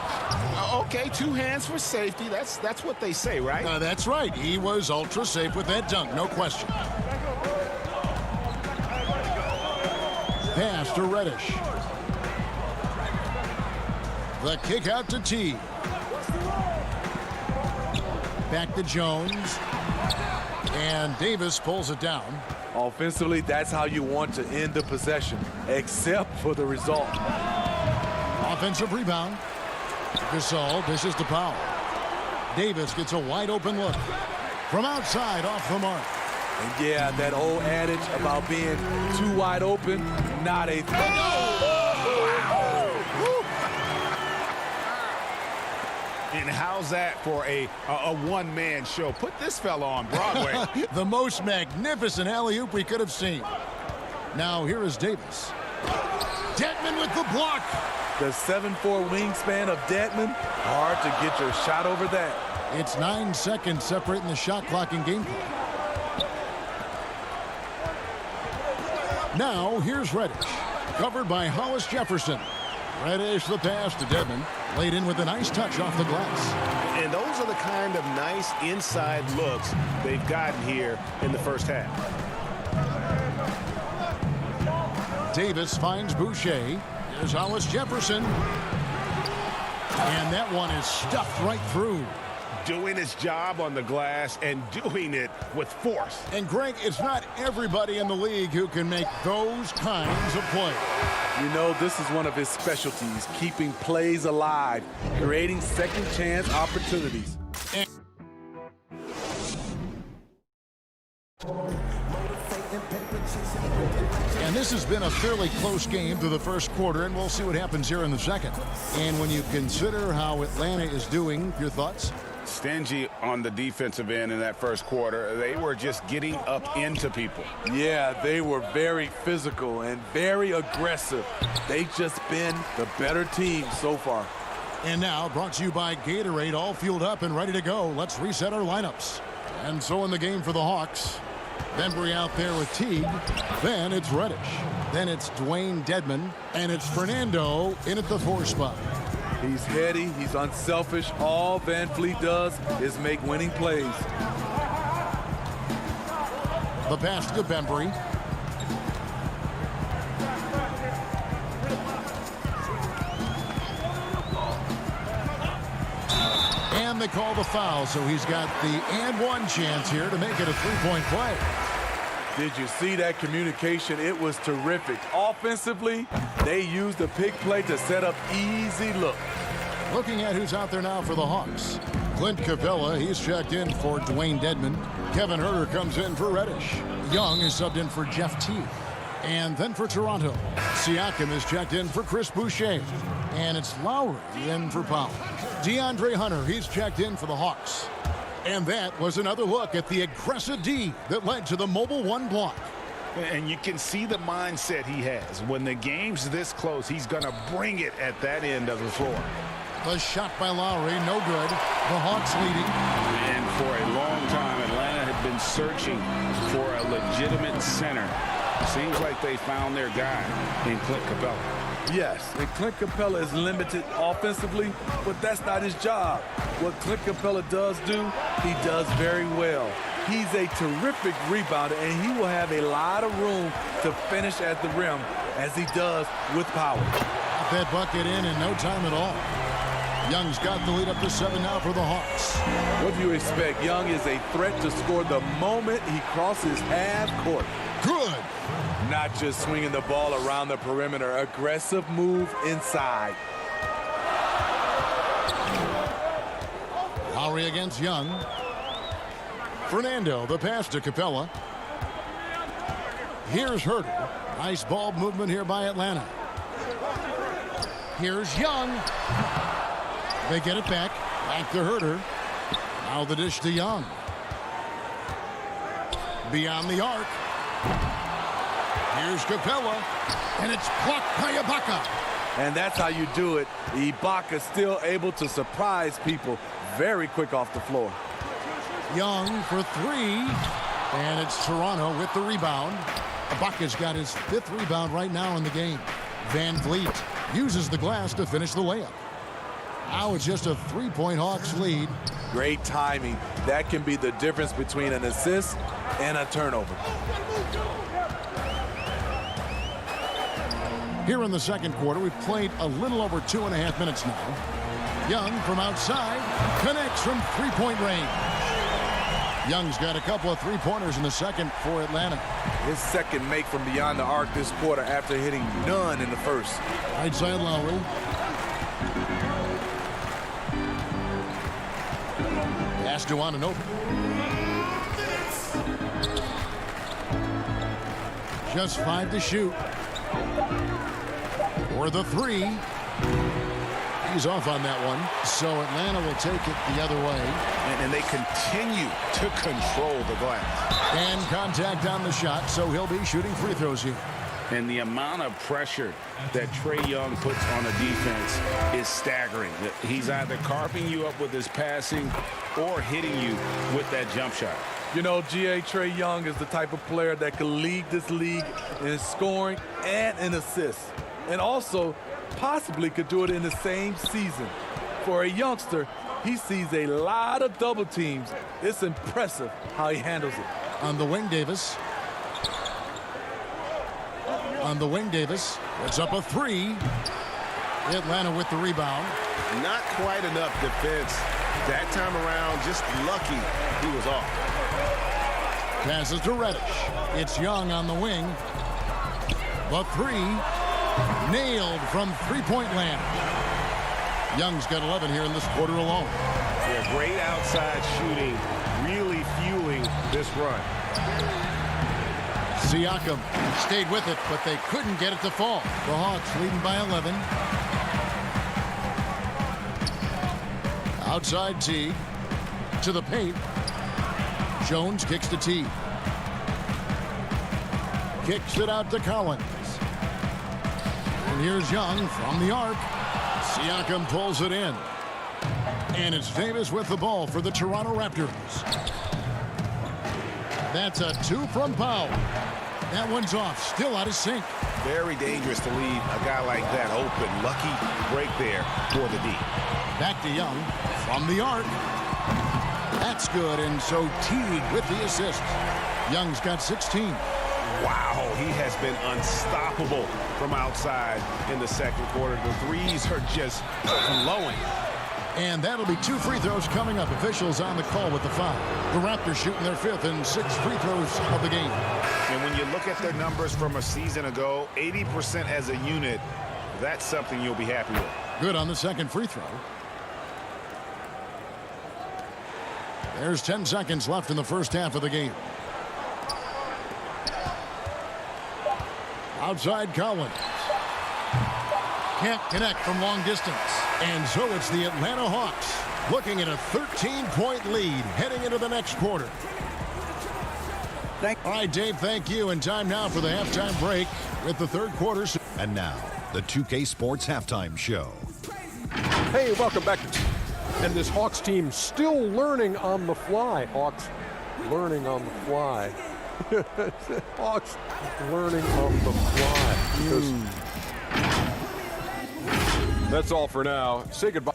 Okay, 2 hands for safety. That's what they say, right? That's right. He was ultra safe with that dunk, no question. Pass to Reddish. The kick out to Teague. Back to Jones. And Davis pulls it down. Offensively, that's how you want to end the possession, except for the result. Offensive rebound. Gasol dishes to Powell. Davis gets a wide open look. From outside, off the mark. And yeah, that old adage about being too wide open, not a thing. And how's that for a one-man show? Put this fella on Broadway. The most magnificent alley-oop we could have seen. Now here is Davis. Dedmon with the block. The 7'4" wingspan of Dedmon, hard to get your shot over that. It's 9 seconds separating the shot clock and game clock. Now here's Reddish, covered by Hollis Jefferson. Reddish the pass to Dedmon, laid in with a nice touch off the glass. And those are the kind of nice inside looks they've gotten here in the first half. Davis finds Boucher. Here's Hollis Jefferson. And that one is stuffed right through. Doing his job on the glass and doing it with force. And Greg, it's not everybody in the league who can make those kinds of plays. You know, this is one of his specialties, keeping plays alive, creating second chance opportunities. And this has been a fairly close game through the first quarter, and we'll see what happens here in the second. And when you consider how Atlanta is doing, your thoughts? Stingy on the defensive end in that first quarter. They were just getting up into people. Yeah, they were very physical and very aggressive. They've just been the better team so far. And now, brought to you by Gatorade, all fueled up and ready to go. Let's reset our lineups. And so in the game for the Hawks, Bembry out there with Teague. Then it's Reddish. Then it's Dwayne Dedmon. And it's Fernando in at the 4 spot. He's heady, he's unselfish. All Van Fleet does is make winning plays. The pass to Bembry. And they call the foul, so he's got the and one chance here to make it a 3-point play. Did you see that communication? It was terrific. Offensively, they used the pick play to set up easy look. Looking at who's out there now for the Hawks. Clint Capella, he's checked in for Dwayne Dedmon. Kevin Huerter comes in for Reddish. Young is subbed in for Jeff Teague. And then for Toronto, Siakam is checked in for Chris Boucher. And it's Lowry in for Powell. DeAndre Hunter, he's checked in for the Hawks. And that was another look at the aggressive D that led to the Mobile One block. And you can see the mindset he has. When the game's this close, he's going to bring it at that end of the floor. The shot by Lowry, no good. The Hawks leading. And for a long time, Atlanta had been searching for a legitimate center. Seems like they found their guy in Clint Capella. Yes, and Clint Capella is limited offensively, but that's not his job. What Clint Capella does do, he does very well. He's a terrific rebounder, and he will have a lot of room to finish at the rim, as he does with power. Got that bucket in no time at all. Young's got the lead up to 7 now for the Hawks. What do you expect? Young is a threat to score the moment he crosses half court. Good. Not just swinging the ball around the perimeter. Aggressive move inside. Lowry against Young. Fernando, the pass to Capella. Here's Huerter. Nice ball movement here by Atlanta. Here's Young. They get it back. Back to Huerter. Now the dish to Young. Beyond the arc. Here's Capella. And it's blocked by Ibaka. And that's how you do it. Ibaka still able to surprise people very quick off the floor. Young for 3. And it's Toronto with the rebound. Ibaka's got his 5th rebound right now in the game. Van Vliet uses the glass to finish the layup. Now it's just a 3-point Hawks lead. Great timing. That can be the difference between an assist and a turnover. Here in the second quarter, we've played a little over 2.5 minutes now. Young from outside connects from 3-point range. Young's got a couple of 3-pointers in the second for Atlanta. His second make from beyond the arc this quarter after hitting none in the first. Right side Lowry. Pass to Anunoby. Just 5 to shoot. For the 3. He's off on that one. So Atlanta will take it the other way. And they continue to control the glass. And contact on the shot, so he'll be shooting free throws here. And the amount of pressure that Trae Young puts on a defense is staggering. He's either carving you up with his passing or hitting you with that jump shot. You know, Trae Young is the type of player that can lead this league in scoring and in assists. And also possibly could do it in the same season. For a youngster, he sees a lot of double teams. It's impressive how he handles it. On the wing, Davis. On the wing, Davis. It's up a 3. Atlanta with the rebound. Not quite enough defense. That time around, just lucky he was off. Passes to Reddish. It's Young on the wing. The 3. Nailed from 3-point land. Young's got 11 here in this quarter alone. Yeah, great outside shooting, really fueling this run. Siakam stayed with it, but they couldn't get it to fall. The Hawks leading by 11. Outside T to the paint. Jones kicks to T. Kicks it out to Collins. And here's Young from the arc. Siakam pulls it in. And it's Davis with the ball for the Toronto Raptors. That's a 2 from Powell. That one's off, still out of sync. Very dangerous to leave a guy like that open. Lucky break there for the D. Back to Young from the arc. That's good, and so Teague with the assist. Young's got 16. Wow, he has been unstoppable from outside in the second quarter. The threes are just flowing. And that'll be 2 free throws coming up. Officials on the call with the foul. The Raptors shooting their 5th and 6th free throws of the game. And when you look at their numbers from a season ago, 80% as a unit, that's something you'll be happy with. Good on the second free throw. There's 10 seconds left in the first half of the game. Outside Collins. Can't connect from long distance. And so it's the Atlanta Hawks looking at a 13-point lead heading into the next quarter. All right, Dave, thank you. And time now for the halftime break with the third quarter. And now, the 2K Sports Halftime Show. Hey, welcome back. And this Hawks team still learning on the fly. Hawks learning on the fly. Hawks learning on the fly. That's all for now. Say goodbye.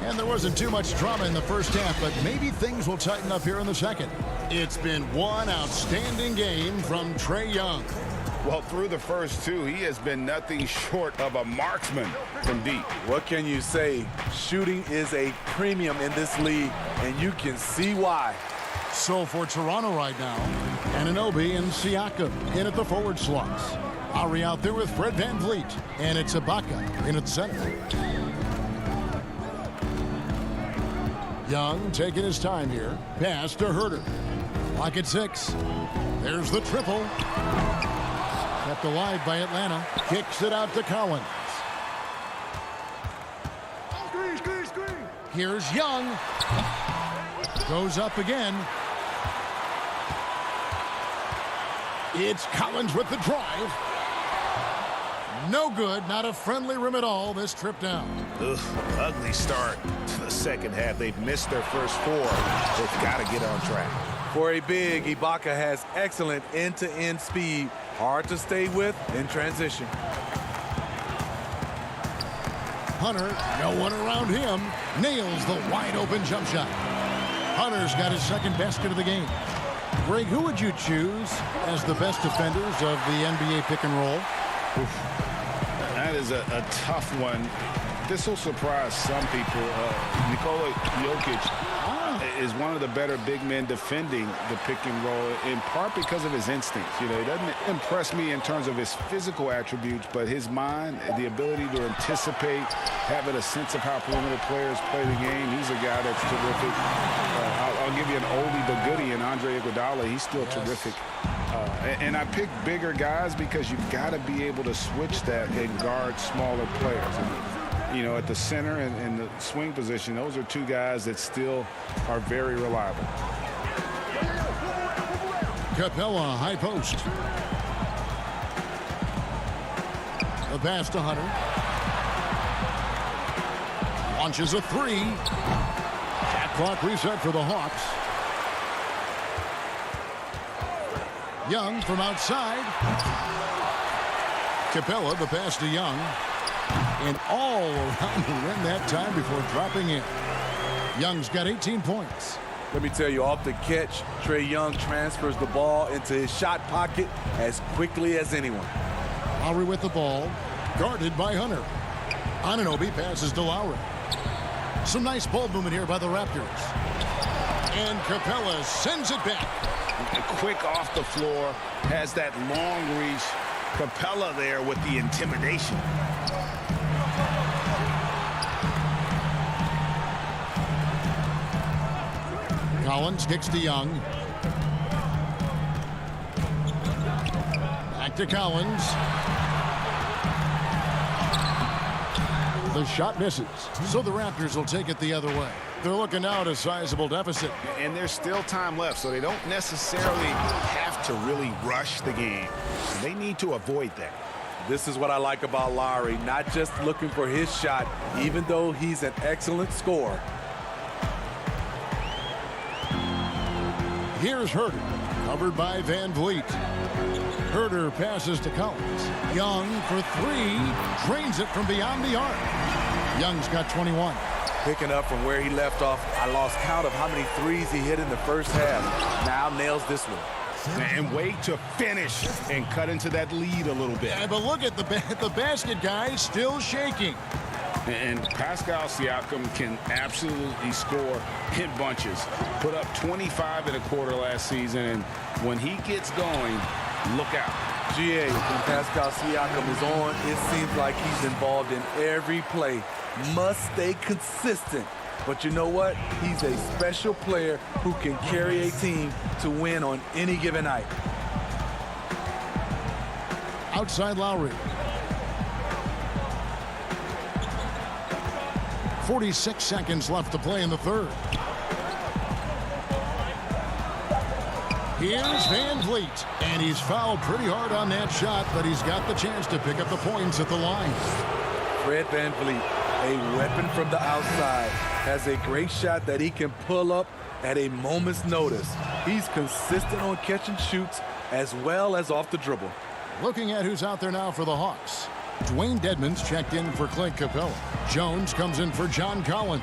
And there wasn't too much drama in the first half, but maybe things will tighten up here in the second. It's been one outstanding game from Trae Young. Well, through the first 2, he has been nothing short of a marksman from deep. What can you say? Shooting is a premium in this league, and you can see why. So for Toronto right now, Anunoby and Siakam in at the forward slots. Lowry out there with Fred VanVleet, and it's Ibaka in at center. Young taking his time here. Pass to Herter. Lock at 6. There's the triple. Kept alive by Atlanta. Kicks it out to Collins. Here's Young. Goes up again. It's Collins with the drive. No good. Not a friendly rim at all this trip down. Ugh, ugly start to the second half. They've missed their first 4. They've got to get on track. For a big, Ibaka has excellent end-to-end speed. Hard to stay with in transition. Hunter, no one around him, nails the wide-open jump shot. Hunter's got his second basket of the game. Greg, who would you choose as the best defenders of the NBA pick and roll? Oof. That is a tough one. This will surprise some people. Nikola Jokic is one of the better big men defending the pick and roll, in part because of his instincts. You know, he doesn't impress me in terms of his physical attributes, but his mind, the ability to anticipate, having a sense of how perimeter players play the game. He's a guy that's terrific. I'll give you an oldie but goodie in Andre Iguodala. He's still terrific. And I pick bigger guys because you've got to be able to switch that and guard smaller players. You know, at the center and the swing position, those are two guys that still are very reliable. Capella, high post. The pass to Hunter. Launches a 3. Shot clock reset for the Hawks. Young from outside. Capella, the pass to Young. And all around the rim that time before dropping in. Young's got 18 points. Let me tell you, off the catch, Trae Young transfers the ball into his shot pocket as quickly as anyone. Lowry with the ball, guarded by Hunter. Anunoby passes to Lowry. Some nice ball movement here by the Raptors. And Capella sends it back. Quick off the floor, has that long reach. Capella there with the intimidation. Collins kicks to Young. Back to Collins. The shot misses. So the Raptors will take it the other way. They're looking now at a sizable deficit. And there's still time left, so they don't necessarily have to really rush the game. They need to avoid that. This is what I like about Lowry, not just looking for his shot, even though he's an excellent scorer. Here's Herter, covered by Van Vliet. Herter passes to Collins. Young for 3, drains it from beyond the arc. Young's got 21. Picking up from where he left off, I lost count of how many threes he hit in the first half. Now nails this one. And wait to finish and cut into that lead a little bit. Yeah, but look at the basket guy still shaking. And Pascal Siakam can absolutely score in bunches. Put up 25 in a quarter last season, and when he gets going, look out. GA, when Pascal Siakam is on, it seems like he's involved in every play. Must stay consistent. But you know what? He's a special player who can carry a team to win on any given night. Outside Lowry. 46 seconds left to play in the third. Here's Van Vliet, and he's fouled pretty hard on that shot, but he's got the chance to pick up the points at the line. Fred Van Vliet, a weapon from the outside, has a great shot that he can pull up at a moment's notice. He's consistent on catch and shoots as well as off the dribble. Looking at who's out there now for the Hawks. Dwayne Dedmon's checked in for Clint Capella. Jones comes in for John Collins.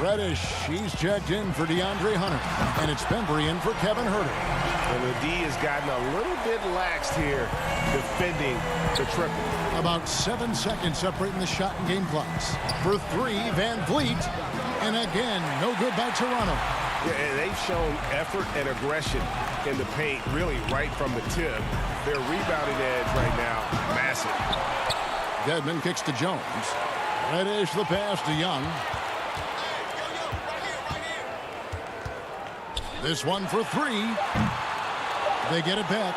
Reddish, he's checked in for DeAndre Hunter. And it's Bembry in for Kevin Herter. And the D has gotten a little bit laxed here defending the triple. About 7 seconds separating the shot and game clocks. For 3, Van Vliet. And again, no good by Toronto. Yeah, and they've shown effort and aggression in the paint, really right from the tip. Their rebounding edge right now, massive. Dedmon kicks to Jones. Reddish the pass to Young. This one for 3. They get it back.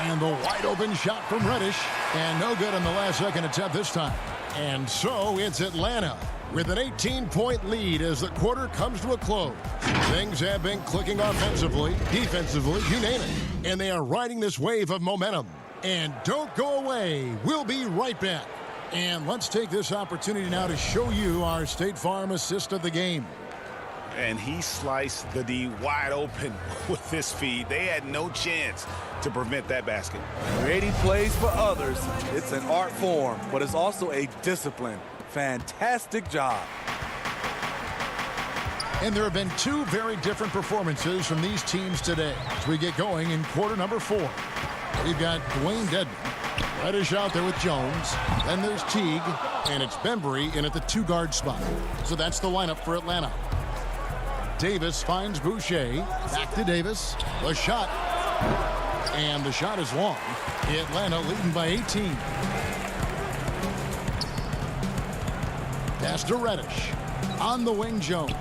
And the wide open shot from Reddish. And no good on the last second attempt this time. And so it's Atlanta with an 18-point lead as the quarter comes to a close. Things have been clicking offensively, defensively, you name it. And they are riding this wave of momentum. And don't go away. We'll be right back. And let's take this opportunity now to show you our State Farm assist of the game. And he sliced the D wide open with this feed. They had no chance to prevent that basket. Creating plays for others, it's an art form, but it's also a discipline. Fantastic job. And there have been two very different performances from these teams today as we get going in quarter number 4. We've got Dwayne Dedman, Reddish out there with Jones. Then there's Teague, and it's Bembry in at the 2-guard spot. So that's the lineup for Atlanta. Davis finds Boucher. Back to Davis. The shot. And the shot is long. Atlanta leading by 18. Pass to Reddish. On the wing, Jones.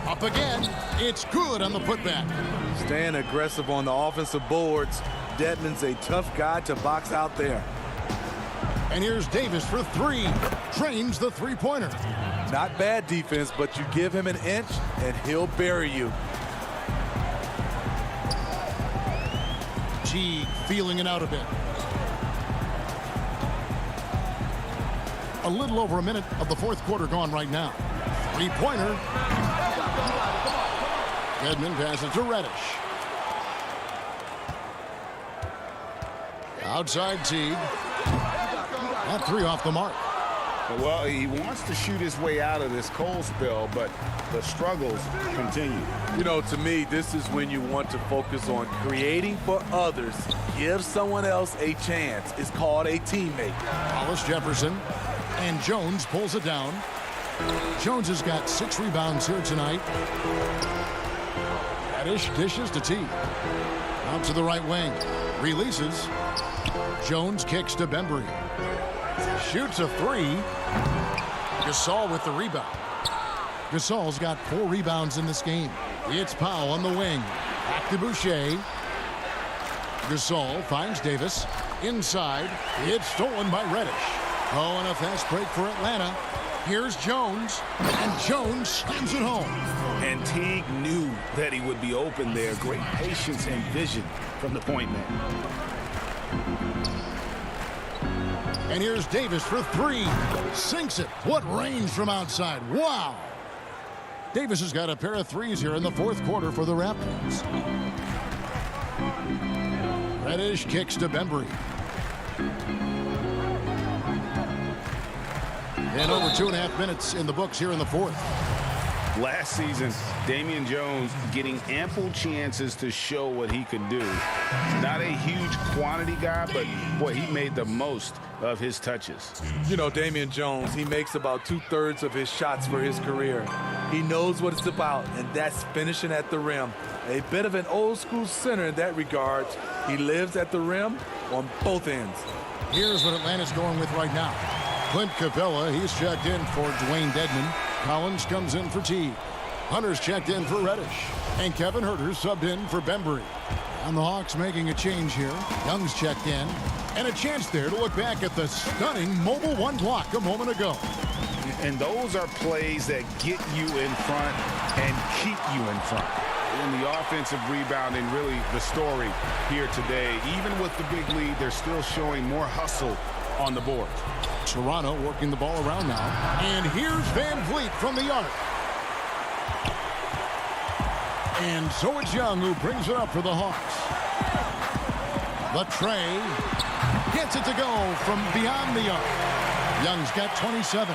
Up again. It's good on the putback. Staying aggressive on the offensive boards. Dedman's a tough guy to box out there. And here's Davis for 3. Trains the three-pointer. Not bad defense, but you give him an inch and he'll bury you. Teague feeling it out a bit. A little over a minute of the fourth quarter gone right now. Three-pointer. Dedman passes to Reddish. Outside Teague. That 3 off the mark. Well, he wants to shoot his way out of this cold spell, but the struggles continue. You know, to me, this is when you want to focus on creating for others. Give someone else a chance. It's called a teammate. Hollis Jefferson. And Jones pulls it down. Jones has got 6 rebounds here tonight. Reddish dishes to Teague. Out to the right wing. Releases. Jones kicks to Bembry. Shoots a 3. Gasol with the rebound. Gasol's got 4 rebounds in this game. It's Powell on the wing. Back to Boucher. Gasol finds Davis. Inside. It's stolen by Reddish. Oh, and a fast break for Atlanta. Here's Jones. And Jones slams it home. And Teague knew that he would be open there. Great patience and vision from the point man. And here's Davis for 3. Sinks it. What range from outside. Wow. Davis has got a pair of 3s here in the fourth quarter for the Raptors. Reddish kicks to Bembry. And over 2.5 minutes in the books here in the fourth. Last season, Damian Jones getting ample chances to show what he can do. Not a huge quantity guy, but boy, he made the most of his touches. You know, Damian Jones, he makes about 2/3 of his shots for his career. He knows what it's about, and that's finishing at the rim. A bit of an old school center in that regard. He lives at the rim on both ends. Here's what Atlanta's going with right now. Clint Capella, he's checked in for Dwayne Dedman. Collins comes in for Teague. Hunter's checked in for Reddish. And Kevin Huerter's subbed in for Bembry. And the Hawks making a change here. Young's checked in. And a chance there to look back at the stunning mobile 1 block a moment ago. And those are plays that get you in front and keep you in front. And the offensive rebounding, really the story here today. Even with the big lead, they're still showing more hustle on the board. Toronto working the ball around now. And here's Van Vliet from the arc. And so it's Young who brings it up for the Hawks. The tray. Gets it to go from beyond the arc. Young's got 27.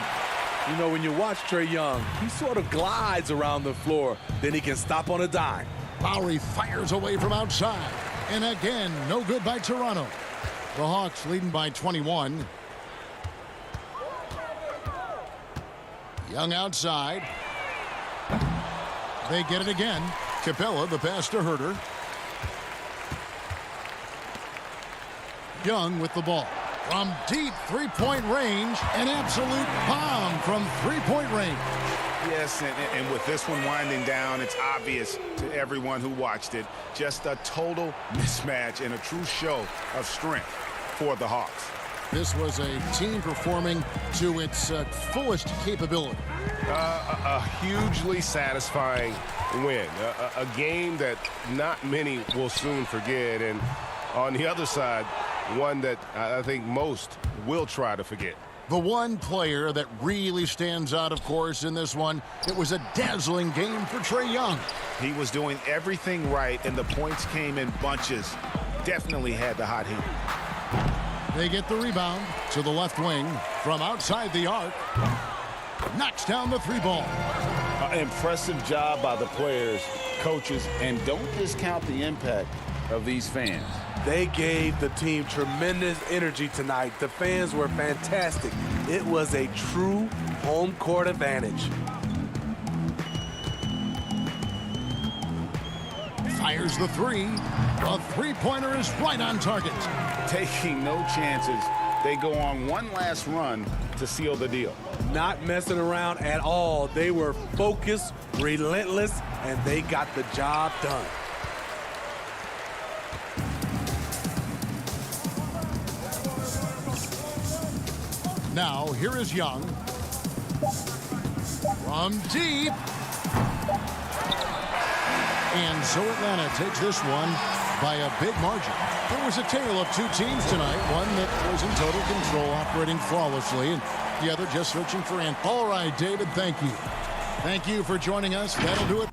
You know, when you watch Trae Young, he sort of glides around the floor. Then he can stop on a dime. Lowry fires away from outside. And again, no good by Toronto. The Hawks leading by 21. Young outside. They get it again. Capella, the pass to Huerter. Young with the ball. From deep three-point range, an absolute bomb from three-point range. Yes, and with this one winding down, it's obvious to everyone who watched it. Just a total mismatch and a true show of strength for the Hawks. This was a team performing to its fullest capability. A hugely satisfying win. A game that not many will soon forget. And on the other side, one that I think most will try to forget. The one player that really stands out, of course, in this one, it was a dazzling game for Trae Young. He was doing everything right, and the points came in bunches. Definitely had the hot heat. They get the rebound to the left wing from outside the arc. Knocks down the three ball. Impressive job by the players, coaches, and don't discount the impact of these fans. They gave the team tremendous energy tonight. The fans were fantastic. It was a true home court advantage. Fires the three. A three-pointer is right on target. Taking no chances. They go on one last run to seal the deal. Not messing around at all. They were focused, relentless, and they got the job done. Now, here is Young. From deep. And so Atlanta takes this one by a big margin. It was a tale of two teams tonight. One that was in total control, operating flawlessly, and the other just searching for an. All right, David, thank you. Thank you for joining us. That'll do it.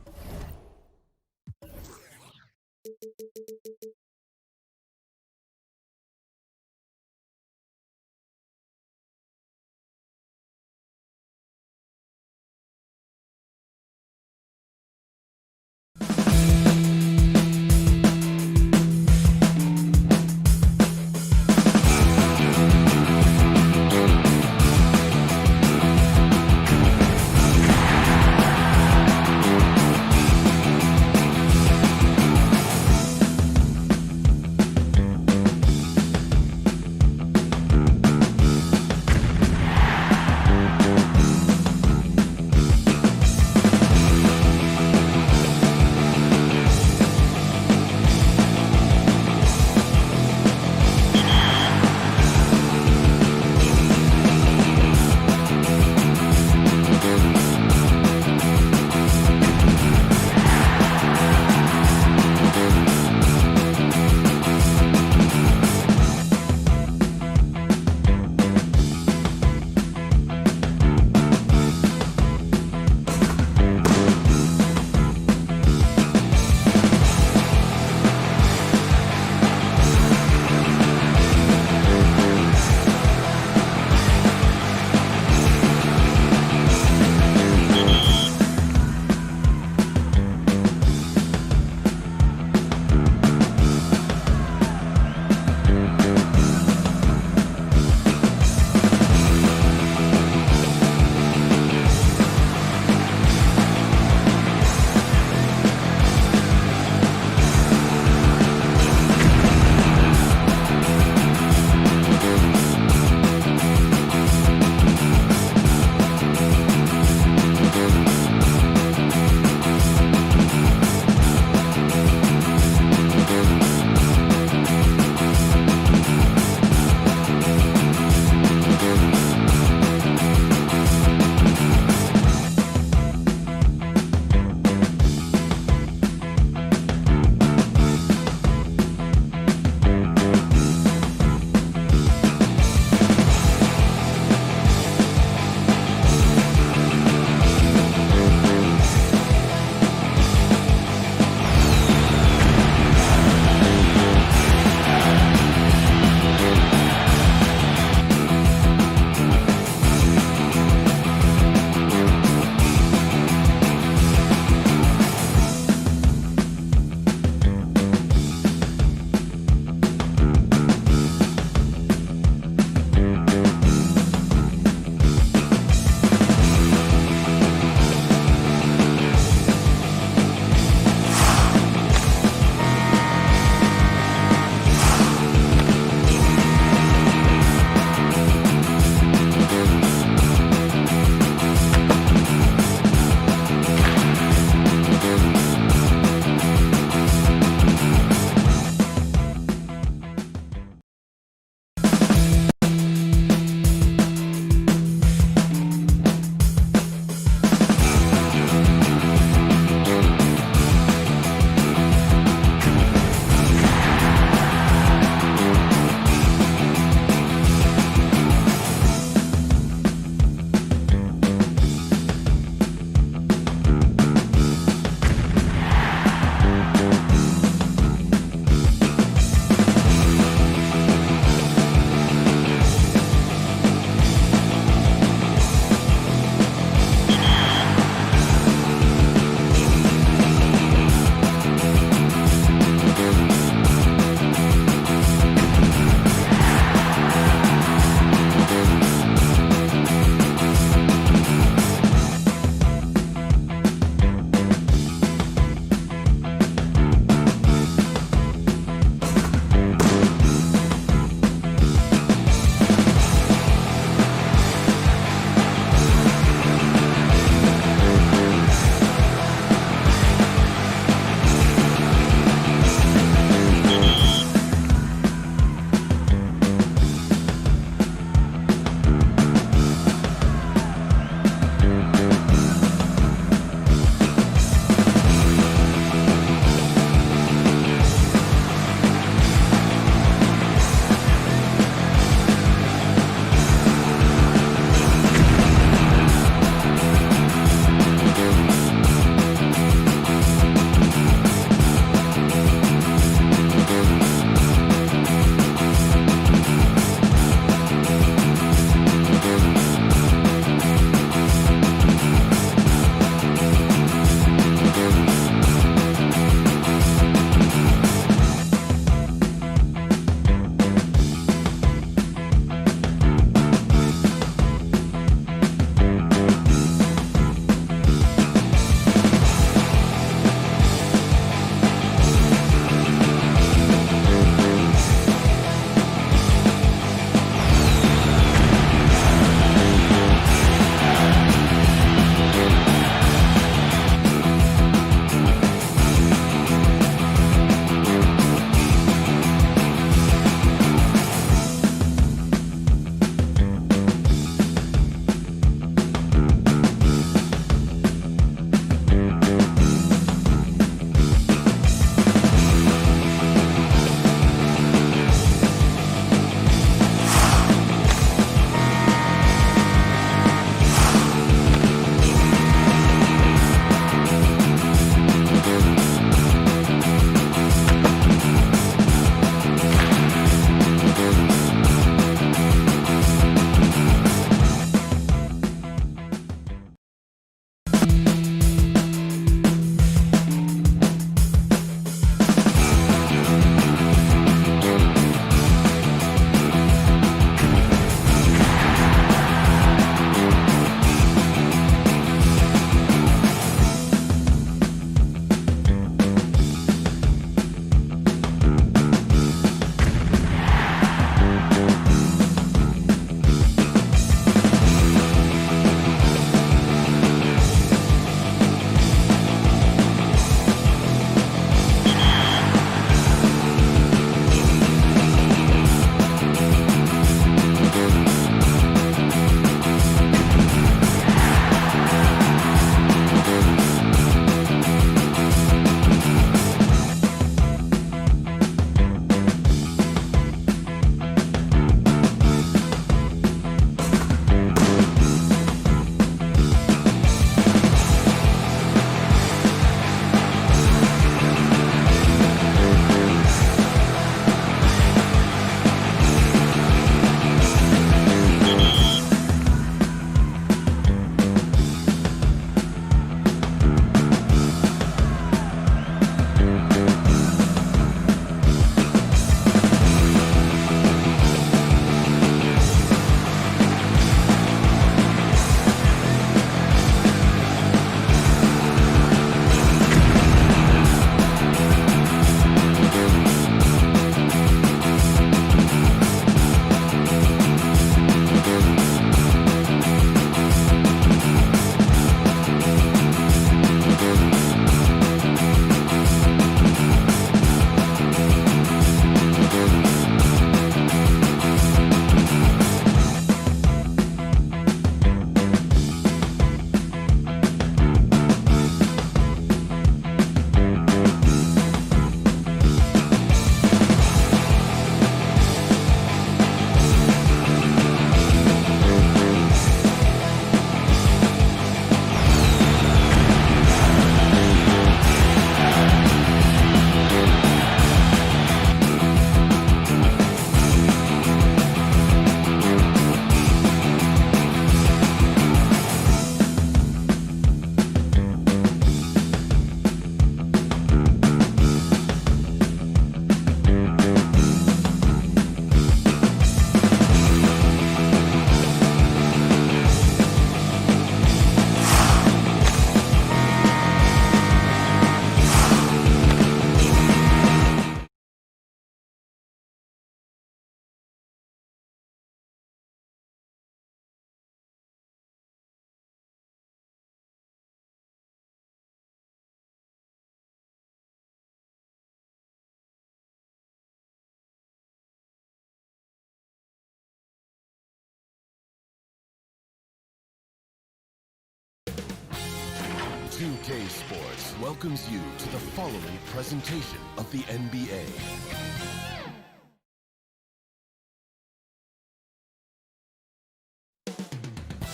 2K Sports welcomes you to the following presentation of the NBA.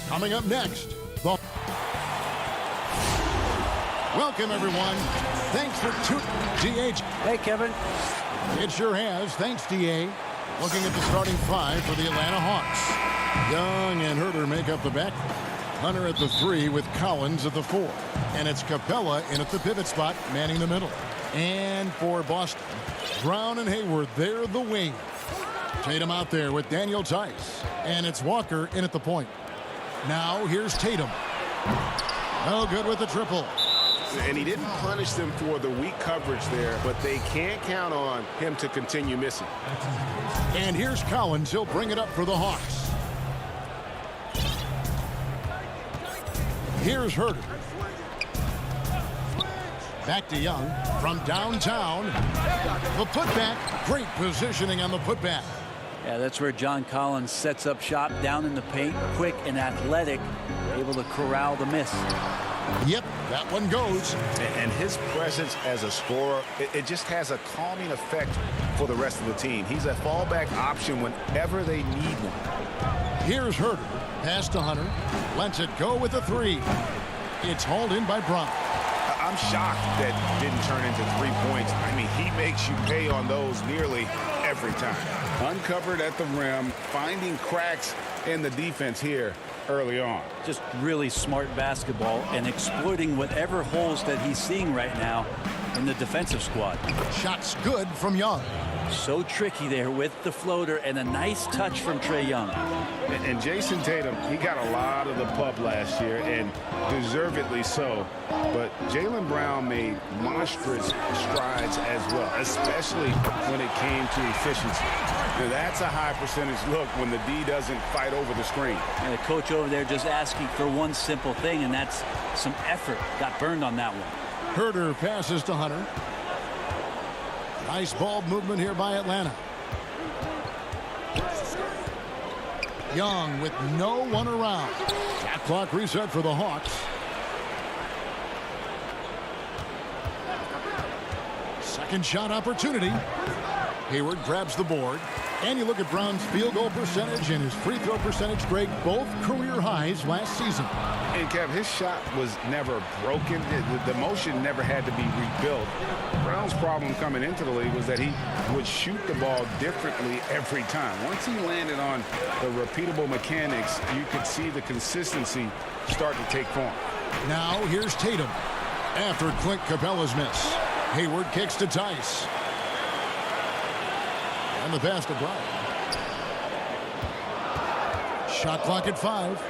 Coming up next, welcome everyone. Thanks for DH. Hey, Kevin. It sure has. Thanks, DA. Looking at the starting five for the Atlanta Hawks. Young and Herter make up the back. Hunter at the 3 with Collins at the 4. And it's Capella in at the pivot spot, manning the middle. And for Boston, Brown and Hayward, they're the wing. Tatum out there with Daniel Tice. And it's Walker in at the point. Now here's Tatum. No good with the triple. And he didn't punish them for the weak coverage there, but they can't count on him to continue missing. And here's Collins. He'll bring it up for the Hawks. Here's Herter. Back to Young from downtown. The putback. Great positioning on the putback. Yeah, that's where John Collins sets up shop down in the paint, quick and athletic, able to corral the miss. Yep, that one goes. And his presence as a scorer, it just has a calming effect for the rest of the team. He's a fallback option whenever they need one. Here's Herter. Pass to Hunter. Lets it go with the 3. It's hauled in by Brown. I'm shocked that didn't turn into 3 points. I mean, he makes you pay on those nearly every time. Uncovered at the rim, finding cracks in the defense here early on. Just really smart basketball and exploiting whatever holes that he's seeing right now in the defensive squad. Shots good from Young. So tricky there with the floater and a nice touch from Trae Young. And Jason Tatum, he got a lot of the pub last year, and deservedly so. But Jaylen Brown made monstrous strides as well, especially when it came to efficiency. Now, that's a high percentage look when the D doesn't fight over the screen. And the coach over there just asking for one simple thing, and that's some effort. Got burned on that one. Herter passes to Hunter. Nice ball movement here by Atlanta. Young with no one around. Shot clock reset for the Hawks. Second shot opportunity. Hayward grabs the board. And you look at Brown's field goal percentage and his free throw percentage, Greg, both career highs last season. And Kev, his shot was never broken. The motion never had to be rebuilt. Brown's problem coming into the league was that he would shoot the ball differently every time. Once he landed on the repeatable mechanics, you could see the consistency start to take form. Now here's Tatum after Clint Capella's miss. Hayward kicks to Tice. And the pass to Brown. Shot clock at 5.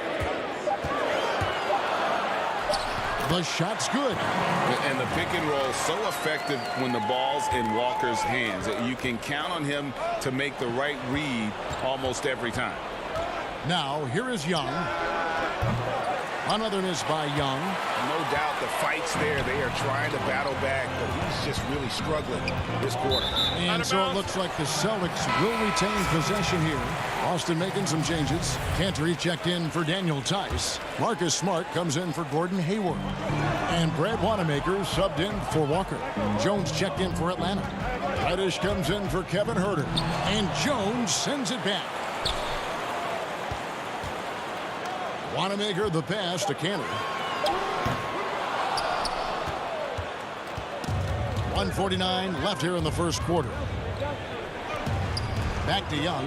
The shot's good. And the pick and roll so effective when the ball's in Walker's hands. You can count on him to make the right read almost every time. Now here is Young. Another miss by Young. No doubt the fight's there. They are trying to battle back, but he's just really struggling this quarter. And so it looks like the Celtics will retain possession here. Austin making some changes. Cantor checked in for Daniel Tice. Marcus Smart comes in for Gordon Hayward. And Brad Wanamaker subbed in for Walker. Jones checked in for Atlanta. Reddish comes in for Kevin Herter. And Jones sends it back. Wanamaker the pass to Cantor. 1:49 left here in the first quarter. Back to Young.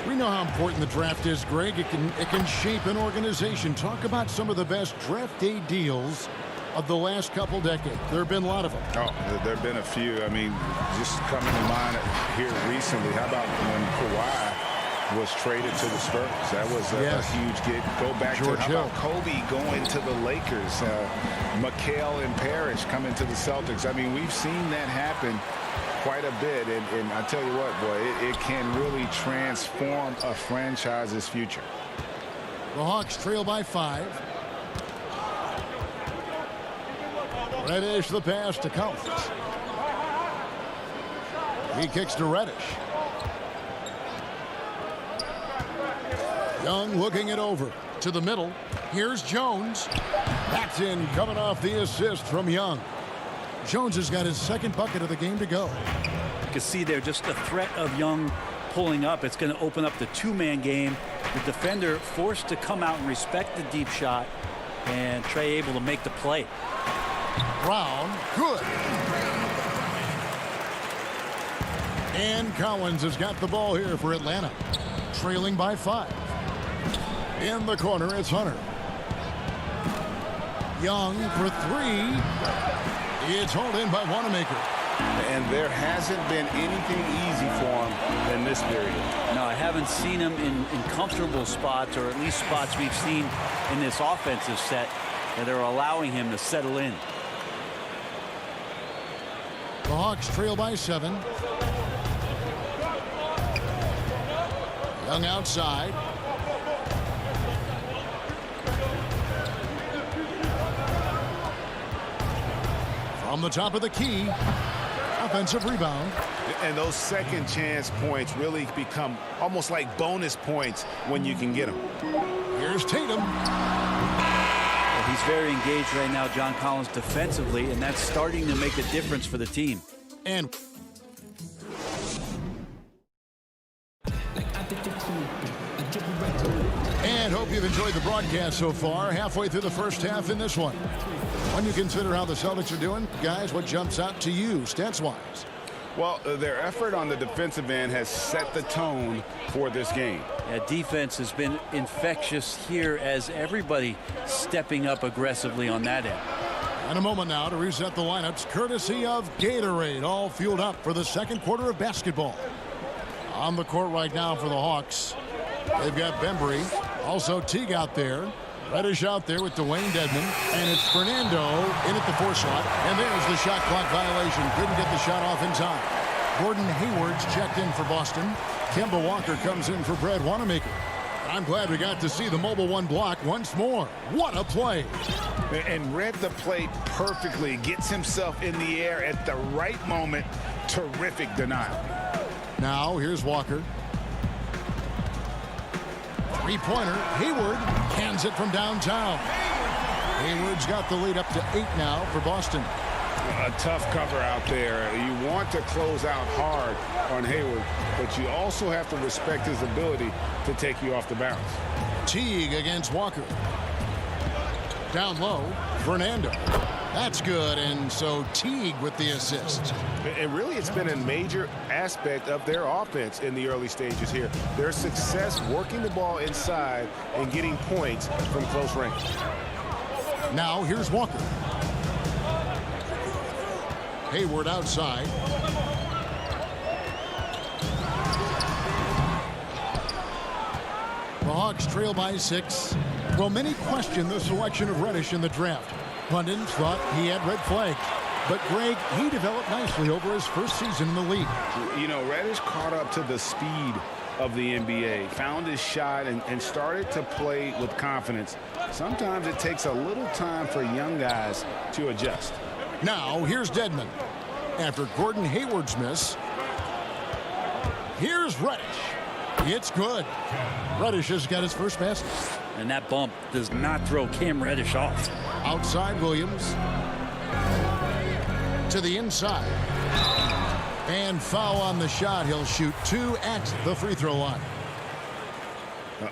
We know how important the draft is, Greg. It can shape an organization. Talk about some of the best draft day deals of the last couple decades. There have been a lot of them. Oh, there have been a few. I mean, just coming to mind here recently. How about when Kawhi was traded to the Spurs? That was a huge get. Go back George to Hill. How about Kobe going to the Lakers? McHale and Parrish coming to the Celtics. I mean, we've seen that happen quite a bit. And I tell you what, boy, it can really transform a franchise's future. The Hawks trail by 5. Reddish the pass to Collins. He kicks to Reddish. Young looking it over. To the middle. Here's Jones. That's in, coming off the assist from Young. Jones has got his second bucket of the game to go. You can see there just the threat of Young pulling up. It's going to open up the two-man game. The defender forced to come out and respect the deep shot, and Trey able to make the play. Brown, good. And Collins has got the ball here for Atlanta, trailing by 5. In the corner, it's Hunter. Young for 3. It's hauled in by Wanamaker. And there hasn't been anything easy for him in this period. No, I haven't seen him in comfortable spots, or at least spots we've seen in this offensive set that are allowing him to settle in. The Hawks trail by 7. Young outside. From the top of the key. Offensive rebound. And those second chance points really become almost like bonus points when you can get them. Here's Tatum. Well, he's very engaged right now, John Collins, defensively, and that's starting to make a difference for the team. And hope you've enjoyed the broadcast so far. Halfway through the first half in this one. When you consider how the Celtics are doing, guys, what jumps out to you stats-wise? Well, their effort on the defensive end has set the tone for this game. Yeah, defense has been infectious here as everybody stepping up aggressively on that end. And a moment now to reset the lineups, courtesy of Gatorade, all fueled up for the second quarter of basketball. On the court right now for the Hawks, they've got Bembry, also Teague out there. Reddish out there with Dwayne Dedmon, and it's Fernando in at the 4 slot, and there's the shot clock violation. Couldn't get the shot off in time. Gordon Hayward's checked in for Boston. Kemba Walker comes in for Brad Wanamaker. I'm glad we got to see the mobile 1 block once more. What a play. And read the play perfectly. Gets himself in the air at the right moment. Terrific denial. Now here's Walker. Three-pointer. Hayward hands it from downtown. Hayward's got the lead up to 8 now for Boston. A tough cover out there. You want to close out hard on Hayward, but you also have to respect his ability to take you off the bounce. Teague against Walker. Down low, Fernando. That's good, and so Teague with the assist. And really, it's been a major aspect of their offense in the early stages here. Their success working the ball inside and getting points from close range. Now here's Walker. Hayward outside. The Hawks trail by 6. Well, many question the selection of Reddish in the draft. Pundits thought he had red flags. But, Greg, he developed nicely over his first season in the league. You know, Reddish caught up to the speed of the NBA, found his shot, and started to play with confidence. Sometimes it takes a little time for young guys to adjust. Now, here's Dedmon. After Gordon Hayward's miss, here's Reddish. It's good. Reddish has got his first basket. And that bump does not throw Cam Reddish off. Outside Williams. To the inside. And foul on the shot. He'll shoot 2 at the free throw line.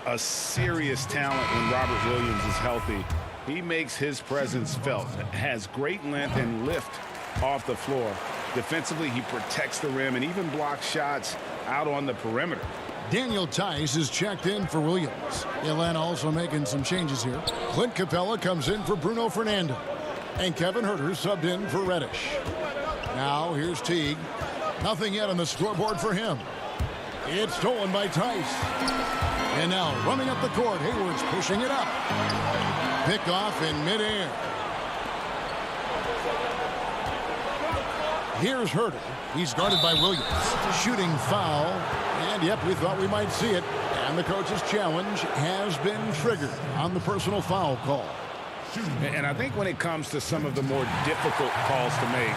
A serious talent when Robert Williams is healthy. He makes his presence felt. Has great length and lift off the floor. Defensively, he protects the rim and even blocks shots out on the perimeter. Daniel Tice is checked in for Williams. Atlanta also making some changes here. Clint Capella comes in for Bruno Fernando. And Kevin Huerter subbed in for Reddish. Now here's Teague. Nothing yet on the scoreboard for him. It's stolen by Tice. And now running up the court, Hayward's pushing it up. Pick off in midair. Here's Huerter. He's guarded by Williams. Shooting foul. And yep, we thought we might see it. And the coach's challenge has been triggered on the personal foul call. And I think when it comes to some of the more difficult calls to make,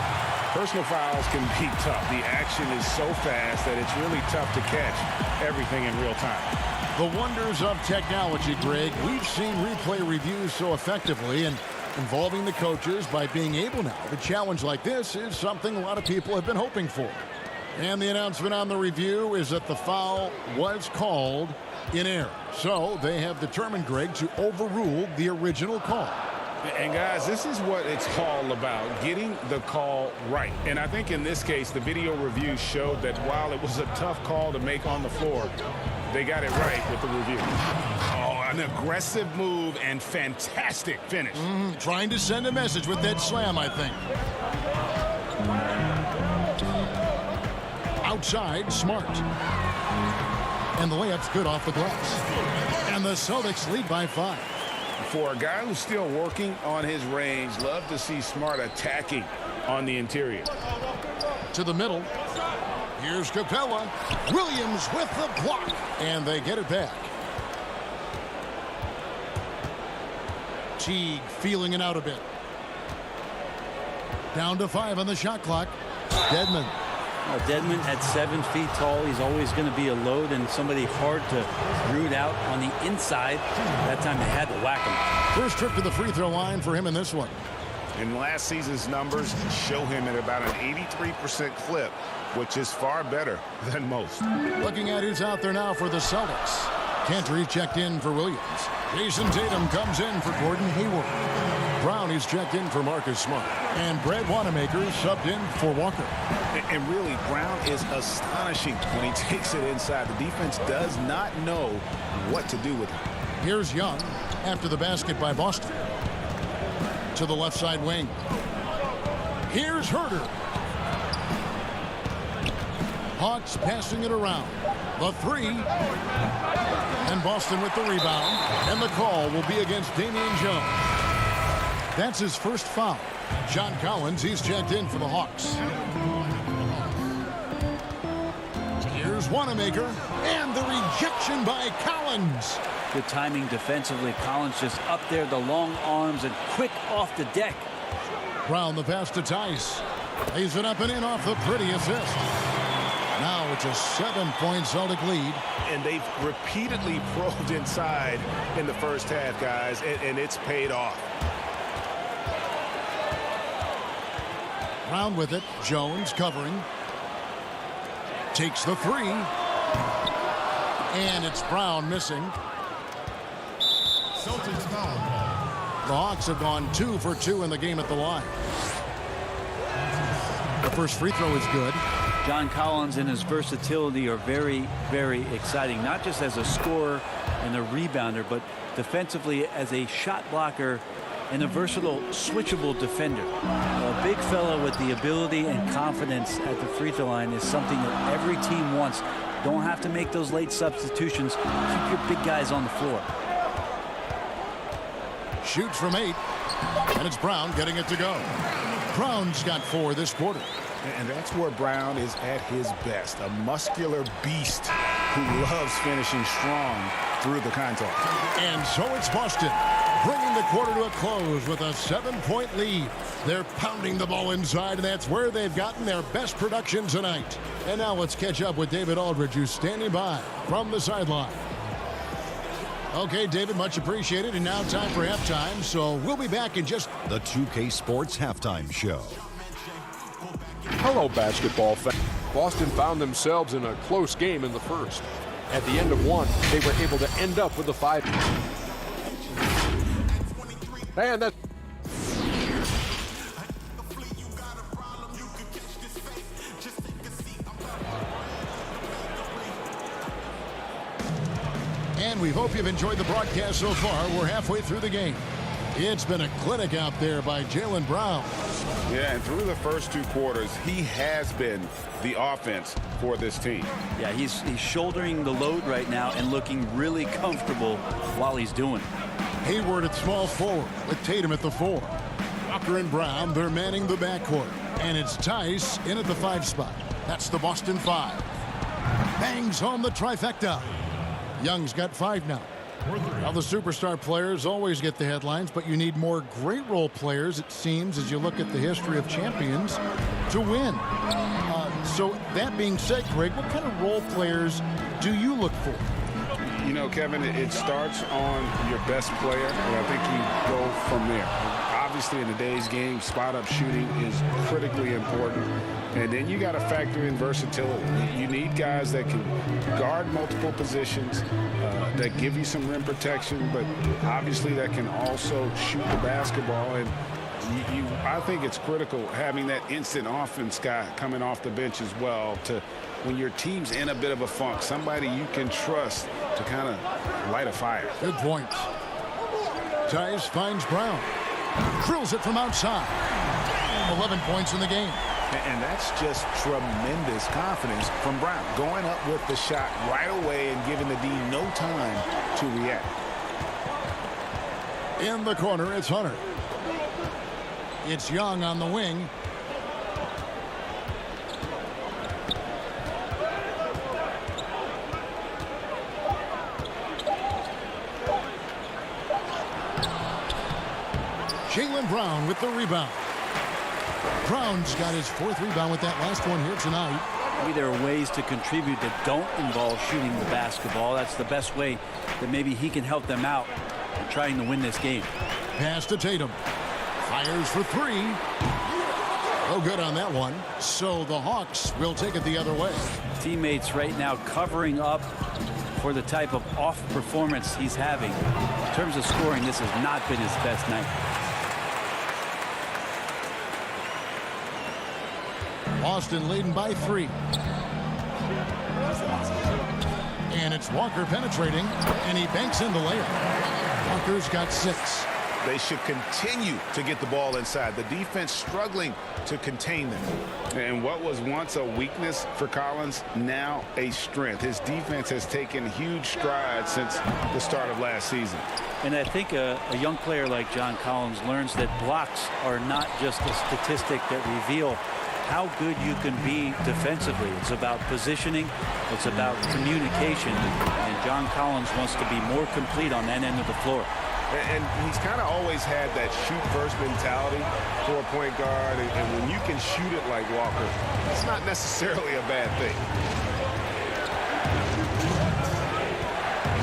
personal fouls can be tough. The action is so fast that it's really tough to catch everything in real time. The wonders of technology, Greg. We've seen replay reviews so effectively, and involving the coaches by being able now to challenge like this is something a lot of people have been hoping for. And the announcement on the review is that the foul was called in error. So they have determined, Greg, to overrule the original call. And guys, this is what it's all about, getting the call right. And I think in this case, the video review showed that while it was a tough call to make on the floor, they got it right with the review. Oh, an aggressive move and fantastic finish. Trying to send a message with that slam, I think. Outside, Smart. And the layup's good off the glass. And the Celtics lead by 5. For a guy who's still working on his range, love to see Smart attacking on the interior. To the middle. Here's Capella. Williams with the block. And they get it back. Teague feeling it out a bit. Down to 5 on the shot clock. Dedmon. Well, Dedmon at 7 feet tall. He's always going to be a load and somebody hard to root out on the inside. That time they had to whack him. First trip to the free throw line for him in this one. And last season's numbers show him at about an 83% clip, which is far better than most. Looking at who's out there now for the Celtics. Cantor checked in for Williams. Jason Tatum comes in for Gordon Hayward. Brown is checked in for Marcus Smart. And Brad Wanamaker subbed in for Walker. And really, Brown is astonishing when he takes it inside. The defense does not know what to do with him. Here's Young after the basket by Boston. To the left side wing. Here's Herter. Hawks passing it around. The 3. And Boston with the rebound. And the call will be against Damian Jones. That's his first foul. John Collins, he's checked in for the Hawks. Here's Wanamaker. And the rejection by Collins. Good timing defensively. Collins just up there, the long arms, and quick off the deck. Brown the pass to Tice. Lays it up and in off the pretty assist. Now it's a 7-point Celtic lead. And they've repeatedly probed inside in the first half, guys, and it's paid off. Brown with it. Jones covering. Takes the 3. And it's Brown missing. Celtics foul. The Hawks have gone 2 for 2 in the game at the line. The first free throw is good. John Collins and his versatility are very, very exciting, not just as a scorer and a rebounder, but defensively as a shot blocker and a versatile, switchable defender. A big fella with the ability and confidence at the free throw line is something that every team wants. Don't have to make those late substitutions. Keep your big guys on the floor. Shoots from 8. And it's Brown getting it to go. Brown's got 4 this quarter. And that's where Brown is at his best. A muscular beast who loves finishing strong through the contact. And so it's Boston, bringing the quarter to a close with a 7-point lead. They're pounding the ball inside, and that's where they've gotten their best production tonight. And now let's catch up with David Aldridge, who's standing by from the sideline. Okay, David, much appreciated. And now time for halftime, so we'll be back in just... The 2K Sports Halftime Show. Hello, basketball fans. Boston found themselves in a close game in the first. At the end of one, they were able to end up with a 5. And that. And we hope you've enjoyed the broadcast so far. We're halfway through the game. It's been a clinic out there by Jaylen Brown. Yeah, and through the first 2 quarters, he has been the offense for this team. Yeah, he's shouldering the load right now and looking really comfortable while he's doing it. Hayward at small forward with Tatum at the 4. Walker and Brown, they're manning the backcourt. And it's Tice in at the 5 spot. That's the Boston 5. Bangs home the trifecta. Young's got 5 now. Now the superstar players always get the headlines, but you need more great role players, it seems, as you look at the history of champions, to win. So that being said, Greg, what kind of role players do you look for? You know, Kevin, it starts on your best player, and I think you go from there. Obviously, in today's game, spot-up shooting is critically important. And then you got to factor in versatility. You need guys that can guard multiple positions, that give you some rim protection, but obviously that can also shoot the basketball. And I think it's critical having that instant offense guy coming off the bench as well to when your team's in a bit of a funk, somebody you can trust to kind of light a fire. Good point. Tice finds Brown. Drills it from outside. 11 points in the game. And that's just tremendous confidence from Brown. Going up with the shot right away and giving the D no time to react. In the corner, it's Hunter. It's Young on the wing. Jaylen Brown with the rebound. Brown's got his 4th rebound with that last one here tonight. Maybe there are ways to contribute that don't involve shooting the basketball. That's the best way that maybe he can help them out in trying to win this game. Pass to Tatum. Fires for 3. No good on that one. So the Hawks will take it the other way. Teammates right now covering up for the type of off performance he's having. In terms of scoring, this has not been his best night. Boston leading by 3. And it's Walker penetrating, and he banks in the layup. Walker's got 6. They should continue to get the ball inside. The defense struggling to contain them. And what was once a weakness for Collins, now a strength. His defense has taken huge strides since the start of last season. And I think a young player like John Collins learns that blocks are not just a statistic that reveal how good you can be defensively. It's about positioning. It's about communication. And John Collins wants to be more complete on that end of the floor. And he's kind of always had that shoot-first mentality for a point guard. And when you can shoot it like Walker, that's not necessarily a bad thing.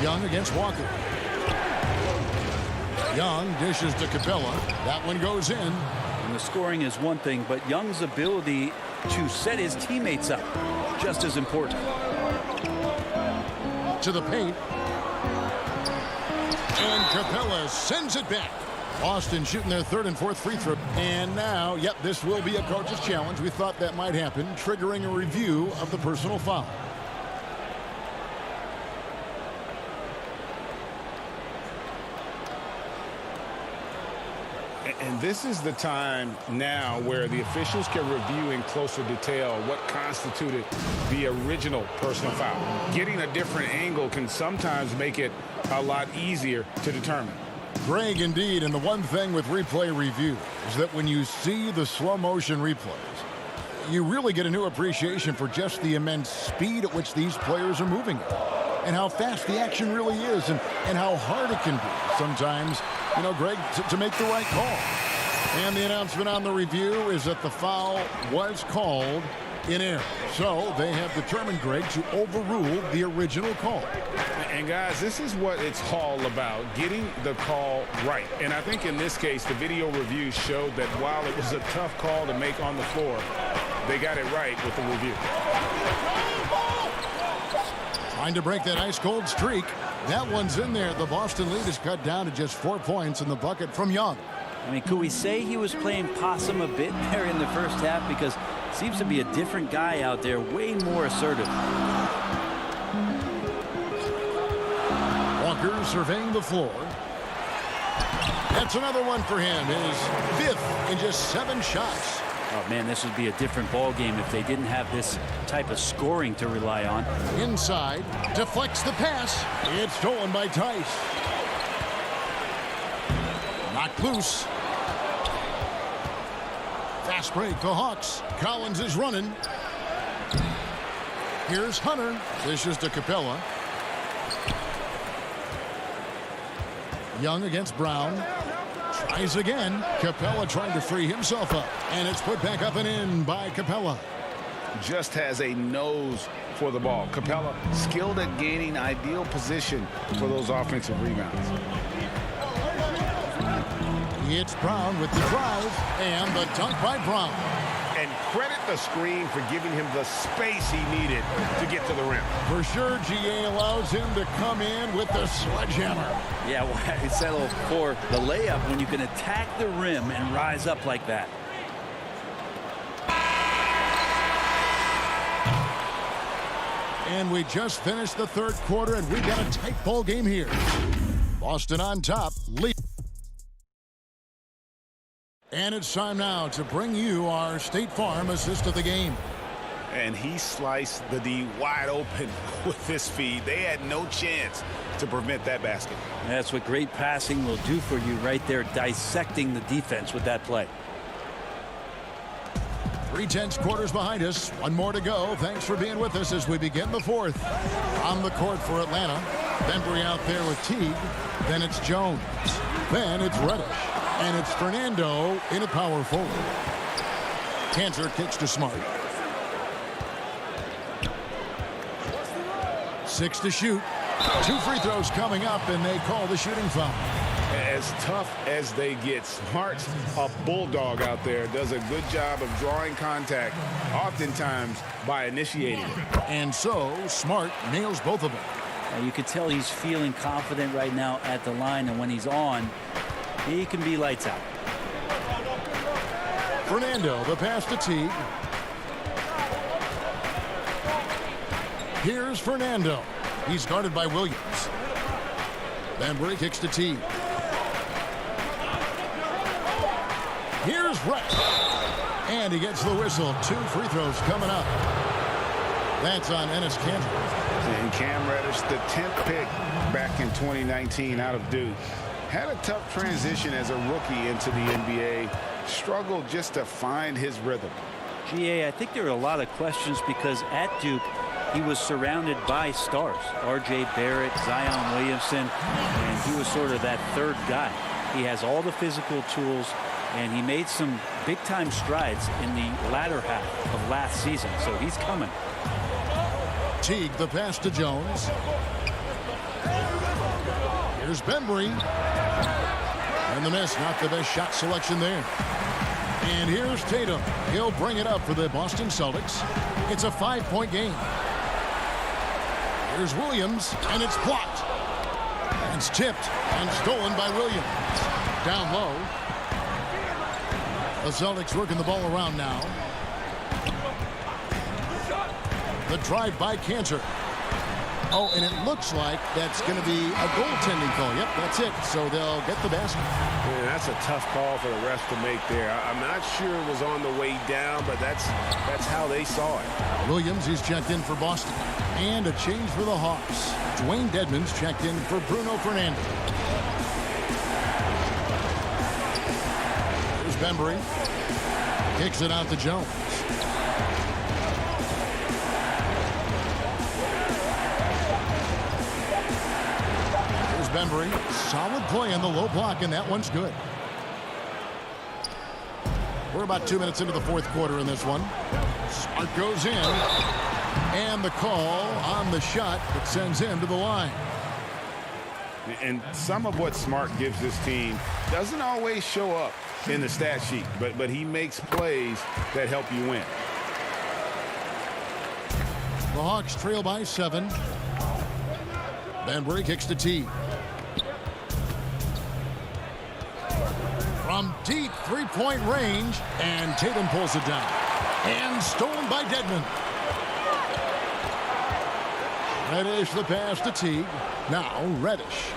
Young against Walker. Young dishes to Capella. That one goes in. And the scoring is one thing, but Young's ability to set his teammates up just as important. To the paint. And Capella sends it back. Boston shooting their 3rd and 4th free throw. And now, yep, this will be a coach's challenge. We thought that might happen, triggering a review of the personal foul. And this is the time now where the officials can review in closer detail what constituted the original personal foul. Getting a different angle can sometimes make it a lot easier to determine. Greg, indeed, and the one thing with replay review is that when you see the slow motion replays, you really get a new appreciation for just the immense speed at which these players are moving and how fast the action really is and how hard it can be sometimes, you know, Greg, to make the right call. And the announcement on the review is that the foul was called in error. So they have determined, Greg, to overrule the original call. And guys, this is what it's all about, getting the call right. And I think in this case, the video review showed that while it was a tough call to make on the floor, they got it right with the review. Trying to break that ice-cold streak. That one's in there. The Boston lead is cut down to just 4 points in the bucket from Young. I mean, could we say he was playing possum a bit there in the first half? Because it seems to be a different guy out there, way more assertive. Walker surveying the floor. That's another one for him. His 5th in just 7 shots. Oh, man, this would be a different ball game if they didn't have this type of scoring to rely on. Inside, deflects the pass. It's stolen by Tice. Knocked loose. Fast break, the Hawks. Collins is running. Here's Hunter. Dishes to Capella. Young against Brown. Tries again. Capella trying to free himself up. And it's put back up and in by Capella. Just has a nose for the ball. Capella skilled at gaining ideal position for those offensive rebounds. It's Brown with the drive and the dunk by Brown. And credit the screen for giving him the space he needed to get to the rim. For sure, GA allows him to come in with the sledgehammer. Yeah, well, I settle for the layup when you can attack the rim and rise up like that. And we just finished the third quarter, and we got a tight ball game here. Boston on top, lead. And it's time now to bring you our State Farm assist of the game. And he sliced the D wide open with this feed. They had no chance to prevent that basket. That's what great passing will do for you right there, dissecting the defense with that play. 3/10 quarters behind us. One more to go. Thanks for being with us as we begin the fourth. On the court for Atlanta. Bembry out there with Teague. Then it's Jones. Then it's Reddish. And it's Fernando in a power forward. Cantor kicks to Smart. 6 to shoot. 2 free throws coming up, and they call the shooting foul. As tough as they get, Smart's a bulldog out there. Does a good job of drawing contact, oftentimes by initiating it. And so Smart nails both of them. You can tell he's feeling confident right now at the line, and when he's on, he can be lights out. Fernando, the pass to Teague. Here's Fernando. He's guarded by Williams. Bembry kicks to Teague. Here's Rex. And he gets the whistle. 2 free throws coming up. That's on Enes Kanter. And Cam Reddish, the 10th pick back in 2019 out of Duke. Had a tough transition as a rookie into the NBA. Struggled just to find his rhythm. GA, I think there are a lot of questions because at Duke, he was surrounded by stars. R.J. Barrett, Zion Williamson, and he was sort of that third guy. He has all the physical tools, and he made some big-time strides in the latter half of last season, so he's coming. Teague, the pass to Jones. Here's Bembry. And the miss, not the best shot selection there. And here's Tatum. He'll bring it up for the Boston Celtics. It's a 5-point game. Here's Williams, and it's blocked. And it's tipped and stolen by Williams. Down low. The Celtics working the ball around now. The drive by Kanter. Oh, and it looks like that's going to be a goaltending call. Yep, that's it. So they'll get the basket. Yeah, that's a tough call for the refs to make there. I'm not sure it was on the way down, but that's how they saw it. Williams is checked in for Boston. And a change for the Hawks. Dwayne Dedmon's checked in for Bruno Fernando. Here's Bembry. Kicks it out to Jones. Bembry, solid play on the low block, and that one's good. We're about 2 minutes into the fourth quarter in this one. Smart goes in, and the call on the shot that sends him to the line. And some of what Smart gives this team doesn't always show up in the stat sheet, but he makes plays that help you win. The Hawks trail by 7. Bembry kicks to Teague. From deep three-point range, and Tatum pulls it down. And stolen by Dedmon. Reddish the pass to Teague. Now Reddish.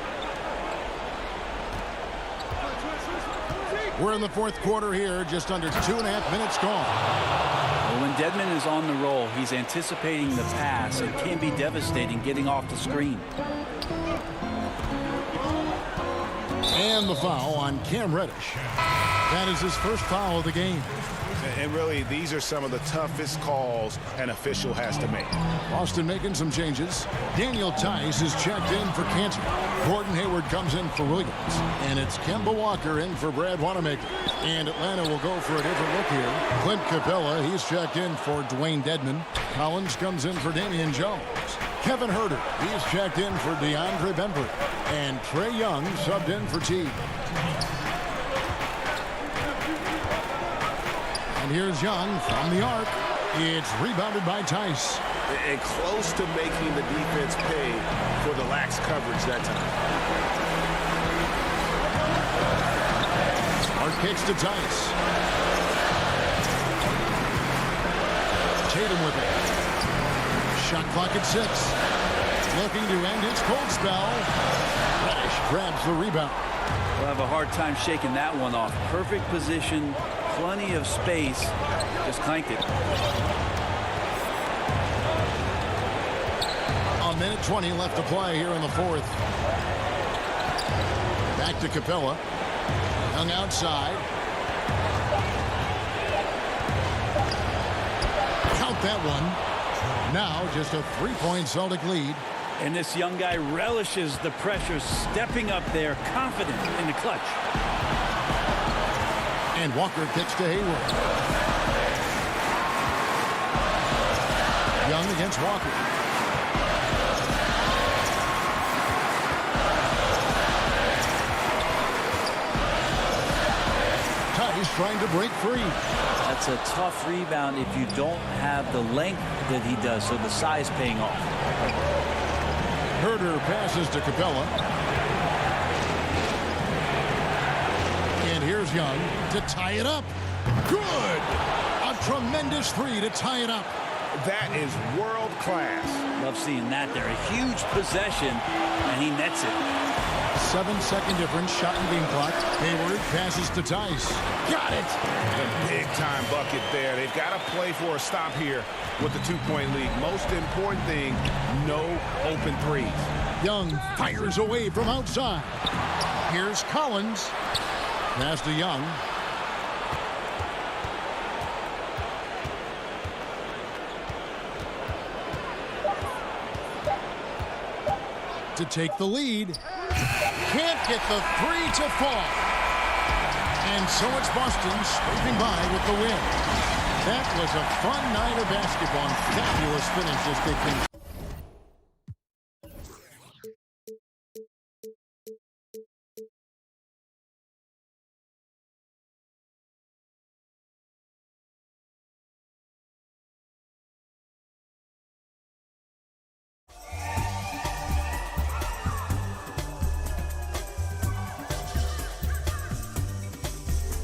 We're in the fourth quarter here, just under 2.5 minutes gone. Well, when Dedmon is on the roll, he's anticipating the pass and can be devastating getting off the screen. And the foul on Cam Reddish. That is his first foul of the game. And really, these are some of the toughest calls an official has to make. Boston making some changes. Daniel Tice is checked in for Canty. Gordon Hayward comes in for Williams. And it's Kemba Walker in for Brad Wanamaker. And Atlanta will go for a different look here. Clint Capella, he's checked in for Dwayne Dedman. Collins comes in for Damian Jones. Kevin Huerter, he's checked in for DeAndre Bembry. And Trae Young subbed in for T. And here's Young from the arc. It's rebounded by Tice. And close to making the defense pay for the lax coverage that time. Smart kicks to Tice. Tatum with it. Shot clock at 6. Looking to end his cold spell. Reddish grabs the rebound. We'll have a hard time shaking that one off. Perfect position, plenty of space. Just clanked it. A minute 20 left to play here in the fourth. Back to Capella. Young outside. Count that one. Now just a 3-point Celtic lead. And this young guy relishes the pressure, stepping up there, confident in the clutch. And Walker kicks to Hayward. Young against Walker. Tice trying to break free. That's a tough rebound if you don't have the length that he does, so the size paying off. Huerter passes to Capella. And here's Young to tie it up. Good! A tremendous three to tie it up. That is world class. Love seeing that there. A huge possession, and he nets it. 7-second difference, shot and game clock. Hayward passes to Tice. Got it! A big-time bucket there. They've got to play for a stop here with the 2-point lead. Most important thing, no open threes. Young fires away from outside. Here's Collins. Pass to Young. To take the lead. Can't get the three to fall. And so it's Boston scraping by with the win. That was a fun night of basketball. Fabulous finish as they can.